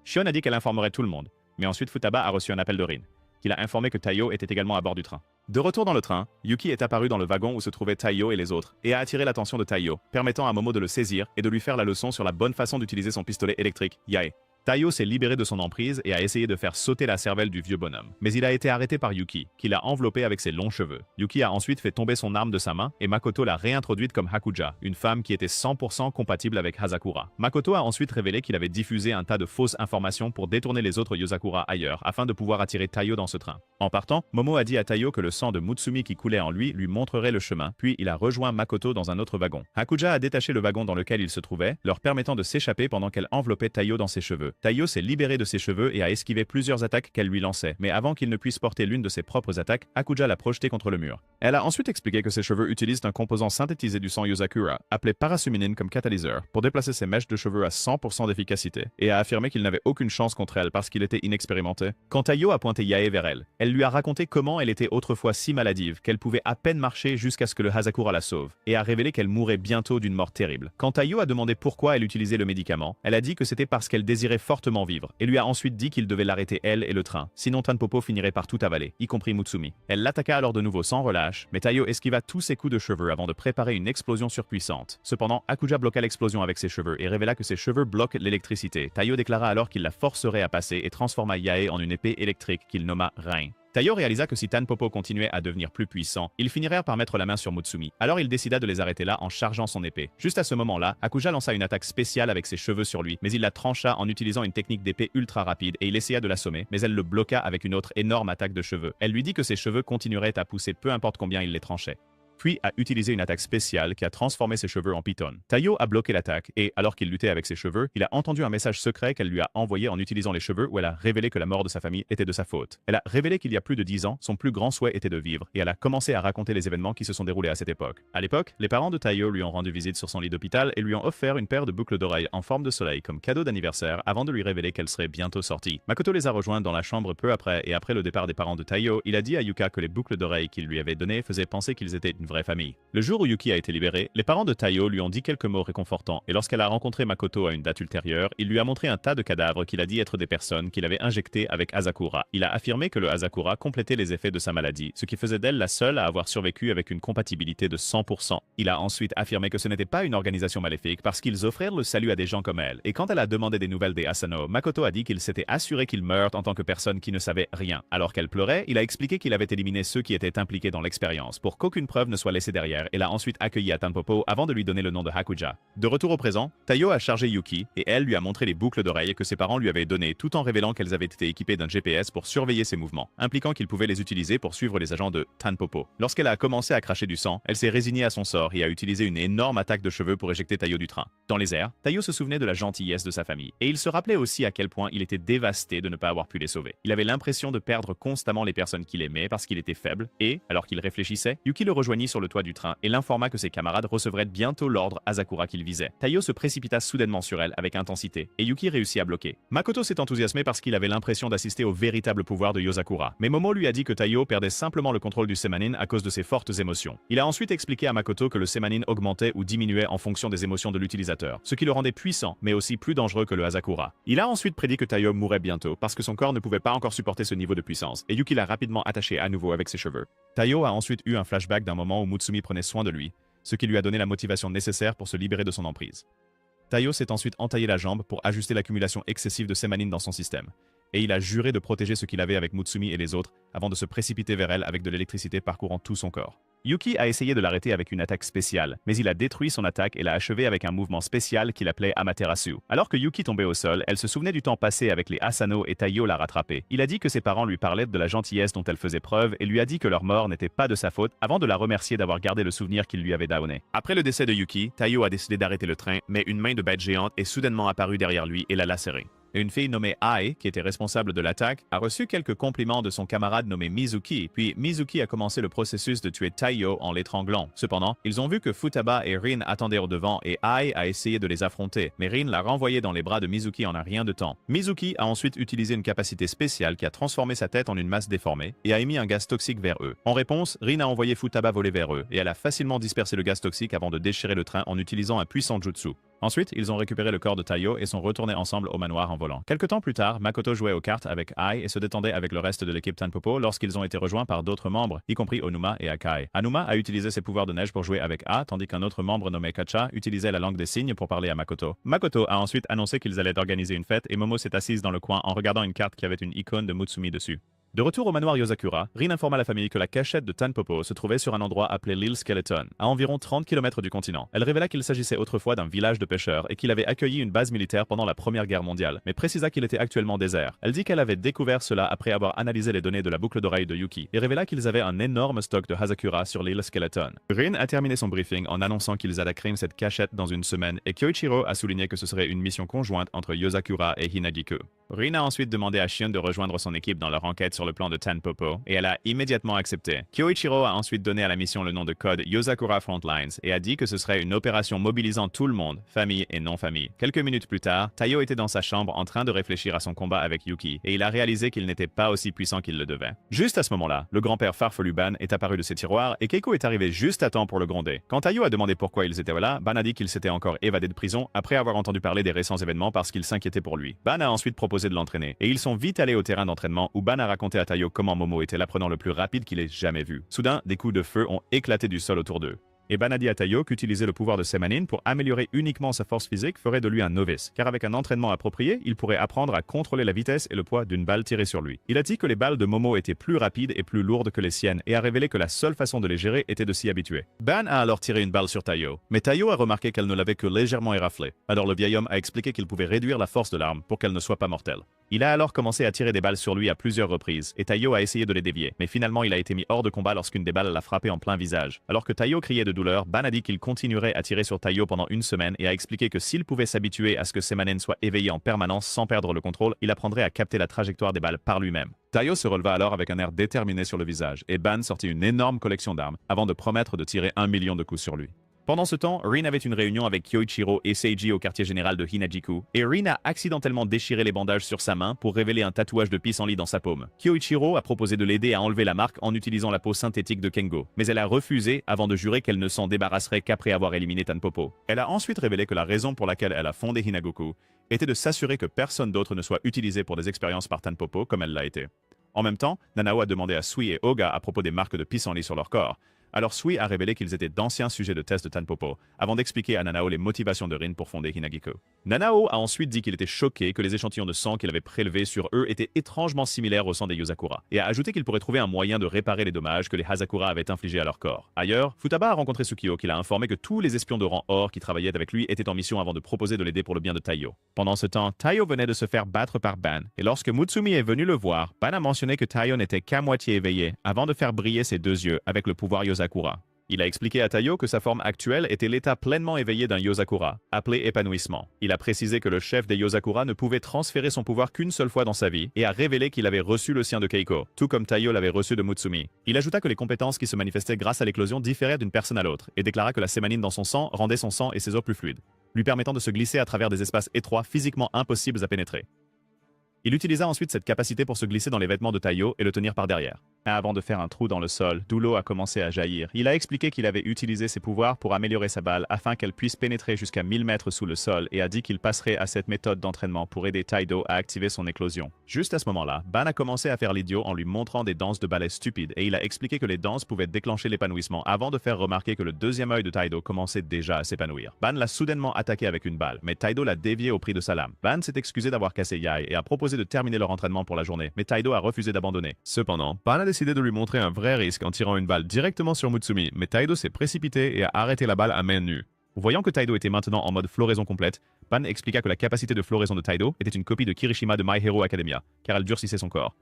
Shion a dit qu'elle informerait tout le monde, mais ensuite Futaba a reçu un appel de Rin, qui l'a informé que Taiyo était également à bord du train. De retour dans le train, Yuki est apparu dans le wagon où se trouvaient Taiyo et les autres, et a attiré l'attention de Taiyo, permettant à Momo de le saisir et de lui faire la leçon sur la bonne façon d'utiliser son pistolet électrique, Yae. Taiyo s'est libéré de son emprise et a essayé de faire sauter la cervelle du vieux bonhomme. Mais il a été arrêté par Yuki, qui l'a enveloppé avec ses longs cheveux. Yuki a ensuite fait tomber son arme de sa main et Makoto l'a réintroduite comme Hakuja, une femme qui était 100% compatible avec Hazakura. Makoto a ensuite révélé qu'il avait diffusé un tas de fausses informations pour détourner les autres Yozakura ailleurs, afin de pouvoir attirer Taiyo dans ce train. En partant, Momo a dit à Taiyo que le sang de Mutsumi qui coulait en lui montrerait le chemin, puis il a rejoint Makoto dans un autre wagon. Hakuja a détaché le wagon dans lequel il se trouvait, leur permettant de s'échapper pendant qu'elle enveloppait Taiyo dans ses cheveux. Taiyo s'est libéré de ses cheveux et a esquivé plusieurs attaques qu'elle lui lançait, mais avant qu'il ne puisse porter l'une de ses propres attaques, Hakuja l'a projeté contre le mur. Elle a ensuite expliqué que ses cheveux utilisent un composant synthétisé du sang Yozakura, appelé parasuminin comme catalyseur, pour déplacer ses mèches de cheveux à 100% d'efficacité, et a affirmé qu'il n'avait aucune chance contre elle parce qu'il était inexpérimenté. Quand Taiyo a pointé Yae vers elle lui a raconté comment elle était autrefois si maladive qu'elle pouvait à peine marcher jusqu'à ce que le Hazakura la sauve, et a révélé qu'elle mourrait bientôt d'une mort terrible. Quand Taiyo a demandé pourquoi elle utilisait le médicament, elle a dit que c'était parce qu'elle désirait fortement vivre, et lui a ensuite dit qu'il devait l'arrêter elle et le train, sinon Tanpopo finirait par tout avaler, y compris Mutsumi. Elle l'attaqua alors de nouveau sans relâche, mais Taiyo esquiva tous ses coups de cheveux avant de préparer une explosion surpuissante. Cependant, Hakuja bloqua l'explosion avec ses cheveux et révéla que ses cheveux bloquent l'électricité. Taiyo déclara alors qu'il la forcerait à passer et transforma Yae en une épée électrique qu'il nomma Rein. Taiyo réalisa que si Tanpopo continuait à devenir plus puissant, ils finiraient par mettre la main sur Mutsumi. Alors il décida de les arrêter là en chargeant son épée. Juste à ce moment-là, Hakuja lança une attaque spéciale avec ses cheveux sur lui, mais il la trancha en utilisant une technique d'épée ultra rapide et il essaya de l'assommer, mais elle le bloqua avec une autre énorme attaque de cheveux. Elle lui dit que ses cheveux continueraient à pousser peu importe combien il les tranchait. Puis a utilisé une attaque spéciale qui a transformé ses cheveux en python. Taiyo a bloqué l'attaque et, alors qu'il luttait avec ses cheveux, il a entendu un message secret qu'elle lui a envoyé en utilisant les cheveux où elle a révélé que la mort de sa famille était de sa faute. Elle a révélé qu'il y a plus de 10 ans, son plus grand souhait était de vivre et elle a commencé à raconter les événements qui se sont déroulés à cette époque. À l'époque, les parents de Taiyo lui ont rendu visite sur son lit d'hôpital et lui ont offert une paire de boucles d'oreilles en forme de soleil comme cadeau d'anniversaire avant de lui révéler qu'elle serait bientôt sortie. Makoto les a rejoints dans la chambre peu après et après le départ des parents de Taiyo, il a dit à Yuka que les boucles d'oreilles qu'il lui avait données faisaient penser qu'ils étaient une vraie famille. Le jour où Yuki a été libéré, les parents de Taiyo lui ont dit quelques mots réconfortants et lorsqu'elle a rencontré Makoto à une date ultérieure, il lui a montré un tas de cadavres qu'il a dit être des personnes qu'il avait injectées avec Hazakura. Il a affirmé que le Hazakura complétait les effets de sa maladie, ce qui faisait d'elle la seule à avoir survécu avec une compatibilité de 100%. Il a ensuite affirmé que ce n'était pas une organisation maléfique parce qu'ils offrirent le salut à des gens comme elle. Et quand elle a demandé des nouvelles des Asano, Makoto a dit qu'il s'était assuré qu'ils meurent en tant que personne qui ne savait rien. Alors qu'elle pleurait, il a expliqué qu'il avait éliminé ceux qui étaient impliqués dans l'expérience pour qu'aucune preuve ne soit laissée derrière et l'a ensuite accueilli à Tanpopo avant de lui donner le nom de Hakuja. De retour au présent, Taiyo a chargé Yuki et elle lui a montré les boucles d'oreilles que ses parents lui avaient données tout en révélant qu'elles avaient été équipées d'un GPS pour surveiller ses mouvements, impliquant qu'il pouvait les utiliser pour suivre les agents de Tanpopo. Lorsqu'elle a commencé à cracher du sang, elle s'est résignée à son sort et a utilisé une énorme attaque de cheveux pour éjecter Taiyo du train. Dans les airs, Taiyo se souvenait de la gentillesse de sa famille et il se rappelait aussi à quel point il était dévasté de ne pas avoir pu les sauver. Il avait l'impression de perdre constamment les personnes qu'il aimait parce qu'il était faible et, alors qu'il réfléchissait, Yuki le rejoignit sur le toit du train et l'informa que ses camarades recevraient bientôt l'ordre Hazakura qu'il visait. Taiyo se précipita soudainement sur elle avec intensité et Yuki réussit à bloquer. Makoto s'est enthousiasmé parce qu'il avait l'impression d'assister au véritable pouvoir de Yozakura. Mais Momo lui a dit que Taiyo perdait simplement le contrôle du Semanin à cause de ses fortes émotions. Il a ensuite expliqué à Makoto que le Semanin augmentait ou diminuait en fonction des émotions de l'utilisateur, ce qui le rendait puissant mais aussi plus dangereux que le Hazakura. Il a ensuite prédit que Taiyo mourrait bientôt parce que son corps ne pouvait pas encore supporter ce niveau de puissance et Yuki l'a rapidement attaché à nouveau avec ses cheveux. Taiyo a ensuite eu un flashback d'un moment où Mutsumi prenait soin de lui, ce qui lui a donné la motivation nécessaire pour se libérer de son emprise. Taiyo s'est ensuite entaillé la jambe pour ajuster l'accumulation excessive de Semanin dans son système. et il a juré de protéger ce qu'il avait avec Mutsumi et les autres avant de se précipiter vers elle avec de l'électricité parcourant tout son corps. Yuki a essayé de l'arrêter avec une attaque spéciale, mais il a détruit son attaque et l'a achevé avec un mouvement spécial qu'il appelait Amaterasu. Alors que Yuki tombait au sol, elle se souvenait du temps passé avec les Asano et Taiyo l'a rattrapé. Il a dit que ses parents lui parlaient de la gentillesse dont elle faisait preuve et lui a dit que leur mort n'était pas de sa faute avant de la remercier d'avoir gardé le souvenir qu'il lui avait donné. Après le décès de Yuki, Taiyo a décidé d'arrêter le train, mais une main de bête géante est soudainement apparue derrière lui et l'a lacéré. Et une fille nommée Ai, qui était responsable de l'attaque, a reçu quelques compliments de son camarade nommé Mizuki, puis Mizuki a commencé le processus de tuer Taiyo en l'étranglant. Cependant, ils ont vu que Futaba et Rin attendaient au devant et Ai a essayé de les affronter, mais Rin l'a renvoyé dans les bras de Mizuki en un rien de temps. Mizuki a ensuite utilisé une capacité spéciale qui a transformé sa tête en une masse déformée et a émis un gaz toxique vers eux. En réponse, Rin a envoyé Futaba voler vers eux et elle a facilement dispersé le gaz toxique avant de déchirer le train en utilisant un puissant jutsu. Ensuite, ils ont récupéré le corps de Taiyo et sont retournés ensemble au manoir en volant. Quelque temps plus tard, Makoto jouait aux cartes avec Ai et se détendait avec le reste de l'équipe Tanpopo lorsqu'ils ont été rejoints par d'autres membres, y compris Onuma et Akai. Anuma a utilisé ses pouvoirs de neige pour jouer avec A, tandis qu'un autre membre nommé Kacha utilisait la langue des signes pour parler à Makoto. Makoto a ensuite annoncé qu'ils allaient organiser une fête et Momo s'est assise dans le coin en regardant une carte qui avait une icône de Mutsumi dessus. De retour au manoir Yozakura, Rin informa la famille que la cachette de Tanpopo se trouvait sur un endroit appelé l'île Skeleton, à environ 30 km du continent. Elle révéla qu'il s'agissait autrefois d'un village de pêcheurs et qu'il avait accueilli une base militaire pendant la Première Guerre mondiale, mais précisa qu'il était actuellement désert. Elle dit qu'elle avait découvert cela après avoir analysé les données de la boucle d'oreille de Yuki et révéla qu'ils avaient un énorme stock de Hazakura sur l'île Skeleton. Rin a terminé son briefing en annonçant qu'ils attaqueraient cette cachette dans une semaine et Kyoichiro a souligné que ce serait une mission conjointe entre Yozakura et Hinagiku. Rin a ensuite demandé à Shion de rejoindre son équipe dans leur enquête sur le plan de Tanpopo, et elle a immédiatement accepté. Kyoichiro a ensuite donné à la mission le nom de code Yozakura Frontlines et a dit que ce serait une opération mobilisant tout le monde, famille et non-famille. Quelques minutes plus tard, Taiyo était dans sa chambre en train de réfléchir à son combat avec Yuki, et il a réalisé qu'il n'était pas aussi puissant qu'il le devait. Juste à ce moment-là, le grand-père farfelu Ban est apparu de ses tiroirs et Keiko est arrivé juste à temps pour le gronder. Quand Taiyo a demandé pourquoi ils étaient là, Ban a dit qu'il s'était encore évadé de prison après avoir entendu parler des récents événements parce qu'il s'inquiétait pour lui. Ban a ensuite proposé de l'entraîner, et ils sont vite allés au terrain d'entraînement où Ban a raconté à Taiyo comment Momo était l'apprenant le plus rapide qu'il ait jamais vu. Soudain, des coups de feu ont éclaté du sol autour d'eux. Et Ban a dit à Taiyo qu'utiliser le pouvoir de Semanin pour améliorer uniquement sa force physique ferait de lui un novice, car avec un entraînement approprié, il pourrait apprendre à contrôler la vitesse et le poids d'une balle tirée sur lui. Il a dit que les balles de Momo étaient plus rapides et plus lourdes que les siennes, et a révélé que la seule façon de les gérer était de s'y habituer. Ban a alors tiré une balle sur Taiyo, mais Taiyo a remarqué qu'elle ne l'avait que légèrement éraflée. Alors le vieil homme a expliqué qu'il pouvait réduire la force de l'arme pour qu'elle ne soit pas mortelle. Il a alors commencé à tirer des balles sur lui à plusieurs reprises, et Taiyo a essayé de les dévier, mais finalement il a été mis hors de combat lorsqu'une des balles l'a frappé en plein visage. Alors que Taiyo criait de douleur, Ban a dit qu'il continuerait à tirer sur Taiyo pendant une semaine et a expliqué que s'il pouvait s'habituer à ce que Semanen soit éveillé en permanence sans perdre le contrôle, il apprendrait à capter la trajectoire des balles par lui-même. Taiyo se releva alors avec un air déterminé sur le visage, et Ban sortit une énorme collection d'armes avant de promettre de tirer 1 million de coups sur lui. Pendant ce temps, Rin avait une réunion avec Kyoichiro et Seiji au quartier général de Hinajiku, et Rin a accidentellement déchiré les bandages sur sa main pour révéler un tatouage de pissenlit dans sa paume. Kyoichiro a proposé de l'aider à enlever la marque en utilisant la peau synthétique de Kengo, mais elle a refusé avant de jurer qu'elle ne s'en débarrasserait qu'après avoir éliminé Tanpopo. Elle a ensuite révélé que la raison pour laquelle elle a fondé Hinagoku était de s'assurer que personne d'autre ne soit utilisé pour des expériences par Tanpopo comme elle l'a été. En même temps, Nanao a demandé à Sui et Oga à propos des marques de pissenlit sur leur corps. Alors Sui a révélé qu'ils étaient d'anciens sujets de test de Tanpopo, avant d'expliquer à Nanao les motivations de Rin pour fonder Hinagiku. Nanao a ensuite dit qu'il était choqué que les échantillons de sang qu'il avait prélevés sur eux étaient étrangement similaires au sang des Yozakura, et a ajouté qu'il pourrait trouver un moyen de réparer les dommages que les Hazakura avaient infligés à leur corps. Ailleurs, Futaba a rencontré Tsukio qui l'a informé que tous les espions de rang or qui travaillaient avec lui étaient en mission avant de proposer de l'aider pour le bien de Taiyo. Pendant ce temps, Taiyo venait de se faire battre par Ban, et lorsque Mutsumi est venu le voir, Ban a mentionné que Taiyo n'était qu'à moitié éveillé, avant de faire briller ses deux yeux avec le pouvoir Yozakura. Il a expliqué à Taiyo que sa forme actuelle était l'état pleinement éveillé d'un Yozakura, appelé épanouissement. Il a précisé que le chef des Yozakura ne pouvait transférer son pouvoir qu'une seule fois dans sa vie, et a révélé qu'il avait reçu le sien de Keiko, tout comme Taiyo l'avait reçu de Mutsumi. Il ajouta que les compétences qui se manifestaient grâce à l'éclosion différaient d'une personne à l'autre, et déclara que la sémanine dans son sang rendait son sang et ses os plus fluides, lui permettant de se glisser à travers des espaces étroits physiquement impossibles à pénétrer. Il utilisa ensuite cette capacité pour se glisser dans les vêtements de Taiyo et le tenir par derrière. Avant de faire un trou dans le sol, d'où l'eau a commencé à jaillir. Il a expliqué qu'il avait utilisé ses pouvoirs pour améliorer sa balle afin qu'elle puisse pénétrer jusqu'à 1000 mètres sous le sol et a dit qu'il passerait à cette méthode d'entraînement pour aider Taido à activer son éclosion. Juste à ce moment-là, Ban a commencé à faire l'idiot en lui montrant des danses de ballet stupides et il a expliqué que les danses pouvaient déclencher l'épanouissement avant de faire remarquer que le deuxième œil de Taido commençait déjà à s'épanouir. Ban l'a soudainement attaqué avec une balle, mais Taido l'a dévié au prix de sa lame. Ban s'est excusé d'avoir cassé Yai et a proposé de terminer leur entraînement pour la journée, mais Taido a refusé d'abandonner. Cependant, Ban a décidé de lui montrer un vrai risque en tirant une balle directement sur Mutsumi, mais Taido s'est précipité et a arrêté la balle à main nue. Voyant que Taido était maintenant en mode floraison complète, Ban expliqua que la capacité de floraison de Taido était une copie de Kirishima de My Hero Academia, car elle durcissait son corps.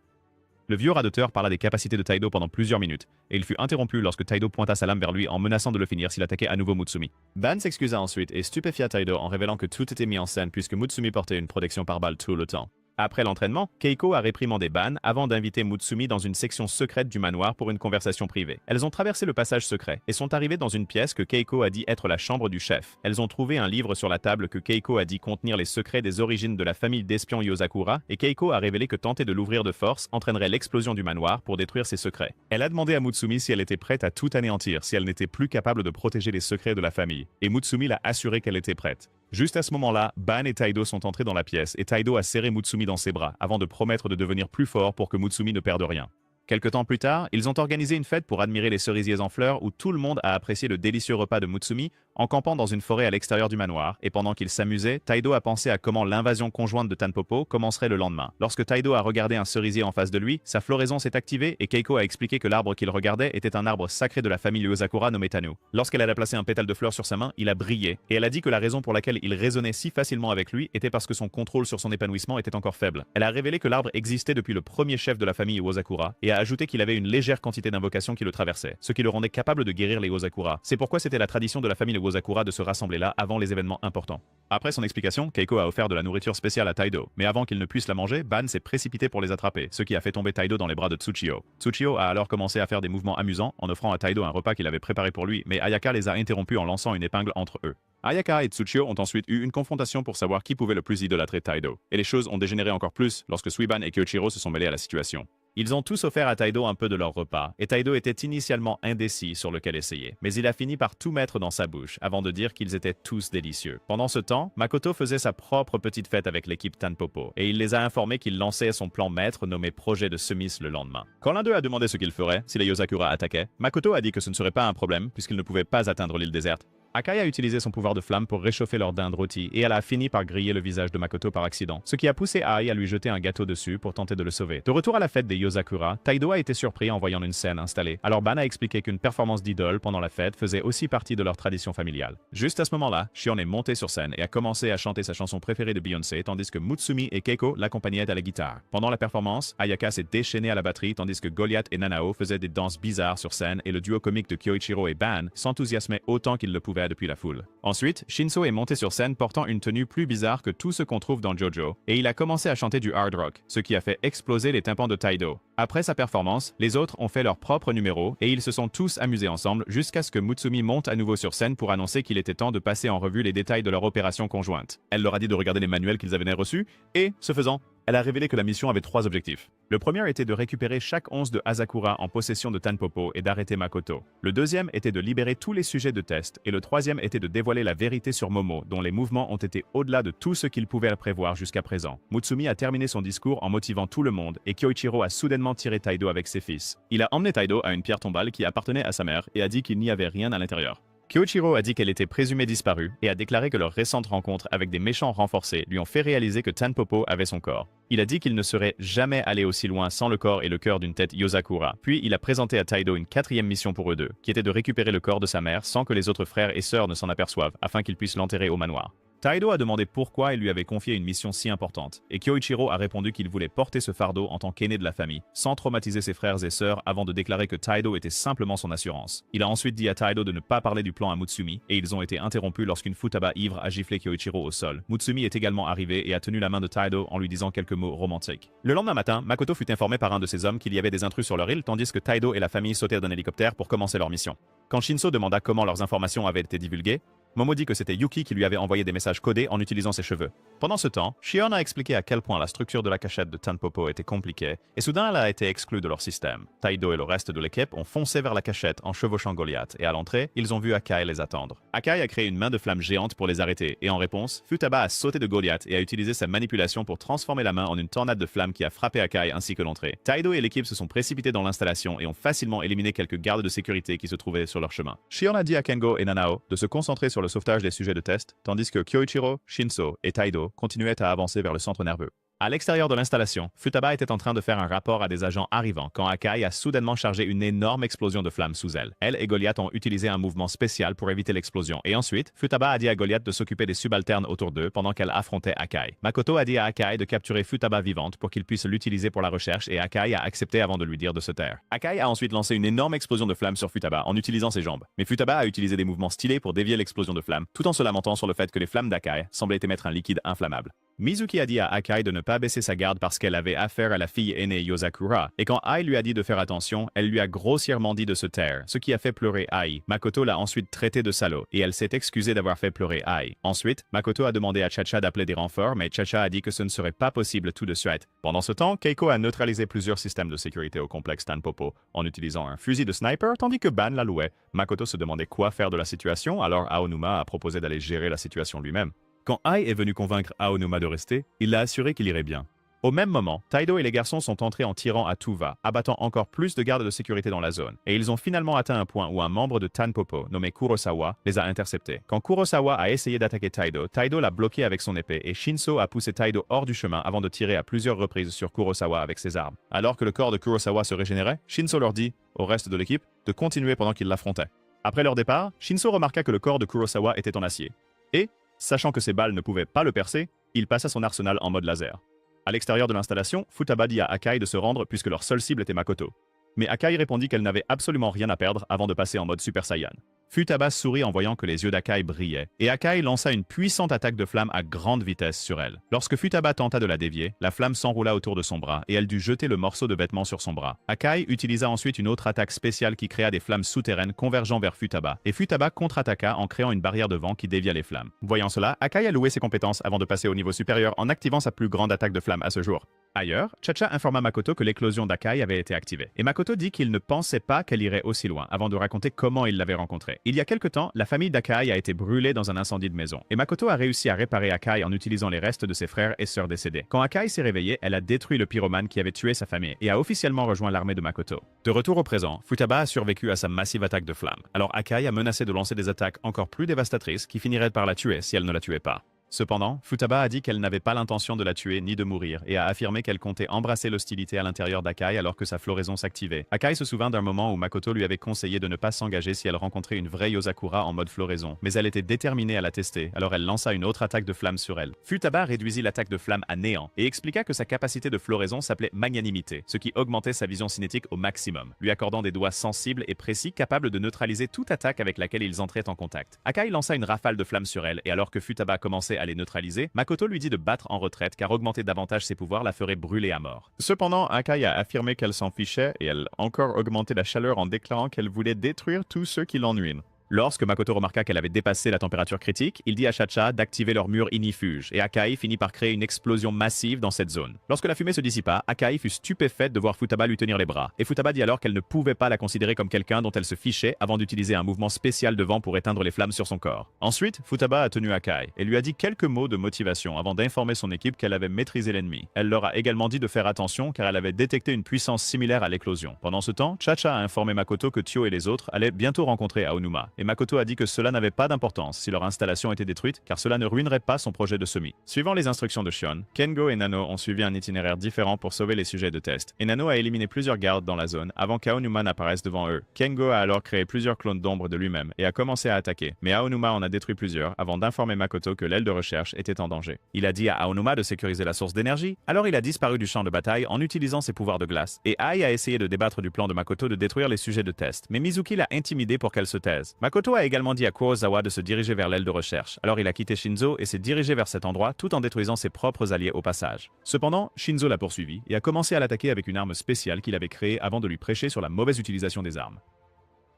Le vieux radoteur parla des capacités de Taido pendant plusieurs minutes, et il fut interrompu lorsque Taido pointa sa lame vers lui en menaçant de le finir s'il attaquait à nouveau Mutsumi. Ban s'excusa ensuite et stupéfia Taido en révélant que tout était mis en scène puisque Mutsumi portait une protection par balle tout le temps. Après l'entraînement, Keiko a réprimandé Ban avant d'inviter Mutsumi dans une section secrète du manoir pour une conversation privée. Elles ont traversé le passage secret et sont arrivées dans une pièce que Keiko a dit être la chambre du chef. Elles ont trouvé un livre sur la table que Keiko a dit contenir les secrets des origines de la famille d'espions Yozakura et Keiko a révélé que tenter de l'ouvrir de force entraînerait l'explosion du manoir pour détruire ses secrets. Elle a demandé à Mutsumi si elle était prête à tout anéantir si elle n'était plus capable de protéger les secrets de la famille, et Mutsumi l'a assuré qu'elle était prête. Juste à ce moment-là, Ban et Taido sont entrés dans la pièce et Taido a serré Mutsumi dans ses bras avant de promettre de devenir plus fort pour que Mutsumi ne perde rien. Quelque temps plus tard, ils ont organisé une fête pour admirer les cerisiers en fleurs où tout le monde a apprécié le délicieux repas de Mutsumi en campant dans une forêt à l'extérieur du manoir, et pendant qu'ils s'amusaient, Taido a pensé à comment l'invasion conjointe de Tanpopo commencerait le lendemain. Lorsque Taido a regardé un cerisier en face de lui, sa floraison s'est activée et Keiko a expliqué que l'arbre qu'il regardait était un arbre sacré de la famille Yozakura nommé Tanu. Lorsqu'elle a placé un pétale de fleur sur sa main, il a brillé, et elle a dit que la raison pour laquelle il résonnait si facilement avec lui était parce que son contrôle sur son épanouissement était encore faible. Elle a révélé que l'arbre existait depuis le premier chef de la famille Yozakura et a ajouté qu'il avait une légère quantité d'invocations qui le traversaient, ce qui le rendait capable de guérir les Yozakura. C'est pourquoi c'était la tradition de la famille Yozakura de se rassembler là avant les événements importants. Après son explication, Keiko a offert de la nourriture spéciale à Taido, mais avant qu'il ne puisse la manger, Ban s'est précipité pour les attraper, ce qui a fait tomber Taido dans les bras de Tsuchiyo. Tsuchiyo a alors commencé à faire des mouvements amusants en offrant à Taido un repas qu'il avait préparé pour lui, mais Ayaka les a interrompus en lançant une épingle entre eux. Ayaka et Tsuchiyo ont ensuite eu une confrontation pour savoir qui pouvait le plus idolâtrer Taido, et les choses ont dégénéré encore plus lorsque Suiban et Kyoichiro se sont mêlés à la situation. Ils ont tous offert à Taido un peu de leur repas, et Taido était initialement indécis sur lequel essayer. Mais il a fini par tout mettre dans sa bouche, avant de dire qu'ils étaient tous délicieux. Pendant ce temps, Makoto faisait sa propre petite fête avec l'équipe Tanpopo, et il les a informés qu'il lançait son plan maître nommé Projet de Semis le lendemain. Quand l'un d'eux a demandé ce qu'il ferait si les Yozakura attaquaient, Makoto a dit que ce ne serait pas un problème, puisqu'ils ne pouvaient pas atteindre l'île déserte. Akai a utilisé son pouvoir de flamme pour réchauffer leur dinde rôtie et elle a fini par griller le visage de Makoto par accident, ce qui a poussé Ai à lui jeter un gâteau dessus pour tenter de le sauver. De retour à la fête des Yozakura, Taido a été surpris en voyant une scène installée. Alors Ban a expliqué qu'une performance d'idole pendant la fête faisait aussi partie de leur tradition familiale. Juste à ce moment-là, Shion est monté sur scène et a commencé à chanter sa chanson préférée de Beyoncé tandis que Mutsumi et Keiko l'accompagnaient à la guitare. Pendant la performance, Ayaka s'est déchaînée à la batterie tandis que Goliath et Nanao faisaient des danses bizarres sur scène et le duo comique de Kyoichiro et Ban s'enthousiasmait autant qu'il le pouvait depuis la foule. Ensuite, Shinso est monté sur scène portant une tenue plus bizarre que tout ce qu'on trouve dans JoJo, et il a commencé à chanter du hard rock, ce qui a fait exploser les tympans de Taido. Après sa performance, les autres ont fait leur propre numéro, et ils se sont tous amusés ensemble jusqu'à ce que Mutsumi monte à nouveau sur scène pour annoncer qu'il était temps de passer en revue les détails de leur opération conjointe. Elle leur a dit de regarder les manuels qu'ils avaient reçus, et, ce faisant, elle a révélé que la mission avait 3 objectifs. Le premier était de récupérer chaque once de Hazakura en possession de Tanpopo et d'arrêter Makoto. Le deuxième était de libérer tous les sujets de test, et le troisième était de dévoiler la vérité sur Momo, dont les mouvements ont été au-delà de tout ce qu'il pouvait prévoir jusqu'à présent. Mutsumi a terminé son discours en motivant tout le monde, et Kyoichiro a soudainement tiré Taido avec ses fils. Il a emmené Taido à une pierre tombale qui appartenait à sa mère et a dit qu'il n'y avait rien à l'intérieur. Kyoichiro a dit qu'elle était présumée disparue et a déclaré que leur récente rencontre avec des méchants renforcés lui ont fait réaliser que Tanpopo avait son corps. Il a dit qu'il ne serait jamais allé aussi loin sans le corps et le cœur d'une tête Yozakura. Puis il a présenté à Taido une 4e mission pour eux deux, qui était de récupérer le corps de sa mère sans que les autres frères et sœurs ne s'en aperçoivent, afin qu'ils puissent l'enterrer au manoir. Taido a demandé pourquoi il lui avait confié une mission si importante, et Kyoichiro a répondu qu'il voulait porter ce fardeau en tant qu'aîné de la famille, sans traumatiser ses frères et sœurs avant de déclarer que Taido était simplement son assurance. Il a ensuite dit à Taido de ne pas parler du plan à Mutsumi, et ils ont été interrompus lorsqu'une futaba ivre a giflé Kyoichiro au sol. Mutsumi est également arrivé et a tenu la main de Taido en lui disant quelques mots romantiques. Le lendemain matin, Makoto fut informé par un de ses hommes qu'il y avait des intrus sur leur île, tandis que Taido et la famille sautèrent d'un hélicoptère pour commencer leur mission. Quand Shinso demanda comment leurs informations avaient été divulguées, Momo dit que c'était Yuki qui lui avait envoyé des messages codés en utilisant ses cheveux. Pendant ce temps, Shion a expliqué à quel point la structure de la cachette de Tanpopo était compliquée, et soudain elle a été exclue de leur système. Taido et le reste de l'équipe ont foncé vers la cachette en chevauchant Goliath, et à l'entrée, ils ont vu Akai les attendre. Akai a créé une main de flamme géante pour les arrêter, et en réponse, Futaba a sauté de Goliath et a utilisé sa manipulation pour transformer la main en une tornade de flammes qui a frappé Akai ainsi que l'entrée. Taido et l'équipe se sont précipités dans l'installation et ont facilement éliminé quelques gardes de sécurité qui se trouvaient sur leur chemin. Shion a dit à Kengo et Nanao de se concentrer sur le sauvetage des sujets de test, tandis que Kyoichiro, Shinso et Taido continuaient à avancer vers le centre nerveux. À l'extérieur de l'installation, Futaba était en train de faire un rapport à des agents arrivants quand Akai a soudainement chargé une énorme explosion de flammes sous elle. Elle et Goliath ont utilisé un mouvement spécial pour éviter l'explosion, et ensuite, Futaba a dit à Goliath de s'occuper des subalternes autour d'eux pendant qu'elle affrontait Akai. Makoto a dit à Akai de capturer Futaba vivante pour qu'il puisse l'utiliser pour la recherche, et Akai a accepté avant de lui dire de se taire. Akai a ensuite lancé une énorme explosion de flammes sur Futaba en utilisant ses jambes, mais Futaba a utilisé des mouvements stylés pour dévier l'explosion de flammes, tout en se lamentant sur le fait que les flammes d'Akai semblaient émettre un liquide inflammable. Mizuki a dit à Akai de ne pas baisser sa garde parce qu'elle avait affaire à la fille aînée Yosakura, et quand Ai lui a dit de faire attention, elle lui a grossièrement dit de se taire, ce qui a fait pleurer Ai. Makoto l'a ensuite traité de salaud, et elle s'est excusée d'avoir fait pleurer Ai. Ensuite, Makoto a demandé à Chacha d'appeler des renforts, mais Chacha a dit que ce ne serait pas possible tout de suite. Pendant ce temps, Keiko a neutralisé plusieurs systèmes de sécurité au complexe Tanpopo en utilisant un fusil de sniper, tandis que Ban la louait. Makoto se demandait quoi faire de la situation, alors Aonuma a proposé d'aller gérer la situation lui-même. Quand Ai est venu convaincre Aonuma de rester, il l'a assuré qu'il irait bien. Au même moment, Taido et les garçons sont entrés en tirant à tout va, abattant encore plus de gardes de sécurité dans la zone, et ils ont finalement atteint un point où un membre de Tanpopo, nommé Kurosawa, les a interceptés. Quand Kurosawa a essayé d'attaquer Taido, Taido l'a bloqué avec son épée, et Shinso a poussé Taido hors du chemin avant de tirer à plusieurs reprises sur Kurosawa avec ses armes. Alors que le corps de Kurosawa se régénérait, Shinso leur dit, au reste de l'équipe, de continuer pendant qu'ils l'affrontaient. Après leur départ, Shinso remarqua que le corps de Kurosawa était en acier. Et, sachant que ses balles ne pouvaient pas le percer, il passa son arsenal en mode laser. À l'extérieur de l'installation, Futaba dit à Akai de se rendre puisque leur seule cible était Makoto. Mais Akai répondit qu'elle n'avait absolument rien à perdre avant de passer en mode Super Saiyan. Futaba sourit en voyant que les yeux d'Akai brillaient, et Akai lança une puissante attaque de flamme à grande vitesse sur elle. Lorsque Futaba tenta de la dévier, la flamme s'enroula autour de son bras et elle dut jeter le morceau de vêtement sur son bras. Akai utilisa ensuite une autre attaque spéciale qui créa des flammes souterraines convergeant vers Futaba, et Futaba contre-attaqua en créant une barrière de vent qui dévia les flammes. Voyant cela, Akai a loué ses compétences avant de passer au niveau supérieur en activant sa plus grande attaque de flamme à ce jour. Ailleurs, Chacha informa Makoto que l'éclosion d'Akai avait été activée, et Makoto dit qu'il ne pensait pas qu'elle irait aussi loin avant de raconter comment il l'avait rencontrée. Il y a quelque temps, la famille d'Akai a été brûlée dans un incendie de maison, et Makoto a réussi à réparer Akai en utilisant les restes de ses frères et sœurs décédés. Quand Akai s'est réveillée, elle a détruit le pyromane qui avait tué sa famille et a officiellement rejoint l'armée de Makoto. De retour au présent, Futaba a survécu à sa massive attaque de flammes, alors Akai a menacé de lancer des attaques encore plus dévastatrices qui finiraient par la tuer si elle ne la tuait pas. Cependant, Futaba a dit qu'elle n'avait pas l'intention de la tuer ni de mourir et a affirmé qu'elle comptait embrasser l'hostilité à l'intérieur d'Akai alors que sa floraison s'activait. Akai se souvint d'un moment où Makoto lui avait conseillé de ne pas s'engager si elle rencontrait une vraie Yosakura en mode floraison, mais elle était déterminée à la tester, alors elle lança une autre attaque de flamme sur elle. Futaba réduisit l'attaque de flamme à néant et expliqua que sa capacité de floraison s'appelait magnanimité, ce qui augmentait sa vision cinétique au maximum, lui accordant des doigts sensibles et précis capables de neutraliser toute attaque avec laquelle ils entraient en contact. Akai lança une rafale de flamme sur elle et alors que Futaba commençait à les neutraliser, Makoto lui dit de battre en retraite car augmenter davantage ses pouvoirs la ferait brûler à mort. Cependant, Akai a affirmé qu'elle s'en fichait et elle a encore augmenté la chaleur en déclarant qu'elle voulait détruire tous ceux qui l'ennuient. Lorsque Makoto remarqua qu'elle avait dépassé la température critique, il dit à Chacha d'activer leur mur ignifuge, et Akai finit par créer une explosion massive dans cette zone. Lorsque la fumée se dissipa, Akai fut stupéfaite de voir Futaba lui tenir les bras, et Futaba dit alors qu'elle ne pouvait pas la considérer comme quelqu'un dont elle se fichait avant d'utiliser un mouvement spécial de vent pour éteindre les flammes sur son corps. Ensuite, Futaba a tenu Akai, et lui a dit quelques mots de motivation avant d'informer son équipe qu'elle avait maîtrisé l'ennemi. Elle leur a également dit de faire attention car elle avait détecté une puissance similaire à l'éclosion. Pendant ce temps, Chacha a informé Makoto que Tio et les autres allaient bientôt rencontrer Aonuma, et Makoto a dit que cela n'avait pas d'importance si leur installation était détruite car cela ne ruinerait pas son projet de semi. Suivant les instructions de Shion, Kengo et Nano ont suivi un itinéraire différent pour sauver les sujets de test, et Nano a éliminé plusieurs gardes dans la zone avant qu'Aonuma n'apparaisse devant eux. Kengo a alors créé plusieurs clones d'ombre de lui-même et a commencé à attaquer, mais Aonuma en a détruit plusieurs avant d'informer Makoto que l'aile de recherche était en danger. Il a dit à Aonuma de sécuriser la source d'énergie, alors il a disparu du champ de bataille en utilisant ses pouvoirs de glace, et Ai a essayé de débattre du plan de Makoto de détruire les sujets de test, mais Mizuki l'a intimidé pour qu'elle se taise. Makoto a également dit à Kurosawa de se diriger vers l'aile de recherche, alors il a quitté Shinzo et s'est dirigé vers cet endroit tout en détruisant ses propres alliés au passage. Cependant, Shinzo l'a poursuivi et a commencé à l'attaquer avec une arme spéciale qu'il avait créée avant de lui prêcher sur la mauvaise utilisation des armes.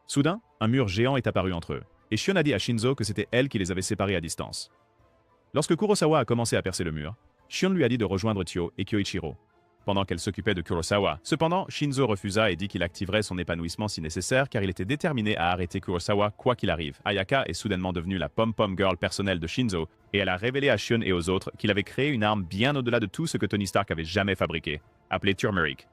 Soudain, un mur géant est apparu entre eux. et Shion a dit à Shinzo que c'était elle qui les avait séparés à distance. Lorsque Kurosawa a commencé à percer le mur, Shion lui a dit de rejoindre Tio et Kyoichiro, pendant qu'elle s'occupait de Kurosawa. Cependant, Shinzo refusa et dit qu'il activerait son épanouissement si nécessaire car il était déterminé à arrêter Kurosawa quoi qu'il arrive. Ayaka est soudainement devenue la pom-pom girl personnelle de Shinzo et elle a révélé à Shion et aux autres qu'il avait créé une arme bien au-delà de tout ce que Tony Stark avait jamais fabriqué, appelée Turmeric.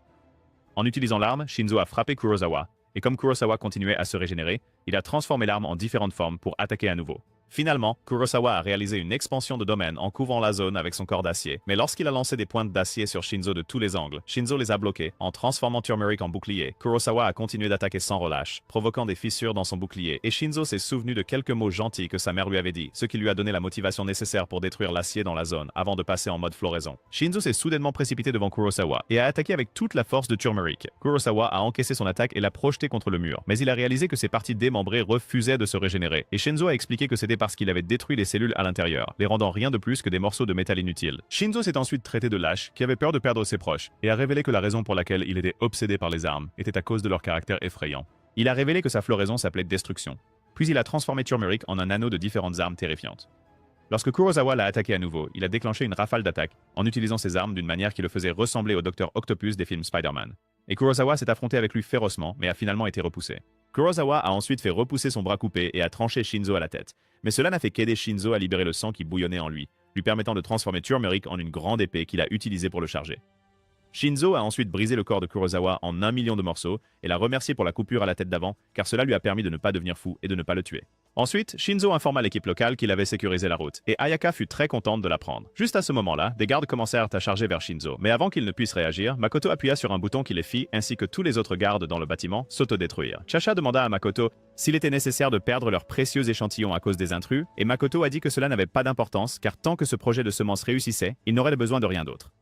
En utilisant l'arme, Shinzo a frappé Kurosawa, et comme Kurosawa continuait à se régénérer, il a transformé l'arme en différentes formes pour attaquer à nouveau. Finalement, Kurosawa a réalisé une expansion de domaine en couvrant la zone avec son corps d'acier. Mais lorsqu'il a lancé des pointes d'acier sur Shinzo de tous les angles, Shinzo les a bloqués en transformant Turmeric en bouclier. Kurosawa a continué d'attaquer sans relâche, provoquant des fissures dans son bouclier. Et Shinzo s'est souvenu de quelques mots gentils que sa mère lui avait dit, ce qui lui a donné la motivation nécessaire pour détruire l'acier dans la zone avant de passer en mode floraison. Shinzo s'est soudainement précipité devant Kurosawa et a attaqué avec toute la force de Turmeric. Kurosawa a encaissé son attaque et l'a projeté contre le mur. Mais il a réalisé que ses parties démembrées refusaient de se régénérer. Et Shinzo a expliqué que c'était parce qu'il avait détruit les cellules à l'intérieur, les rendant rien de plus que des morceaux de métal inutiles. Shinzo s'est ensuite traité de lâche, qui avait peur de perdre ses proches, et a révélé que la raison pour laquelle il était obsédé par les armes était à cause de leur caractère effrayant. Il a révélé que sa floraison s'appelait Destruction. Puis il a transformé Turmeric en un anneau de différentes armes terrifiantes. Lorsque Kurosawa l'a attaqué à nouveau, il a déclenché une rafale d'attaque en utilisant ses armes d'une manière qui le faisait ressembler au Dr Octopus des films Spider-Man. Et Kurosawa s'est affronté avec lui férocement, mais a finalement été repoussé. Kurosawa a ensuite fait repousser son bras coupé et a tranché Shinzo à la tête. Mais cela n'a fait qu'aider Shinzo à libérer le sang qui bouillonnait en lui, lui permettant de transformer Turmeric en une grande épée qu'il a utilisée pour le charger. Shinzo a ensuite brisé le corps de Kurosawa en 1 million de morceaux et l'a remercié pour la coupure à la tête d'avant, car cela lui a permis de ne pas devenir fou et de ne pas le tuer. Ensuite, Shinzo informa l'équipe locale qu'il avait sécurisé la route, et Ayaka fut très contente de l'apprendre. Juste à ce moment-là, des gardes commencèrent à charger vers Shinzo, mais avant qu'il ne puisse réagir, Makoto appuya sur un bouton qui les fit, ainsi que tous les autres gardes dans le bâtiment, s'autodétruire. Chacha demanda à Makoto s'il était nécessaire de perdre leur précieux échantillon à cause des intrus, et Makoto a dit que cela n'avait pas d'importance, car tant que ce projet de semence réussissait, il n'aurait besoin de rien d'autre.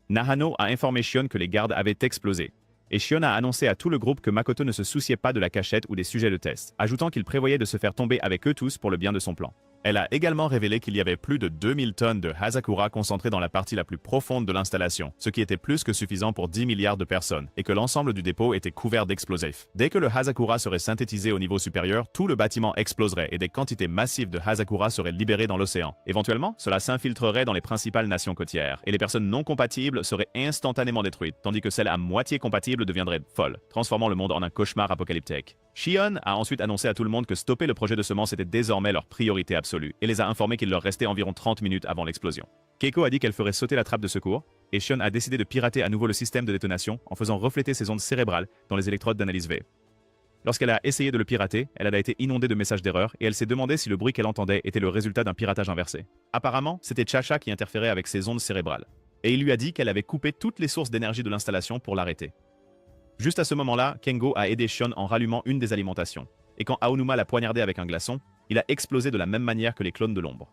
Nahano a informé Shion que les gardes avaient explosé, et Shion a annoncé à tout le groupe que Makoto ne se souciait pas de la cachette ou des sujets de test, ajoutant qu'il prévoyait de se faire tomber avec eux tous pour le bien de son plan. Elle a également révélé qu'il y avait plus de 2000 tonnes de Hazakura concentrées dans la partie la plus profonde de l'installation, ce qui était plus que suffisant pour 10 milliards de personnes, et que l'ensemble du dépôt était couvert d'explosifs. Dès que le Hazakura serait synthétisé au niveau supérieur, tout le bâtiment exploserait et des quantités massives de Hazakura seraient libérées dans l'océan. Éventuellement, cela s'infiltrerait dans les principales nations côtières, et les personnes non compatibles seraient instantanément détruites, tandis que celles à moitié compatibles deviendraient folles, transformant le monde en un cauchemar apocalyptique. Shion a ensuite annoncé à tout le monde que stopper le projet de semence était désormais leur priorité absolue, et les a informés qu'il leur restait environ 30 minutes avant l'explosion. Keiko a dit qu'elle ferait sauter la trappe de secours, et Shion a décidé de pirater à nouveau le système de détonation en faisant refléter ses ondes cérébrales dans les électrodes d'analyse V. Lorsqu'elle a essayé de le pirater, elle a été inondée de messages d'erreur et elle s'est demandé si le bruit qu'elle entendait était le résultat d'un piratage inversé. Apparemment, c'était Chacha qui interférait avec ses ondes cérébrales, et il lui a dit qu'elle avait coupé toutes les sources d'énergie de l'installation pour l'arrêter. Juste à ce moment-là, Kengo a aidé Shion en rallumant une des alimentations, et quand Aonuma l'a poignardé avec un glaçon, il a explosé de la même manière que les clones de l'ombre.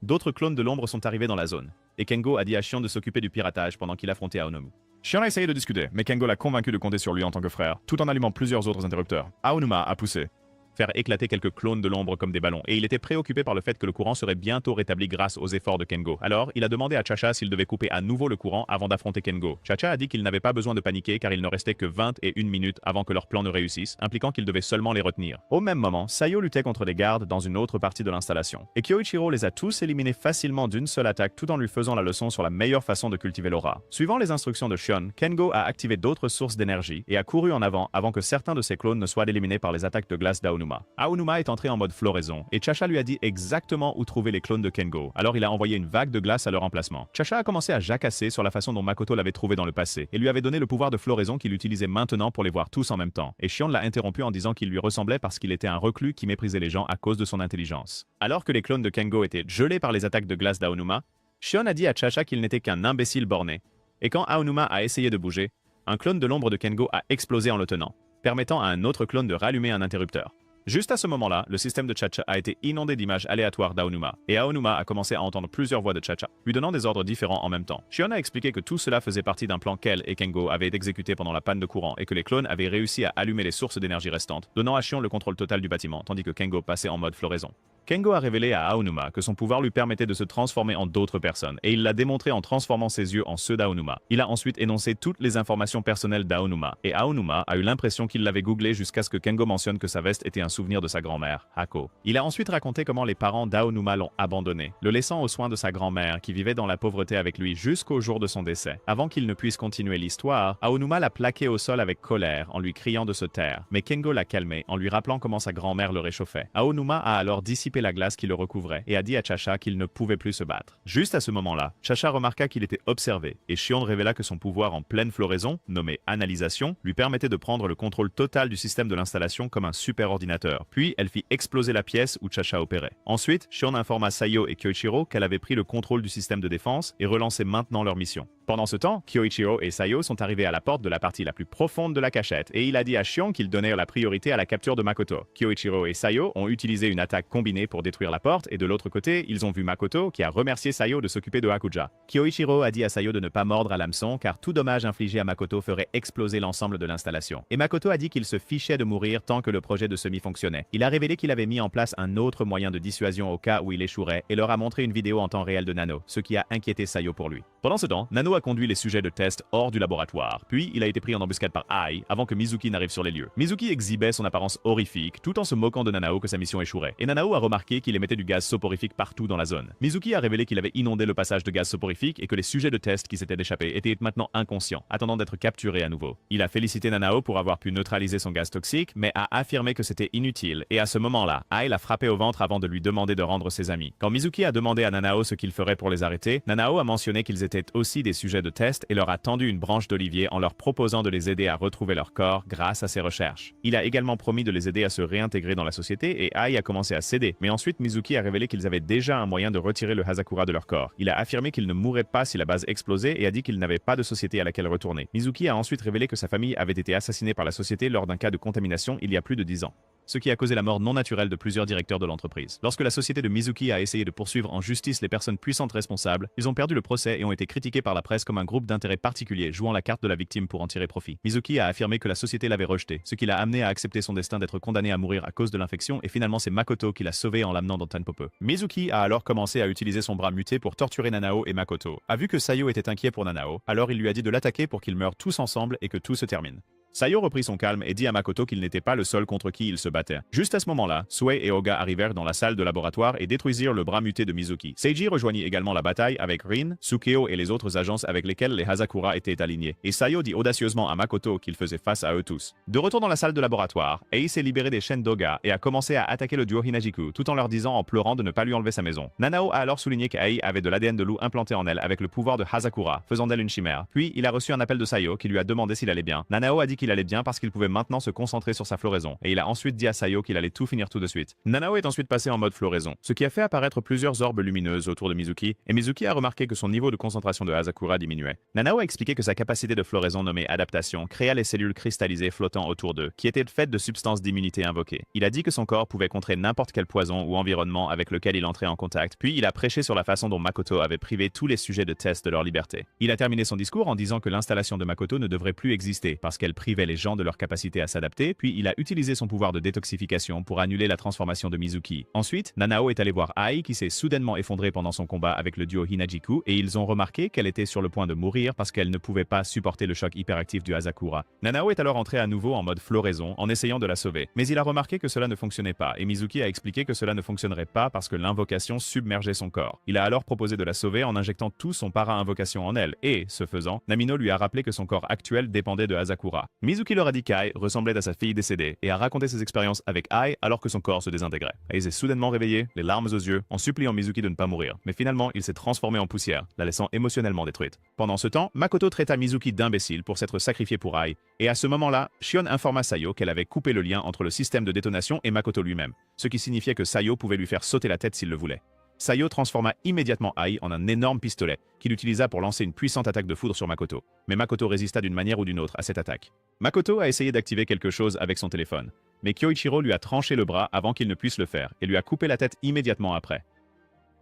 D'autres clones de l'ombre sont arrivés dans la zone, et Kengo a dit à Shion de s'occuper du piratage pendant qu'il affrontait Aonomu. Shion a essayé de discuter, mais Kengo l'a convaincu de compter sur lui en tant que frère, tout en allumant plusieurs autres interrupteurs. Aonuma a poussé, faire éclater quelques clones de l'ombre comme des ballons, et il était préoccupé par le fait que le courant serait bientôt rétabli grâce aux efforts de Kengo. Alors, il a demandé à Chacha s'il devait couper à nouveau le courant avant d'affronter Kengo. Chacha a dit qu'il n'avait pas besoin de paniquer car il ne restait que 21 minutes avant que leur plan ne réussisse, impliquant qu'il devait seulement les retenir. Au même moment, Sayo luttait contre les gardes dans une autre partie de l'installation, et Kyoichiro les a tous éliminés facilement d'une seule attaque tout en lui faisant la leçon sur la meilleure façon de cultiver l'aura. Suivant les instructions de Shion, Kengo a activé d'autres sources d'énergie et a couru en avant que certains de ses clones ne soient éliminés par les attaques de glace d'Aonuma. Aonuma est entré en mode floraison, et Chacha lui a dit exactement où trouver les clones de Kengo, alors il a envoyé une vague de glace à leur emplacement. Chacha a commencé à jacasser sur la façon dont Makoto l'avait trouvé dans le passé, et lui avait donné le pouvoir de floraison qu'il utilisait maintenant pour les voir tous en même temps, et Shion l'a interrompu en disant qu'il lui ressemblait parce qu'il était un reclus qui méprisait les gens à cause de son intelligence. Alors que les clones de Kengo étaient gelés par les attaques de glace d'Aonuma, Shion a dit à Chacha qu'il n'était qu'un imbécile borné, et quand Aonuma a essayé de bouger, un clone de l'ombre de Kengo a explosé en le tenant, permettant à un autre clone de rallumer un interrupteur. Juste à ce moment-là, le système de Chacha a été inondé d'images aléatoires d'Aonuma, et Aonuma a commencé à entendre plusieurs voix de Chacha, lui donnant des ordres différents en même temps. Shion a expliqué que tout cela faisait partie d'un plan qu'elle et Kengo avaient exécuté pendant la panne de courant et que les clones avaient réussi à allumer les sources d'énergie restantes, donnant à Shion le contrôle total du bâtiment, tandis que Kengo passait en mode floraison. Kengo a révélé à Aonuma que son pouvoir lui permettait de se transformer en d'autres personnes, et il l'a démontré en transformant ses yeux en ceux d'Aonuma. Il a ensuite énoncé toutes les informations personnelles d'Aonuma, et Aonuma a eu l'impression qu'il l'avait googlé jusqu'à ce que Kengo mentionne que sa veste était un souvenir de sa grand-mère, Hako. Il a ensuite raconté comment les parents d'Aonuma l'ont abandonné, le laissant aux soins de sa grand-mère qui vivait dans la pauvreté avec lui jusqu'au jour de son décès. Avant qu'il ne puisse continuer l'histoire, Aonuma l'a plaqué au sol avec colère en lui criant de se taire, mais Kengo l'a calmé en lui rappelant comment sa grand-mère le réchauffait. Aonuma a alors dissipé la glace qui le recouvrait et a dit à Chacha qu'il ne pouvait plus se battre. Juste à ce moment-là, Chacha remarqua qu'il était observé et Shion révéla que son pouvoir en pleine floraison, nommé Analysation, lui permettait de prendre le contrôle total du système de l'installation comme un super ordinateur. Puis elle fit exploser la pièce où Chacha opérait. Ensuite, Shion informa Sayo et Kyoichiro qu'elle avait pris le contrôle du système de défense et relançait maintenant leur mission. Pendant ce temps, Kyoichiro et Sayo sont arrivés à la porte de la partie la plus profonde de la cachette et il a dit à Shion qu'ils donnèrent la priorité à la capture de Makoto. Kyoichiro et Sayo ont utilisé une attaque combinée pour détruire la porte et de l'autre côté, ils ont vu Makoto qui a remercié Sayo de s'occuper de Hakuja. Kyoichiro a dit à Sayo de ne pas mordre à l'hameçon car tout dommage infligé à Makoto ferait exploser l'ensemble de l'installation. Et Makoto a dit qu'il se fichait de mourir tant que le projet de semi fonctionnait. Il a révélé qu'il avait mis en place un autre moyen de dissuasion au cas où il échouerait et leur a montré une vidéo en temps réel de Nano, ce qui a inquiété Sayo pour lui. Pendant ce temps, Nano a conduit les sujets de test hors du laboratoire, puis il a été pris en embuscade par Ai avant que Mizuki n'arrive sur les lieux. Mizuki exhibait son apparence horrifique tout en se moquant de Nanao que sa mission échouerait, et Nanao a remarqué qu'il émettait du gaz soporifique partout dans la zone. Mizuki a révélé qu'il avait inondé le passage de gaz soporifique et que les sujets de test qui s'étaient échappés étaient maintenant inconscients, attendant d'être capturés à nouveau. Il a félicité Nanao pour avoir pu neutraliser son gaz toxique, mais a affirmé que c'était inutile, et à ce moment-là, Ai l'a frappé au ventre avant de lui demander de rendre ses amis. Quand Mizuki a demandé à Nanao ce qu'il ferait pour les arrêter, Nanao a mentionné qu'ils étaient aussi des sujets de test et leur a tendu une branche d'olivier en leur proposant de les aider à retrouver leur corps grâce à ses recherches. Il a également promis de les aider à se réintégrer dans la société et Ai a commencé à céder, mais ensuite Mizuki a révélé qu'ils avaient déjà un moyen de retirer le Hazakura de leur corps. Il a affirmé qu'ils ne mourraient pas si la base explosait et a dit qu'ils n'avaient pas de société à laquelle retourner. Mizuki a ensuite révélé que sa famille avait été assassinée par la société lors d'un cas de contamination il y a plus de 10 ans, ce qui a causé la mort non naturelle de plusieurs directeurs de l'entreprise. Lorsque la société de Mizuki a essayé de poursuivre en justice les personnes puissantes responsables, ils ont perdu le procès et ont été critiqués par la presse comme un groupe d'intérêt particulier jouant la carte de la victime pour en tirer profit. Mizuki a affirmé que la société l'avait rejeté, ce qui l'a amené à accepter son destin d'être condamné à mourir à cause de l'infection et finalement c'est Makoto qui l'a sauvé en l'amenant dans Tanpope. Mizuki a alors commencé à utiliser son bras muté pour torturer Nanao et Makoto. A vu que Sayo était inquiet pour Nanao, alors il lui a dit de l'attaquer pour qu'ils meurent tous ensemble et que tout se termine. Sayo reprit son calme et dit à Makoto qu'il n'était pas le seul contre qui il se battait. Juste à ce moment-là, Sue et Oga arrivèrent dans la salle de laboratoire et détruisirent le bras muté de Mizuki. Seiji rejoignit également la bataille avec Rin, Tsukeo et les autres agences avec lesquelles les Hazakura étaient alignés. Et Sayo dit audacieusement à Makoto qu'il faisait face à eux tous. De retour dans la salle de laboratoire, Ei s'est libéré des chaînes d'Oga et a commencé à attaquer le duo Hinajiku tout en leur disant en pleurant de ne pas lui enlever sa maison. Nanao a alors souligné qu'Ei avait de l'ADN de loup implanté en elle avec le pouvoir de Hazakura, faisant d'elle une chimère. Puis il a reçu un appel de Sayo qui lui a demandé s'il allait bien. Nanao a dit qu'il allait bien parce qu'il pouvait maintenant se concentrer sur sa floraison, et il a ensuite dit à Sayo qu'il allait tout finir tout de suite. Nanao est ensuite passé en mode floraison, ce qui a fait apparaître plusieurs orbes lumineuses autour de Mizuki, et Mizuki a remarqué que son niveau de concentration de Hazakura diminuait. Nanao a expliqué que sa capacité de floraison nommée adaptation créa les cellules cristallisées flottant autour d'eux, qui étaient faites de substances d'immunité invoquées. Il a dit que son corps pouvait contrer n'importe quel poison ou environnement avec lequel il entrait en contact, puis il a prêché sur la façon dont Makoto avait privé tous les sujets de test de leur liberté. Il a terminé son discours en disant que l'installation de Makoto ne devrait plus exister parce qu'elle privait les gens de leur capacité à s'adapter, puis il a utilisé son pouvoir de détoxification pour annuler la transformation de Mizuki. Ensuite, Nanao est allé voir Ai qui s'est soudainement effondré pendant son combat avec le duo Hinajiku et ils ont remarqué qu'elle était sur le point de mourir parce qu'elle ne pouvait pas supporter le choc hyperactif du Hazakura. Nanao est alors entré à nouveau en mode floraison en essayant de la sauver, mais il a remarqué que cela ne fonctionnait pas et Mizuki a expliqué que cela ne fonctionnerait pas parce que l'invocation submergeait son corps. Il a alors proposé de la sauver en injectant tout son para-invocation en elle et, ce faisant, Namino lui a rappelé que son corps actuel dépendait de Hazakura. Mizuki leur a dit qu'Ai ressemblait à sa fille décédée et a raconté ses expériences avec Ai alors que son corps se désintégrait. Ai s'est soudainement réveillé, les larmes aux yeux, en suppliant Mizuki de ne pas mourir, mais finalement il s'est transformé en poussière, la laissant émotionnellement détruite. Pendant ce temps, Makoto traita Mizuki d'imbécile pour s'être sacrifié pour Ai, et à ce moment-là, Shion informa Sayo qu'elle avait coupé le lien entre le système de détonation et Makoto lui-même, ce qui signifiait que Sayo pouvait lui faire sauter la tête s'il le voulait. Sayo transforma immédiatement Ai en un énorme pistolet qu'il utilisa pour lancer une puissante attaque de foudre sur Makoto. Mais Makoto résista d'une manière ou d'une autre à cette attaque. Makoto a essayé d'activer quelque chose avec son téléphone, mais Kyoichiro lui a tranché le bras avant qu'il ne puisse le faire et lui a coupé la tête immédiatement après.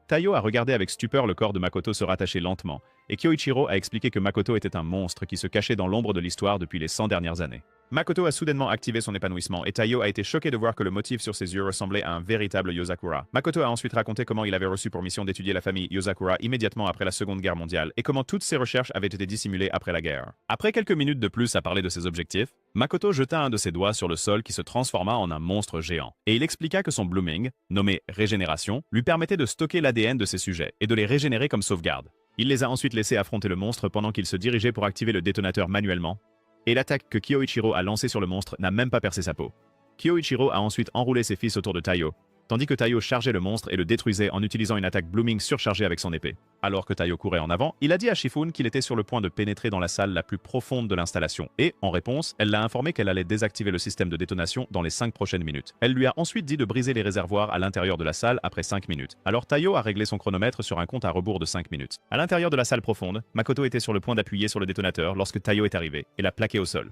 Tayo a regardé avec stupeur le corps de Makoto se rattacher lentement, et Kyoichiro a expliqué que Makoto était un monstre qui se cachait dans l'ombre de l'histoire depuis les 100 dernières années. Makoto a soudainement activé son épanouissement et Taiyo a été choqué de voir que le motif sur ses yeux ressemblait à un véritable Yozakura. Makoto a ensuite raconté comment il avait reçu pour mission d'étudier la famille Yozakura immédiatement après la Seconde Guerre mondiale et comment toutes ses recherches avaient été dissimulées après la guerre. Après quelques minutes de plus à parler de ses objectifs, Makoto jeta un de ses doigts sur le sol qui se transforma en un monstre géant. Et il expliqua que son blooming, nommé régénération, lui permettait de stocker l'ADN de ses sujets et de les régénérer comme sauvegarde. Il les a ensuite laissés affronter le monstre pendant qu'il se dirigeait pour activer le détonateur manuellement, et l'attaque que Kyoichiro a lancée sur le monstre n'a même pas percé sa peau. Kyoichiro a ensuite enroulé ses fils autour de Taiyo, tandis que Taiyo chargeait le monstre et le détruisait en utilisant une attaque blooming surchargée avec son épée. Alors que Taiyo courait en avant, il a dit à Shifune qu'il était sur le point de pénétrer dans la salle la plus profonde de l'installation, et, en réponse, elle l'a informé qu'elle allait désactiver le système de détonation dans les 5 prochaines minutes. Elle lui a ensuite dit de briser les réservoirs à l'intérieur de la salle après 5 minutes. Alors Taiyo a réglé son chronomètre sur un compte à rebours de 5 minutes. À l'intérieur de la salle profonde, Makoto était sur le point d'appuyer sur le détonateur lorsque Taiyo est arrivé, et l'a plaqué au sol.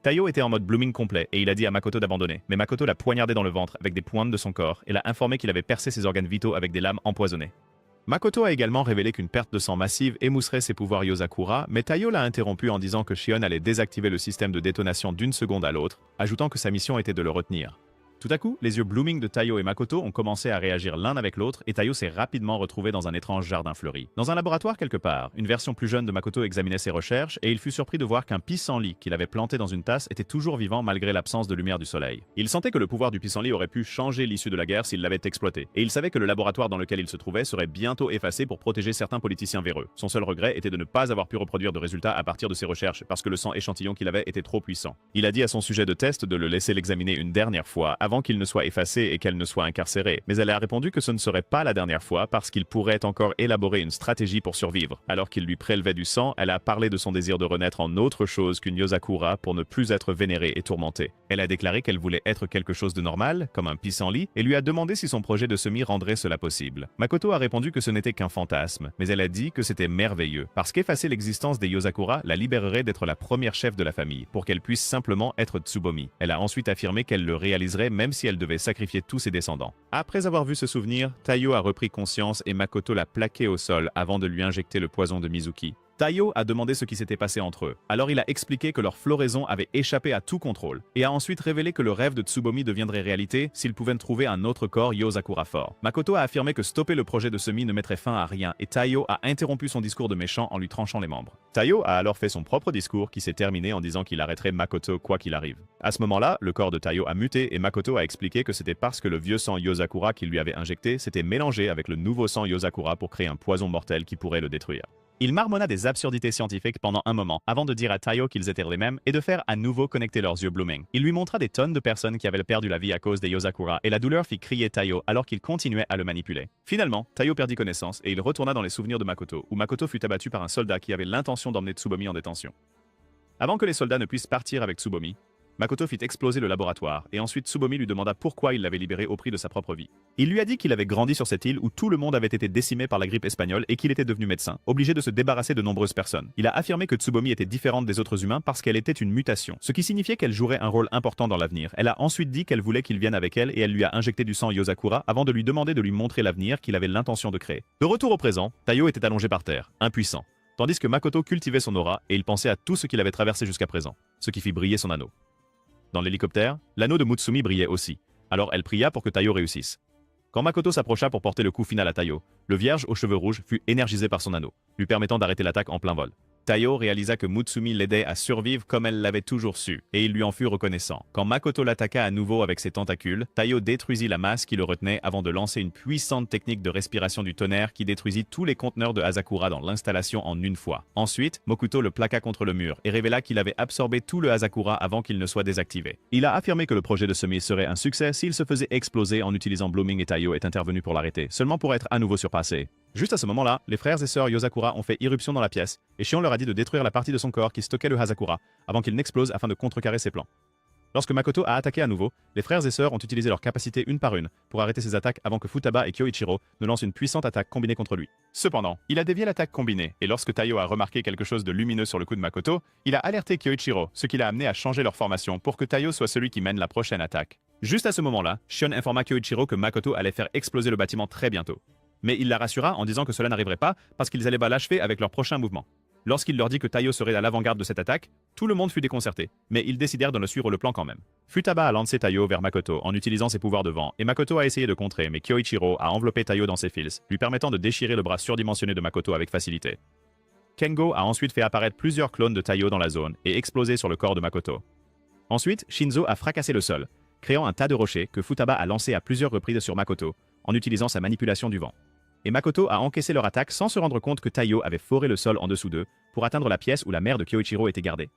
Taiyo était en mode blooming complet et il a dit à Makoto d'abandonner, mais Makoto l'a poignardé dans le ventre avec des pointes de son corps et l'a informé qu'il avait percé ses organes vitaux avec des lames empoisonnées. Makoto a également révélé qu'une perte de sang massive émousserait ses pouvoirs Yozakura, mais Taiyo l'a interrompu en disant que Shion allait désactiver le système de détonation d'une seconde à l'autre, ajoutant que sa mission était de le retenir. Tout à coup, les yeux blooming de Taiyo et Makoto ont commencé à réagir l'un avec l'autre et Taiyo s'est rapidement retrouvé dans un étrange jardin fleuri. Dans un laboratoire quelque part, une version plus jeune de Makoto examinait ses recherches et il fut surpris de voir qu'un pissenlit qu'il avait planté dans une tasse était toujours vivant malgré l'absence de lumière du soleil. Il sentait que le pouvoir du pissenlit aurait pu changer l'issue de la guerre s'il l'avait exploité, et il savait que le laboratoire dans lequel il se trouvait serait bientôt effacé pour protéger certains politiciens véreux. Son seul regret était de ne pas avoir pu reproduire de résultats à partir de ses recherches parce que le sang échantillon qu'il avait était trop puissant. Il a dit à son sujet de test de le laisser l'examiner une dernière fois avant qu'il ne soit effacé et qu'elle ne soit incarcérée, mais elle a répondu que ce ne serait pas la dernière fois parce qu'il pourrait encore élaborer une stratégie pour survivre. Alors qu'il lui prélevait du sang, elle a parlé de son désir de renaître en autre chose qu'une Yozakura pour ne plus être vénérée et tourmentée. Elle a déclaré qu'elle voulait être quelque chose de normal, comme un pissenlit, et lui a demandé si son projet de semi rendrait cela possible. Makoto a répondu que ce n'était qu'un fantasme, mais elle a dit que c'était merveilleux, parce qu'effacer l'existence des Yozakura la libérerait d'être la première chef de la famille, pour qu'elle puisse simplement être Tsubomi. Elle a ensuite affirmé qu'elle le réaliserait même si elle devait sacrifier tous ses descendants. Après avoir vu ce souvenir, Taiyo a repris conscience et Makoto l'a plaqué au sol avant de lui injecter le poison de Mizuki. Taiyo a demandé ce qui s'était passé entre eux. Alors il a expliqué que leur floraison avait échappé à tout contrôle, et a ensuite révélé que le rêve de Tsubomi deviendrait réalité s'il pouvait trouver un autre corps Yozakura fort. Makoto a affirmé que stopper le projet de semi ne mettrait fin à rien, et Taiyo a interrompu son discours de méchant en lui tranchant les membres. Taiyo a alors fait son propre discours qui s'est terminé en disant qu'il arrêterait Makoto quoi qu'il arrive. À ce moment-là, le corps de Taiyo a muté et Makoto a expliqué que c'était parce que le vieux sang Yozakura qu'il lui avait injecté s'était mélangé avec le nouveau sang Yozakura pour créer un poison mortel qui pourrait le détruire. Il marmonna des absurdités scientifiques pendant un moment, avant de dire à Taiyo qu'ils étaient les mêmes et de faire à nouveau connecter leurs yeux blooming. Il lui montra des tonnes de personnes qui avaient perdu la vie à cause des Yozakura, et la douleur fit crier Taiyo alors qu'il continuait à le manipuler. Finalement, Taiyo perdit connaissance et il retourna dans les souvenirs de Makoto, où Makoto fut abattu par un soldat qui avait l'intention d'emmener Tsubomi en détention. Avant que les soldats ne puissent partir avec Tsubomi, Makoto fit exploser le laboratoire, et ensuite Tsubomi lui demanda pourquoi il l'avait libéré au prix de sa propre vie. Il lui a dit qu'il avait grandi sur cette île où tout le monde avait été décimé par la grippe espagnole et qu'il était devenu médecin, obligé de se débarrasser de nombreuses personnes. Il a affirmé que Tsubomi était différente des autres humains parce qu'elle était une mutation, ce qui signifiait qu'elle jouerait un rôle important dans l'avenir. Elle a ensuite dit qu'elle voulait qu'il vienne avec elle et elle lui a injecté du sang Yozakura avant de lui demander de lui montrer l'avenir qu'il avait l'intention de créer. De retour au présent, Taiyo était allongé par terre, impuissant, tandis que Makoto cultivait son aura et il pensait à tout ce qu'il avait traversé jusqu'à présent, ce qui fit briller son anneau. Dans l'hélicoptère, l'anneau de Mutsumi brillait aussi, alors elle pria pour que Taiyo réussisse. Quand Makoto s'approcha pour porter le coup final à Taiyo, le vierge aux cheveux rouges fut énergisé par son anneau, lui permettant d'arrêter l'attaque en plein vol. Taiyo réalisa que Mutsumi l'aidait à survivre comme elle l'avait toujours su, et il lui en fut reconnaissant. Quand Makoto l'attaqua à nouveau avec ses tentacules, Taiyo détruisit la masse qui le retenait avant de lancer une puissante technique de respiration du tonnerre qui détruisit tous les conteneurs de Hazakura dans l'installation en une fois. Ensuite, Mokuto le plaqua contre le mur et révéla qu'il avait absorbé tout le Hazakura avant qu'il ne soit désactivé. Il a affirmé que le projet de semi serait un succès s'il se faisait exploser en utilisant Blooming et Taiyo est intervenu pour l'arrêter, seulement pour être à nouveau surpassé. Juste à ce moment-là, les frères et sœurs Yozakura ont fait irruption dans la pièce, et Shion leur a dit de détruire la partie de son corps qui stockait le Hazakura, avant qu'il n'explose afin de contrecarrer ses plans. Lorsque Makoto a attaqué à nouveau, les frères et sœurs ont utilisé leurs capacités une par une pour arrêter ses attaques avant que Futaba et Kyoichiro ne lancent une puissante attaque combinée contre lui. Cependant, il a dévié l'attaque combinée, et lorsque Taiyo a remarqué quelque chose de lumineux sur le cou de Makoto, il a alerté Kyoichiro, ce qui l'a amené à changer leur formation pour que Taiyo soit celui qui mène la prochaine attaque. Juste à ce moment-là, Shion informa Kyoichiro que Makoto allait faire exploser le bâtiment très bientôt. Mais il la rassura en disant que cela n'arriverait pas parce qu'ils allaient l'achever avec leur prochain mouvement. Lorsqu'il leur dit que Taiyo serait à l'avant-garde de cette attaque, tout le monde fut déconcerté, mais ils décidèrent de le suivre le plan quand même. Futaba a lancé Taiyo vers Makoto en utilisant ses pouvoirs de vent, et Makoto a essayé de contrer, mais Kyoichiro a enveloppé Taiyo dans ses fils, lui permettant de déchirer le bras surdimensionné de Makoto avec facilité. Kengo a ensuite fait apparaître plusieurs clones de Taiyo dans la zone et explosé sur le corps de Makoto. Ensuite, Shinzo a fracassé le sol, créant un tas de rochers que Futaba a lancé à plusieurs reprises sur Makoto, en utilisant sa manipulation du vent. Et Makoto a encaissé leur attaque sans se rendre compte que Taiyo avait foré le sol en dessous d'eux pour atteindre la pièce où la mère de Kyoichiro était gardée.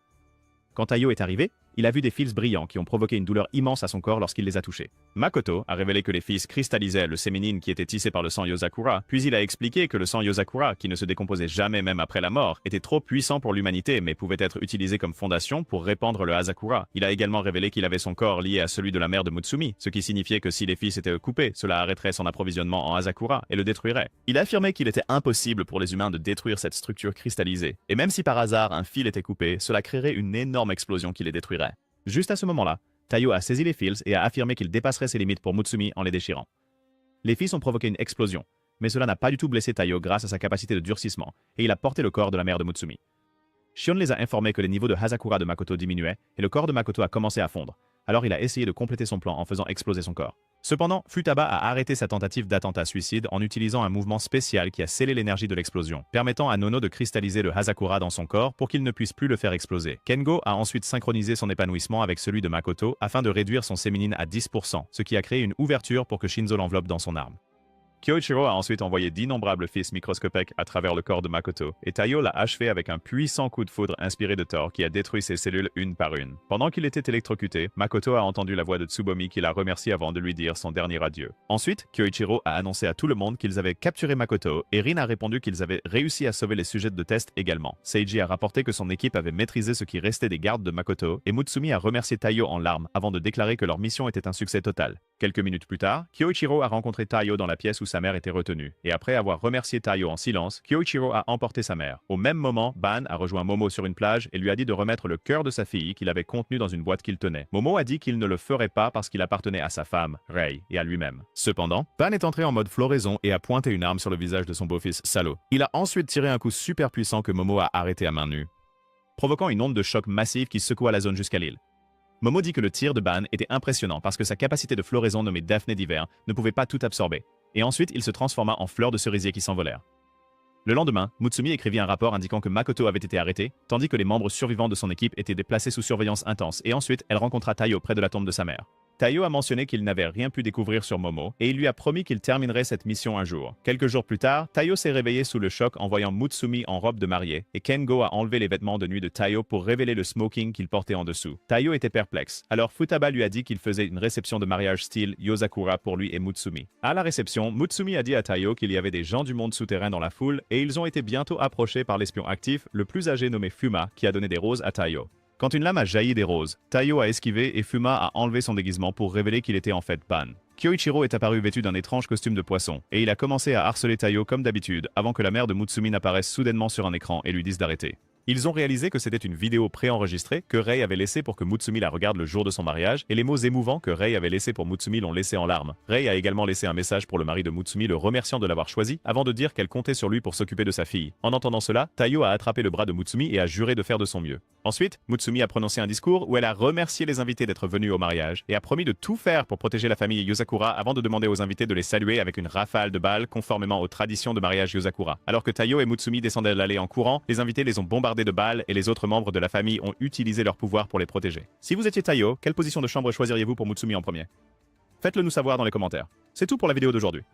Quand Taiyo est arrivé, il a vu des fils brillants qui ont provoqué une douleur immense à son corps lorsqu'il les a touchés. Makoto a révélé que les fils cristallisaient le séménine qui était tissé par le sang Yozakura, puis il a expliqué que le sang Yozakura, qui ne se décomposait jamais même après la mort, était trop puissant pour l'humanité mais pouvait être utilisé comme fondation pour répandre le Hazakura. Il a également révélé qu'il avait son corps lié à celui de la mère de Mutsumi, ce qui signifiait que si les fils étaient coupés, cela arrêterait son approvisionnement en Hazakura et le détruirait. Il a affirmé qu'il était impossible pour les humains de détruire cette structure cristallisée, et même si par hasard un fil était coupé, cela créerait une énorme explosion qui les détruirait. Juste à ce moment-là, Taiyo a saisi les fils et a affirmé qu'il dépasserait ses limites pour Mutsumi en les déchirant. Les fils ont provoqué une explosion, mais cela n'a pas du tout blessé Taiyo grâce à sa capacité de durcissement, et il a porté le corps de la mère de Mutsumi. Shion les a informés que les niveaux de Hazakura de Makoto diminuaient, et le corps de Makoto a commencé à fondre. Alors il a essayé de compléter son plan en faisant exploser son corps. Cependant, Futaba a arrêté sa tentative d'attentat-suicide en utilisant un mouvement spécial qui a scellé l'énergie de l'explosion, permettant à Nono de cristalliser le Hazakura dans son corps pour qu'il ne puisse plus le faire exploser. Kengo a ensuite synchronisé son épanouissement avec celui de Makoto afin de réduire son séménine à 10%, ce qui a créé une ouverture pour que Shinzo l'enveloppe dans son arme. Kyoichiro a ensuite envoyé d'innombrables fils microscopiques à travers le corps de Makoto, et Taiyo l'a achevé avec un puissant coup de foudre inspiré de Thor qui a détruit ses cellules une par une. Pendant qu'il était électrocuté, Makoto a entendu la voix de Tsubomi qui l'a remercié avant de lui dire son dernier adieu. Ensuite, Kyoichiro a annoncé à tout le monde qu'ils avaient capturé Makoto, et Rin a répondu qu'ils avaient réussi à sauver les sujets de test également. Seiji a rapporté que son équipe avait maîtrisé ce qui restait des gardes de Makoto, et Mutsumi a remercié Taiyo en larmes avant de déclarer que leur mission était un succès total. Quelques minutes plus tard, Kyoichiro a rencontré Taiyo dans la pièce où sa mère était retenue, et après avoir remercié Taiyo en silence, Kyoichiro a emporté sa mère. Au même moment, Ban a rejoint Momo sur une plage et lui a dit de remettre le cœur de sa fille qu'il avait contenu dans une boîte qu'il tenait. Momo a dit qu'il ne le ferait pas parce qu'il appartenait à sa femme, Rei, et à lui-même. Cependant, Ban est entré en mode floraison et a pointé une arme sur le visage de son beau-fils Salo. Il a ensuite tiré un coup super puissant que Momo a arrêté à main nue, provoquant une onde de choc massive qui secoua la zone jusqu'à l'île. Momo dit que le tir de Ban était impressionnant parce que sa capacité de floraison nommée Daphné d'hiver ne pouvait pas tout absorber, et ensuite il se transforma en fleurs de cerisier qui s'envolèrent. Le lendemain, Mutsumi écrivit un rapport indiquant que Makoto avait été arrêté, tandis que les membres survivants de son équipe étaient déplacés sous surveillance intense, et ensuite elle rencontra Taiyo près de la tombe de sa mère. Taiyo a mentionné qu'il n'avait rien pu découvrir sur Momo, et il lui a promis qu'il terminerait cette mission un jour. Quelques jours plus tard, Taiyo s'est réveillé sous le choc en voyant Mutsumi en robe de mariée, et Kengo a enlevé les vêtements de nuit de Taiyo pour révéler le smoking qu'il portait en dessous. Taiyo était perplexe, alors Futaba lui a dit qu'il faisait une réception de mariage style Yozakura pour lui et Mutsumi. À la réception, Mutsumi a dit à Taiyo qu'il y avait des gens du monde souterrain dans la foule, et ils ont été bientôt approchés par l'espion actif, le plus âgé nommé Fuma, qui a donné des roses à Taiyo. Quand une lame a jailli des roses, Taiyo a esquivé et Fuma a enlevé son déguisement pour révéler qu'il était en fait Ban. Kyoichiro est apparu vêtu d'un étrange costume de poisson, et il a commencé à harceler Taiyo comme d'habitude avant que la mère de Mutsumi n'apparaisse soudainement sur un écran et lui dise d'arrêter. Ils ont réalisé que c'était une vidéo préenregistrée que Rei avait laissée pour que Mutsumi la regarde le jour de son mariage, et les mots émouvants que Rei avait laissés pour Mutsumi l'ont laissé en larmes. Rei a également laissé un message pour le mari de Mutsumi le remerciant de l'avoir choisi, avant de dire qu'elle comptait sur lui pour s'occuper de sa fille. En entendant cela, Taiyo a attrapé le bras de Mutsumi et a juré de faire de son mieux. Ensuite, Mutsumi a prononcé un discours où elle a remercié les invités d'être venus au mariage, et a promis de tout faire pour protéger la famille Yozakura avant de demander aux invités de les saluer avec une rafale de balles conformément aux traditions de mariage Yozakura. Alors que Taiyo et Mutsumi descendaient l'allée en courant, les invités les ont bombardés de balles et les autres membres de la famille ont utilisé leur pouvoir pour les protéger. Si vous étiez Taiyo, quelle position de chambre choisiriez-vous pour Mutsumi en premier? Faites-le nous savoir dans les commentaires. C'est tout pour la vidéo d'aujourd'hui.